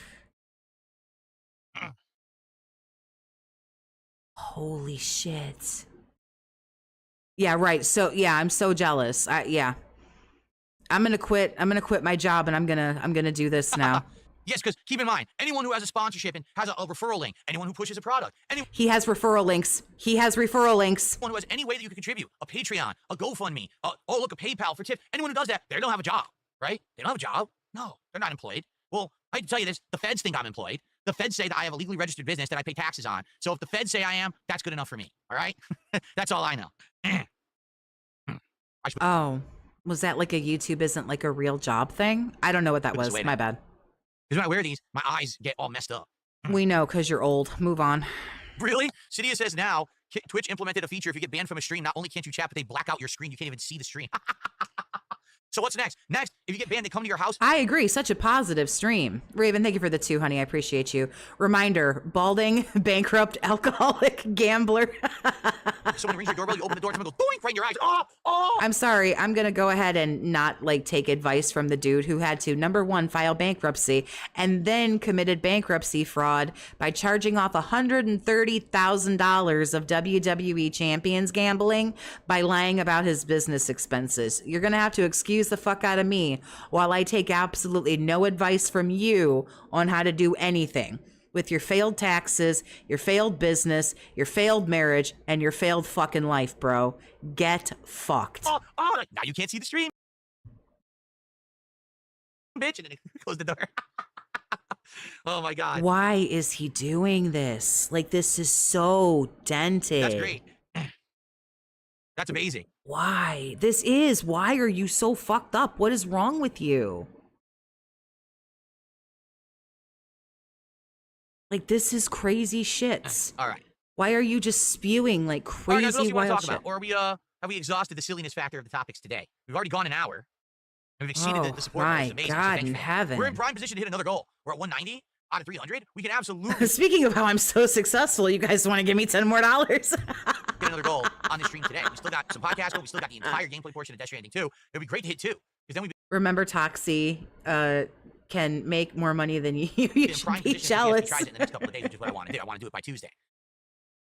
Holy shit. Yeah, right. So yeah, I'm so jealous. Yeah. I'm gonna quit my job and I'm gonna do this now. Yes, because keep in mind, anyone who has a sponsorship and has a referral link, anyone who pushes a product, anyone He has referral links. Who who has any way that you can contribute, a Patreon, a GoFundMe, oh look, a PayPal for tips, anyone who does that, they don't have a job, right? They don't have a job. No, they're not employed. Well, I can tell you this, the feds think I'm employed. The feds say that I have a legally registered business that I pay taxes on. So if the feds say I am, that's good enough for me, all right? That's all I know. Oh, was that like a YouTube isn't like a real job thing? I don't know what that was. My bad. Because when I wear these, my eyes get all messed up. We know because you're old. Move on. Really? Cydia says now, Twitch implemented a feature if you get banned from a stream, not only can't you chat, but they black out your screen. You can't even see the stream. So what's next? Next, if you get banned, they come to your house. I agree. Such a positive stream. Raven, thank you for the 2, honey. I appreciate you. Reminder, balding, bankrupt, alcoholic, gambler. Someone rings your doorbell, you open the door, someone goes, boink, right in your eyes. Oh! I'm sorry. I'm going to go ahead and not like take advice from the dude who had to, number 1, file bankruptcy and then committed bankruptcy fraud by charging off $130,000 of WWE champions gambling by lying about his business expenses. You're going to have to excuse the fuck out of me while I take absolutely no advice from you on how to do anything with your failed taxes, your failed business, your failed marriage, and your failed fucking life, bro. Get fucked. Oh, now you can't see the stream. Bitch, and then close the door. Oh my God. Why is he doing this? Like, this is so dented. That's great. That's amazing. Why? Why are you so fucked up? What is wrong with you? Like, this is crazy shit. All right. Why are you just spewing like crazy All right, guys, what else you want to wild talk shit? about? Or have we exhausted the silliness factor of the topics today? We've already gone an hour. And we've exceeded the support. My It's amazing. God so in heaven. We're in prime position to hit another goal. We're at 190 out of 300. We can absolutely Speaking of how I'm so successful, you guys want to give me $10 more? get another goal on the stream today. We still got some podcast, but we still got the entire gameplay portion of Death Stranding 2. It'd be great to hit 2. Because then we'd Remember, Toxie can make more money than you. You be in should prime be position to jealous. try it in the next couple of days, which is what I want to do. I want to do it by Tuesday.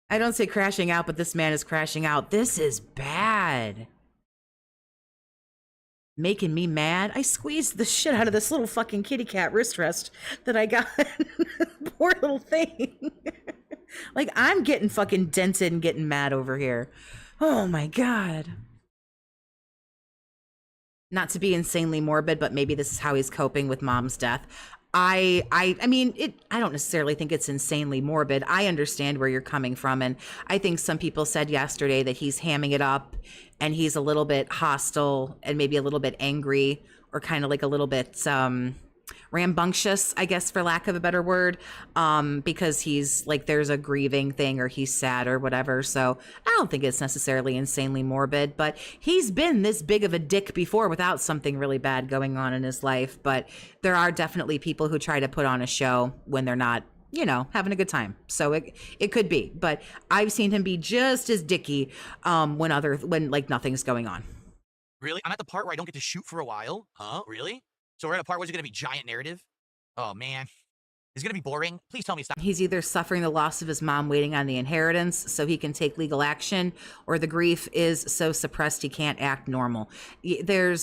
I don't say crashing out, but this man is crashing out. This is bad. Making me mad. I squeezed the shit out of this little fucking kitty cat wrist rest that I got. Poor little thing. Like, I'm getting fucking dented and getting mad over here. Oh my God. Not to be insanely morbid, but maybe this is how he's coping with mom's death. I mean, I don't necessarily think it's insanely morbid. I understand where you're coming from. And I think some people said yesterday that he's hamming it up and he's a little bit hostile and maybe a little bit angry or kind of like a little bit rambunctious, I guess, for lack of a better word, because he's like, there's a grieving thing or he's sad or whatever. So I don't think it's necessarily insanely morbid, but he's been this big of a dick before without something really bad going on in his life. But there are definitely people who try to put on a show when they're not, you know, having a good time. So it could be, but I've seen him be just as dicky when like nothing's going on. Really? I'm at the part where I don't get to shoot for a while. Huh? Really? So we're at a part where it's going to be giant narrative? Oh, man. Is it gonna be boring? Please tell me it's not. He's either suffering the loss of his mom waiting on the inheritance so he can take legal action, or the grief is so suppressed he can't act normal. There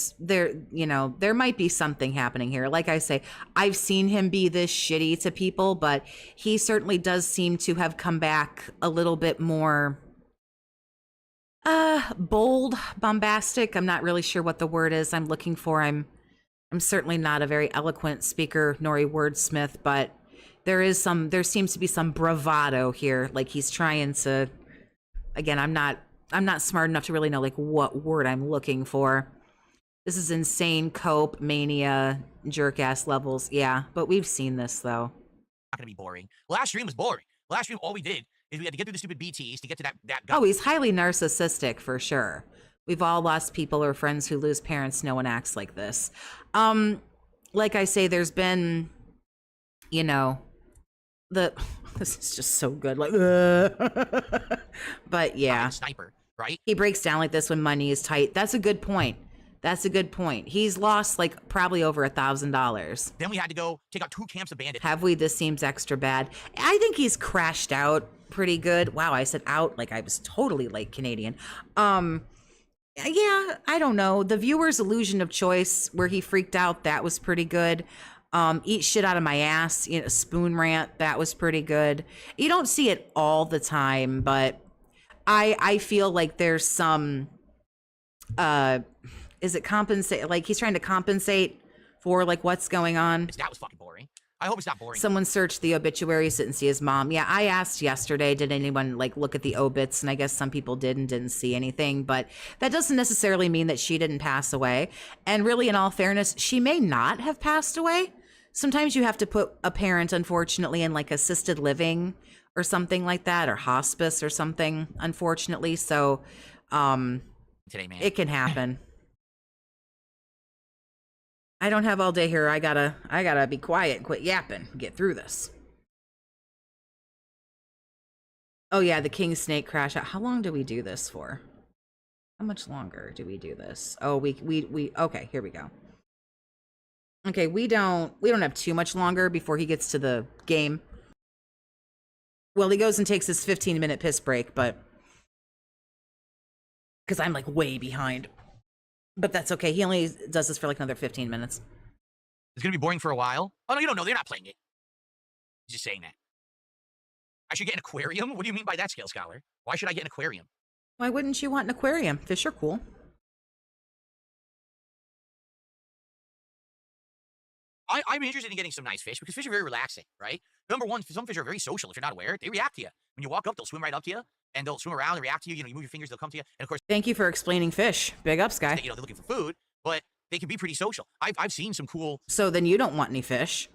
might be something happening here. Like I say, I've seen him be this shitty to people, but he certainly does seem to have come back a little bit more bold, bombastic. I'm not really sure what the word is I'm looking for. I'm certainly not a very eloquent speaker nor a wordsmith, but there seems to be some bravado here. Like he's trying to, again, I'm not smart enough to really know like what word I'm looking for. This is insane cope, mania, jerk ass levels. Yeah, but we've seen this though. Not gonna be boring. Last stream was boring. Last stream, all we did is we had to get through the stupid BTs to get to that guy. Oh, he's highly narcissistic for sure. We've all lost people or friends who lose parents. No one acts like this. Like I say, there's been, this is just so good. Like, but yeah, sniper, right? He breaks down like this when money is tight. That's a good point. He's lost like probably over $1,000. Then we had to go take out 2 camps of bandits. Have we? This seems extra bad. I think he's crashed out pretty good. Wow, I said out like I was totally like Canadian. Yeah, I don't know. The viewer's illusion of choice where he freaked out, that was pretty good. Eat shit out of my ass, spoon rant, that was pretty good. You don't see it all the time, but I feel like there's some is it compensate, like he's trying to compensate for like what's going on. That was fucking boring. I hope it's not boring. Someone searched the obituaries, didn't see his mom. Yeah, I asked yesterday, did anyone like look at the obits? And I guess some people did and didn't see anything, but that doesn't necessarily mean that she didn't pass away. And really, in all fairness, she may not have passed away. Sometimes you have to put a parent, unfortunately, in like assisted living or something like that, or hospice or something, unfortunately. So today, man, it can happen. I don't have all day here. I gotta be quiet and quit yapping. Get through this. Oh yeah, the king snake crash out. How long do we do this for? How much longer do we do this? Oh, we okay, here we go. Okay, we don't have too much longer before he gets to the game. Well, he goes and takes his 15-minute piss break, but because I'm like way behind. But that's okay. He only does this for like another 15 minutes. It's going to be boring for a while. Oh, no, you don't know. They're not playing it. He's just saying that. I should get an aquarium? What do you mean by that, Scale Scholar? Why should I get an aquarium? Why wouldn't you want an aquarium? Fish are cool. I'm interested in getting some nice fish because fish are very relaxing, right? Number one, some fish are very social. If you're not aware, they react to you. When you walk up, they'll swim right up to you. And they'll swim around and react to you. You move your fingers, they'll come to you. And of course, thank you for explaining fish. Big ups, guy. They're looking for food, but they can be pretty social. I've seen some cool. So then you don't want any fish.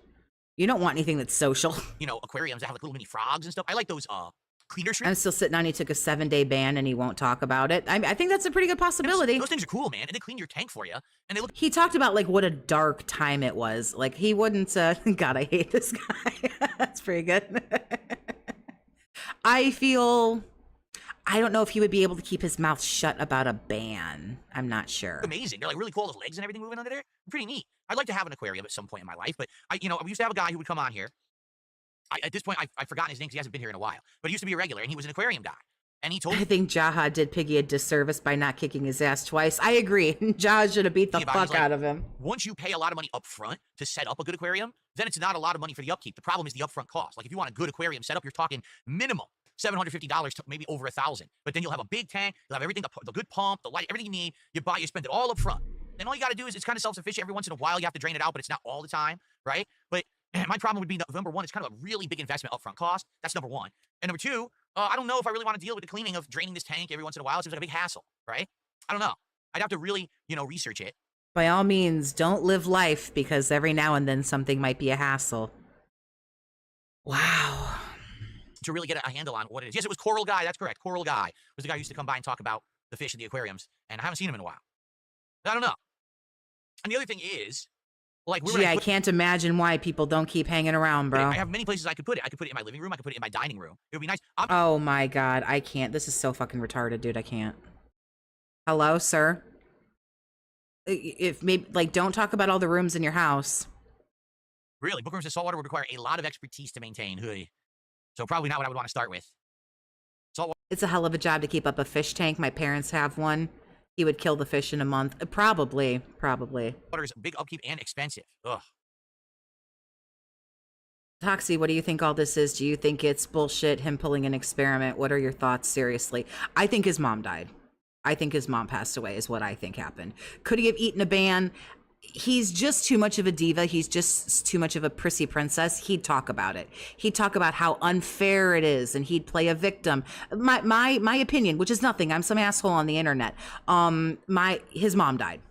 You don't want anything that's social. Aquariums that have like little mini frogs and stuff. I like those cleaner shrimp. I'm still sitting on. He took a 7-day ban and he won't talk about it. I think that's a pretty good possibility. Those things are cool, man. And they clean your tank for you. And they look. He talked about like what a dark time it was. Like he wouldn't. God, I hate this guy. That's pretty good. I don't know if he would be able to keep his mouth shut about a ban. I'm not sure. Amazing. They're like really cool. Those legs and everything moving under there. Pretty neat. I'd like to have an aquarium at some point in my life, but we used to have a guy who would come on here. At this point, I've forgotten his name because he hasn't been here in a while, but he used to be a regular and he was an aquarium guy. And he told me. I think Jaha did Piggy a disservice by not kicking his ass twice. I agree. Jaha should have beat the fuck out of him. Once you pay a lot of money up front to set up a good aquarium, then it's not a lot of money for the upkeep. The problem is the upfront cost. Like if you want a good aquarium setup, you're talking minimum $750 to maybe over $1,000. But then you'll have a big tank, you'll have everything, the good pump, the light, everything you need. You spend it all up front. Then all you got to do is it's kind of self-sufficient. Every once in a while, you have to drain it out, but it's not all the time, right? But my problem would be number one, it's kind of a really big investment upfront cost. That's number one. And number two, I don't know if I really want to deal with the cleaning of draining this tank every once in a while. It seems like a big hassle, right? I don't know. I'd have to really, research it. By all means, don't live life because every now and then something might be a hassle. Wow. To really get a handle on what it is. Yes, it was Coral Guy. That's correct. Coral Guy was the guy who used to come by and talk about the fish in the aquariums. And I haven't seen him in a while. I don't know. And the other thing is, like, I can't imagine why people don't keep hanging around, bro. I have many places I could put it. I could put it in my living room. I could put it in my dining room. It would be nice. Oh my God. I can't. This is so fucking retarded, dude. I can't. Hello, sir? If maybe, like, don't talk about all the rooms in your house. Really, bookworms in saltwater would require a lot of expertise to maintain. Hey. So probably not what I would want to start with. Saltwater It's a hell of a job to keep up a fish tank. My parents have one. He would kill the fish in a month. Probably. is big upkeep and expensive. Ugh. Toxie, what do you think all this is? Do you think it's bullshit, him pulling an experiment? What are your thoughts, seriously? I think his mom died. I think his mom passed away is what I think happened. Could he have eaten a ban? He's just too much of a diva. He's just too much of a prissy princess. He'd talk about it. He'd talk about how unfair it is, and he'd play a victim. My opinion, which is nothing. I'm some asshole on the internet. His mom died.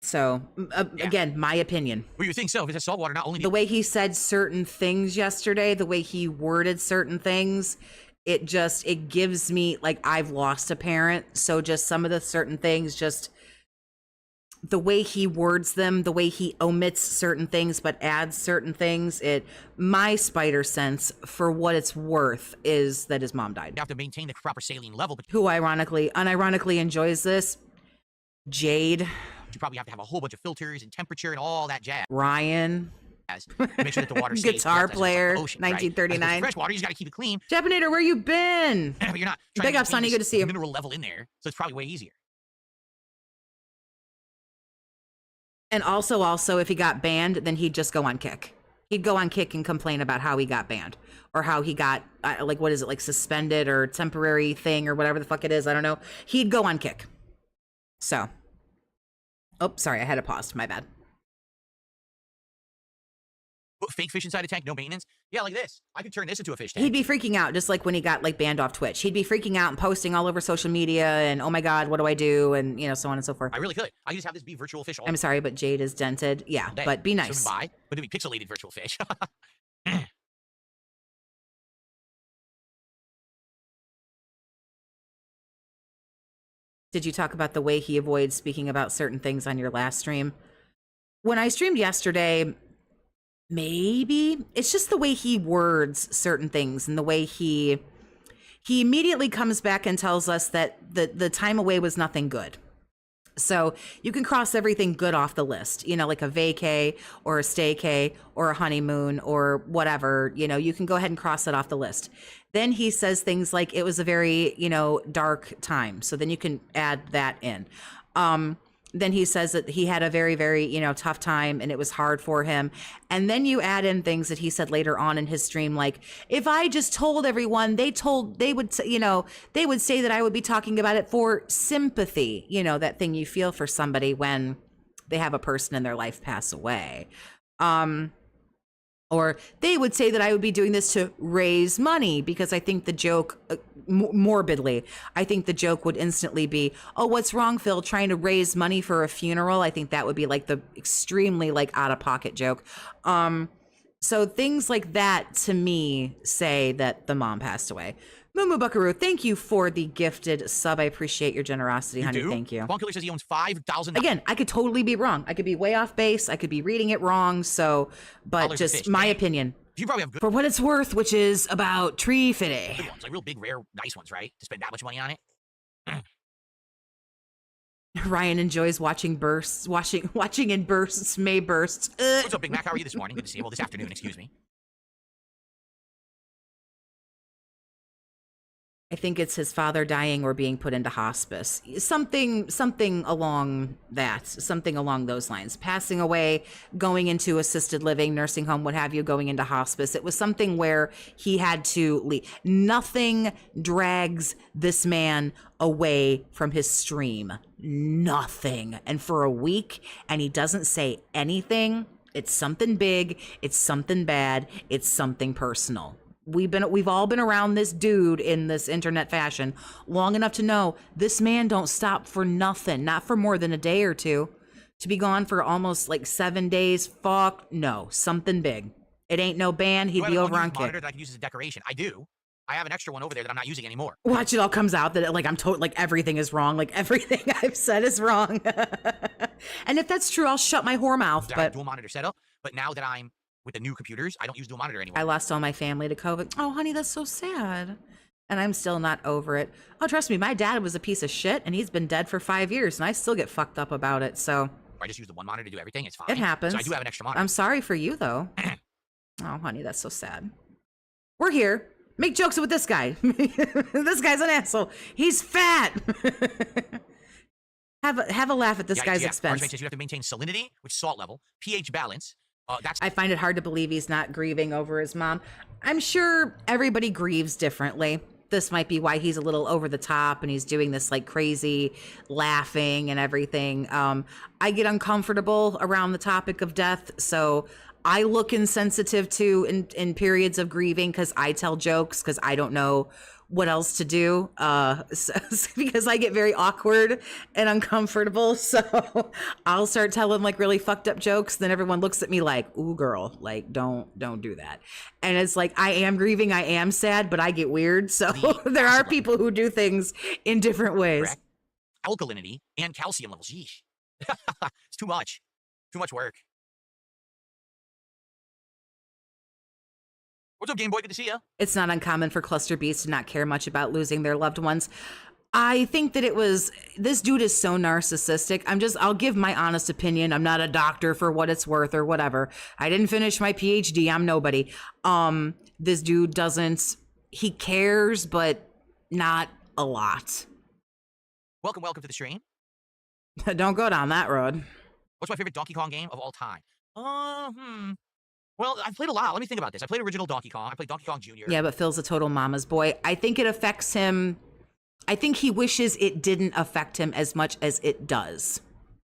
So, again, my opinion. Well, you think so? Because saltwater not only The way he said certain things yesterday, the way he worded certain things, it gives me, like, I've lost a parent. So just some of the certain things, just the way he words them, the way he omits certain things but adds certain things, my spider sense, for what it's worth, is that his mom died. you have to maintain the proper saline level, but Who unironically enjoys this? Jade. you probably have to have a whole bunch of filters and temperature and all that jazz. Ryan. Make sure that the water stays Guitar fresh, player, like the ocean, right? 1939. Fresh water, you just got to keep it clean. Japanator, where you been? But you're not trying Big to up, Sonny. maintain Good to see you. mineral level in there, so it's probably way easier. And also, if he got banned, then he'd just go on Kick. He'd go on Kick and complain about how he got banned, or how he got, what is it, like suspended or temporary thing or whatever the fuck it is. I don't know. He'd go on Kick. So. Oh, sorry. I had to pause. My bad. Put fake fish inside a tank, no maintenance. Yeah, like this. I could turn this into a fish tank. He'd be freaking out, just like when he got banned off Twitch. He'd be freaking out and posting all over social media and, oh my God, what do I do? And, so on and so forth. I really could. I could just have this be virtual fish all I'm sorry, but Jade is dented. Yeah, day. but be nice. Swimming by, but it'd be pixelated virtual fish. Did you talk about the way he avoids speaking about certain things on your last stream? When I streamed yesterday, maybe it's just the way he words certain things, and the way he immediately comes back and tells us that the time away was nothing good. So you can cross everything good off the list, like a vacay or a staycay or a honeymoon or whatever, you can go ahead and cross it off the list. Then he says things like it was a very, dark time. So then you can add that in. Then he says that he had a very, very, tough time and it was hard for him. And then you add in things that he said later on in his stream, like, if I just told everyone, they would say that I would be talking about it for sympathy, that thing you feel for somebody when they have a person in their life pass away. Or they would say that I would be doing this to raise money, because I think the joke, morbidly, I think the joke would instantly be, oh, what's wrong, Phil, trying to raise money for a funeral? I think that would be like the extremely out of pocket joke. So things like that to me say that the mom passed away. Mumu Buckaroo, thank you for the gifted sub. I appreciate your generosity, honey. Thank you. Killer says he owns 5,000. Again, I could totally be wrong. I could be way off base. I could be reading it wrong. So, but just my opinion. You probably have good for what it's worth, which is about tree fitty. Good ones, like real big, rare, nice ones, right? To spend that much money on it. Ryan enjoys watching bursts, watching in bursts, May bursts. What's up, Big Mac? How are you this morning? Good to see you. Well, this afternoon, excuse me. I think it's his father dying or being put into hospice. Something along those lines. Passing away, going into assisted living, nursing home, what have you, going into hospice. It was something where he had to leave. Nothing drags this man away from his stream. Nothing. And for a week, and he doesn't say anything. It's something big. It's something bad. It's something personal. We've all been around this dude in this internet fashion long enough to know this man don't stop for nothing, not for more than a day or two. To be gone for almost 7 days, fuck no, something big. It ain't no ban. He'd be over on Kick. That I can use as a decoration. I do. I have an extra one over there that I'm not using anymore. Watch, it all comes out that I'm everything is wrong. Everything I've said is wrong. And if that's true, I'll shut my whore mouth. But dual monitor setup. But now that I'm with the new computers, I don't use dual monitor anymore. I lost all my family to COVID. Oh, honey, that's so sad. and I'm still not over it. Oh, trust me, my dad was a piece of shit, and he's been dead for 5 years, and I still get fucked up about it, so. I just use the one monitor to do everything. It's fine. It happens. So I do have an extra monitor. I'm sorry for you, though. Oh, honey, that's so sad. We're here. Make jokes with this guy. This guy's an asshole. He's fat. Have a laugh at this guy's expense. Says you have to maintain salinity, which is salt level, pH balance. I find it hard to believe he's not grieving over his mom. I'm sure everybody grieves differently. This might be why he's a little over the top and he's doing this like crazy laughing and everything. I get uncomfortable around the topic of death, so I look insensitive too in periods of grieving because I tell jokes because I don't know what else to do because I get very awkward and uncomfortable. So I'll start telling like really fucked up jokes. Then everyone looks at me like, ooh, girl, like don't do that. And it's like, I am grieving. I am sad, but I get weird. So there are people who do things in different ways. Correct. Alkalinity and calcium levels. Yeesh. It's too much. Too much work. What's up, Game Boy? Good to see you. It's not uncommon for cluster beasts to not care much about losing their loved ones. I think that this dude is so narcissistic. I'll give my honest opinion. I'm not a doctor for what it's worth or whatever. I didn't finish my PhD. I'm nobody. This dude he cares, but not a lot. Welcome to the stream. Don't go down that road. What's my favorite Donkey Kong game of all time? Well, I've played a lot. Let me think about this. I played original Donkey Kong. I played Donkey Kong Jr. Yeah, but Phil's a total mama's boy. I think it affects him. I think he wishes it didn't affect him as much as it does.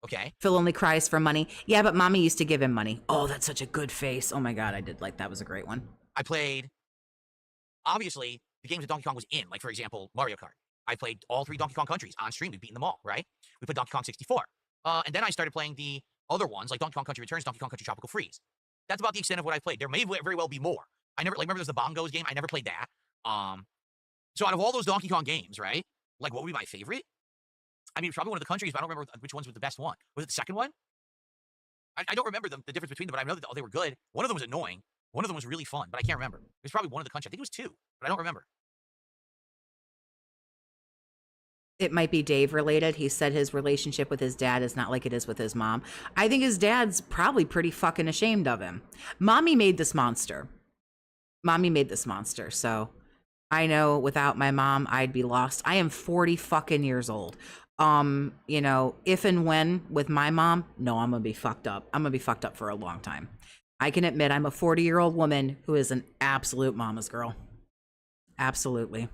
Okay. Phil only cries for money. Yeah, but mommy used to give him money. Oh, that's such a good face. Oh my God, I did like that. Was a great one. I played, obviously, the games that Donkey Kong was in. Like, for example, Mario Kart. I played all 3 Donkey Kong countries on stream. We've beaten them all, right? We played Donkey Kong 64. And then I started playing the other ones, like Donkey Kong Country Returns, Donkey Kong Country Tropical Freeze. That's about the extent of what I played. There may very well be more. I never, like, remember there's the Bongos game? I never played that. So out of all those Donkey Kong games, right? Like, what would be my favorite? I mean, probably one of the countries, but I don't remember which ones was the best one. Was it the second one? I don't remember the difference between them, but I know that they were good. One of them was annoying. One of them was really fun, but I can't remember. It was probably one of the countries. I think it was 2, but I don't remember. It might be Dave related. He said his relationship with his dad is not like it is with his mom. I think his dad's probably pretty fucking ashamed of him. Mommy made this monster. So I know without my mom, I'd be lost. I am 40 fucking years old. You know, if and when with my mom, no, I'm gonna be fucked up. I'm gonna be fucked up for a long time. I can admit I'm a 40-year-old woman who is an absolute mama's girl. Absolutely.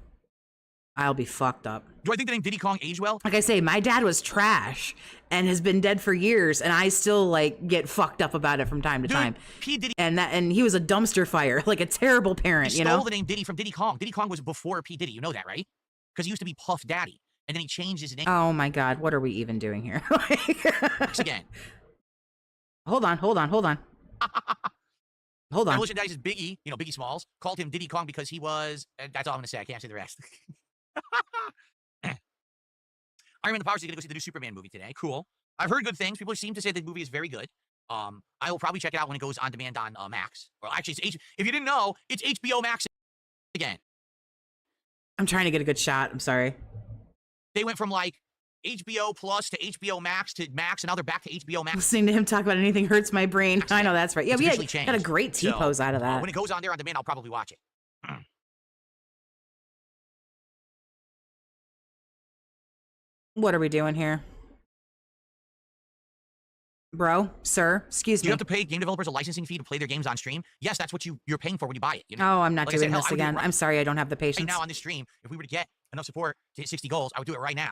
I'll be fucked up. Do I think the name Diddy Kong aged well? Like I say, my dad was trash and has been dead for years, and I still like get fucked up about it from time to time. P. Diddy, and he was a dumpster fire, like a terrible parent. He stole the name Diddy from Diddy Kong. Diddy Kong was before P. Diddy. You know that, right? Because he used to be Puff Daddy, and then he changed his name. Oh my God, what are we even doing here? Once again. Hold on. Hold on. Demolition Daddy says Biggie, Biggie Smalls, called him Diddy Kong because he was. That's all I'm gonna say. I can't say the rest. Iron Man the Powers is going to go see the new Superman movie today. Cool. I've heard good things. People seem to say the movie is very good. I will probably check it out when it goes on demand on Max. Or actually, if you didn't know, it's HBO Max again. I'm trying to get a good shot. I'm sorry. They went from like HBO Plus to HBO Max to Max, and now they're back to HBO Max. Listening to him talk about anything hurts my brain. I know that's right. Yeah, it's we got a great T-pose out of that. When it goes on there on demand, I'll probably watch it. What are we doing here? Bro, sir, excuse me. Do you have to pay game developers a licensing fee to play their games on stream? Yes, that's what you're paying for when you buy it. Oh, I'm not doing this again. I'm sorry, I don't have the patience. Right now on this stream, if we were to get enough support to hit 60 goals, I would do it right now.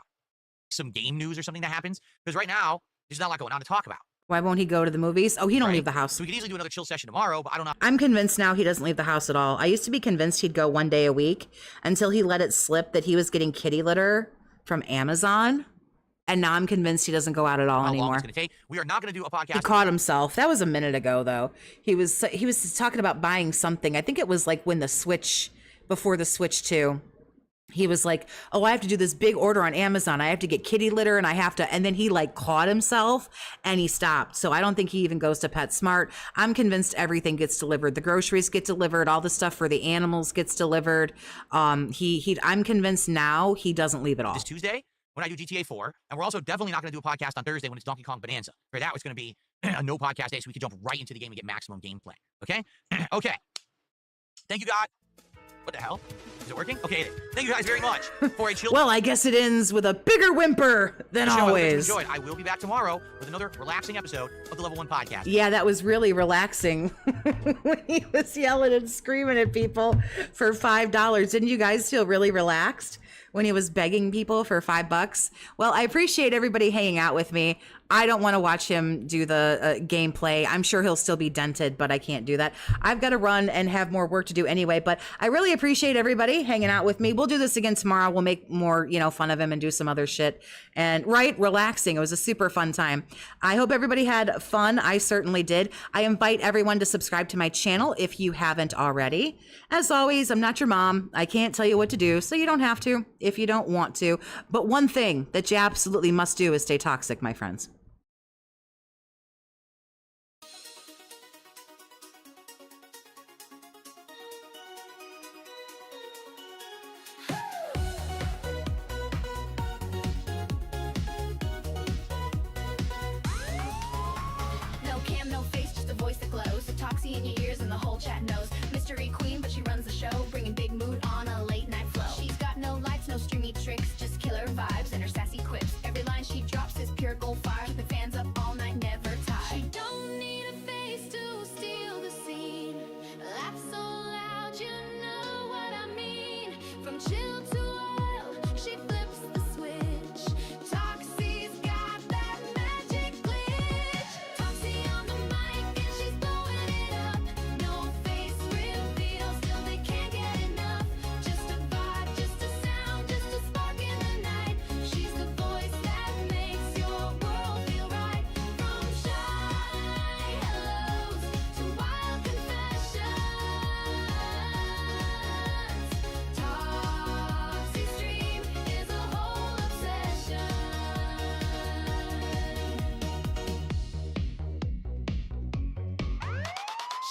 Some game news or something that happens. Because right now, there's not a lot going on to talk about. Why won't he go to the movies? Oh, he don't leave the house. So we could easily do another chill session tomorrow, but I don't know. I'm convinced now he doesn't leave the house at all. I used to be convinced he'd go one day a week until he let it slip that he was getting kitty litter from Amazon. And now I'm convinced he doesn't go out at all anymore. How long it's going to take. We are not going to do a podcast. He caught himself. That was a minute ago, though. He was talking about buying something. I think it was like when before the Switch 2. he was like, oh, I have to do this big order on Amazon. I have to get kitty litter and I have to, and then he like caught himself and he stopped. So I don't think he even goes to PetSmart. I'm convinced everything gets delivered. The groceries get delivered. All the stuff for the animals gets delivered. I'm convinced now he doesn't leave at all. This Tuesday when I do GTA 4, and we're also definitely not going to do a podcast on Thursday when it's Donkey Kong Bonanza. For that, it's going to be a no podcast day so we can jump right into the game and get maximum gameplay. Okay? Okay. Thank you, God. What the hell? Is it working? Okay, it is. Thank you guys very much for a chill. Well, I guess it ends with a bigger whimper than always. I enjoyed. I will be back tomorrow with another relaxing episode of the Level 1 Podcast. Yeah, that was really relaxing when he was yelling and screaming at people for $5. Didn't you guys feel really relaxed when he was begging people for $5? Well, I appreciate everybody hanging out with me. I don't want to watch him do the gameplay. I'm sure he'll still be dented, but I can't do that. I've got to run and have more work to do anyway, but I really appreciate everybody hanging out with me. We'll do this again tomorrow. We'll make more, fun of him and do some other shit. And relaxing. It was a super fun time. I hope everybody had fun. I certainly did. I invite everyone to subscribe to my channel if you haven't already. As always, I'm not your mom. I can't tell you what to do, so you don't have to if you don't want to. But one thing that you absolutely must do is stay toxic, my friends. Toxie in your ears and the whole chat knows. Mystery queen, but she runs the show, bringing big mood on a late night flow. She's got no lights, no streamy tricks, just killer vibes and her sassy quips. Every line she drops is pure gold fire, keeping fans up all night, never tired. She don't need a face to steal the scene. Laugh so loud, you know what I mean. From chill to oil, she flips the switch. Toxie's got that magic glitch. Toxie on the mic and she's blowing it up. No face reveal, still they can't get enough. Just a vibe, just a sound, just a spark in the night. She's the voice that makes your world feel right. From shy hellos to wild confessions, Toxie's dream is a whole obsession.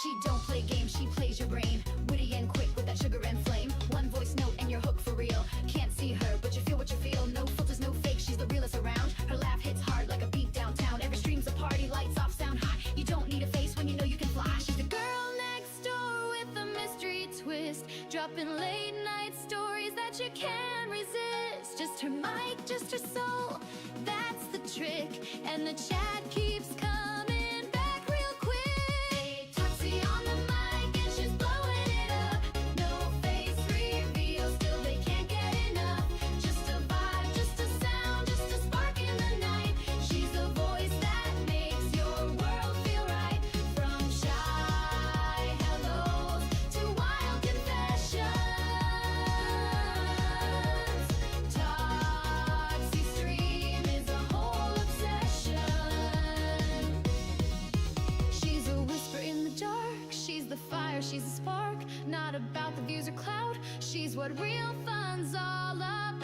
She don't play games, she plays your brain. Witty and quick with that sugar and flame. One voice note and you're hooked for real. Can't see her, but you feel what you feel. No filters, no fake, she's the realest around. Her laugh hits hard like a beat downtown. Every stream's a party, lights off, sound high. You don't need a face when you know you can fly. She's the girl next door with a mystery twist. Dropping late night stories that you can't resist. Just her mic, just her soul, that's the trick. And the chat keeps coming back real quick. Toxie on the mic and she's blowing it up. No face reveal, still they can't get enough. Just a vibe, just a sound, just a spark in the night. She's the voice that makes your world feel right. From shy hellos to wild confessions, Toxie's dream is a whole obsession. She's a whisper in the dark, she's the fire, she's a spark. Not about the views or clout, she's what real fun's all about.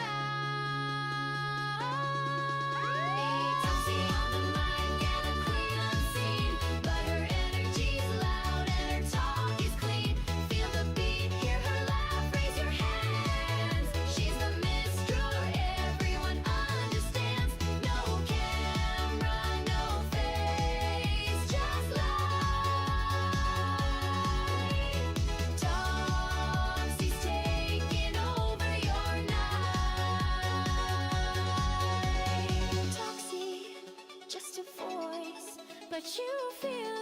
Toxie on the mic and a queen unseen, but her energy's loud and her talk is clean. Feel the beat, hear her laugh, raise your hands. She's the minstrel everyone understands. No camera, no face, just light. Toxie's taking over your night. Toxie, just a voice, but you feel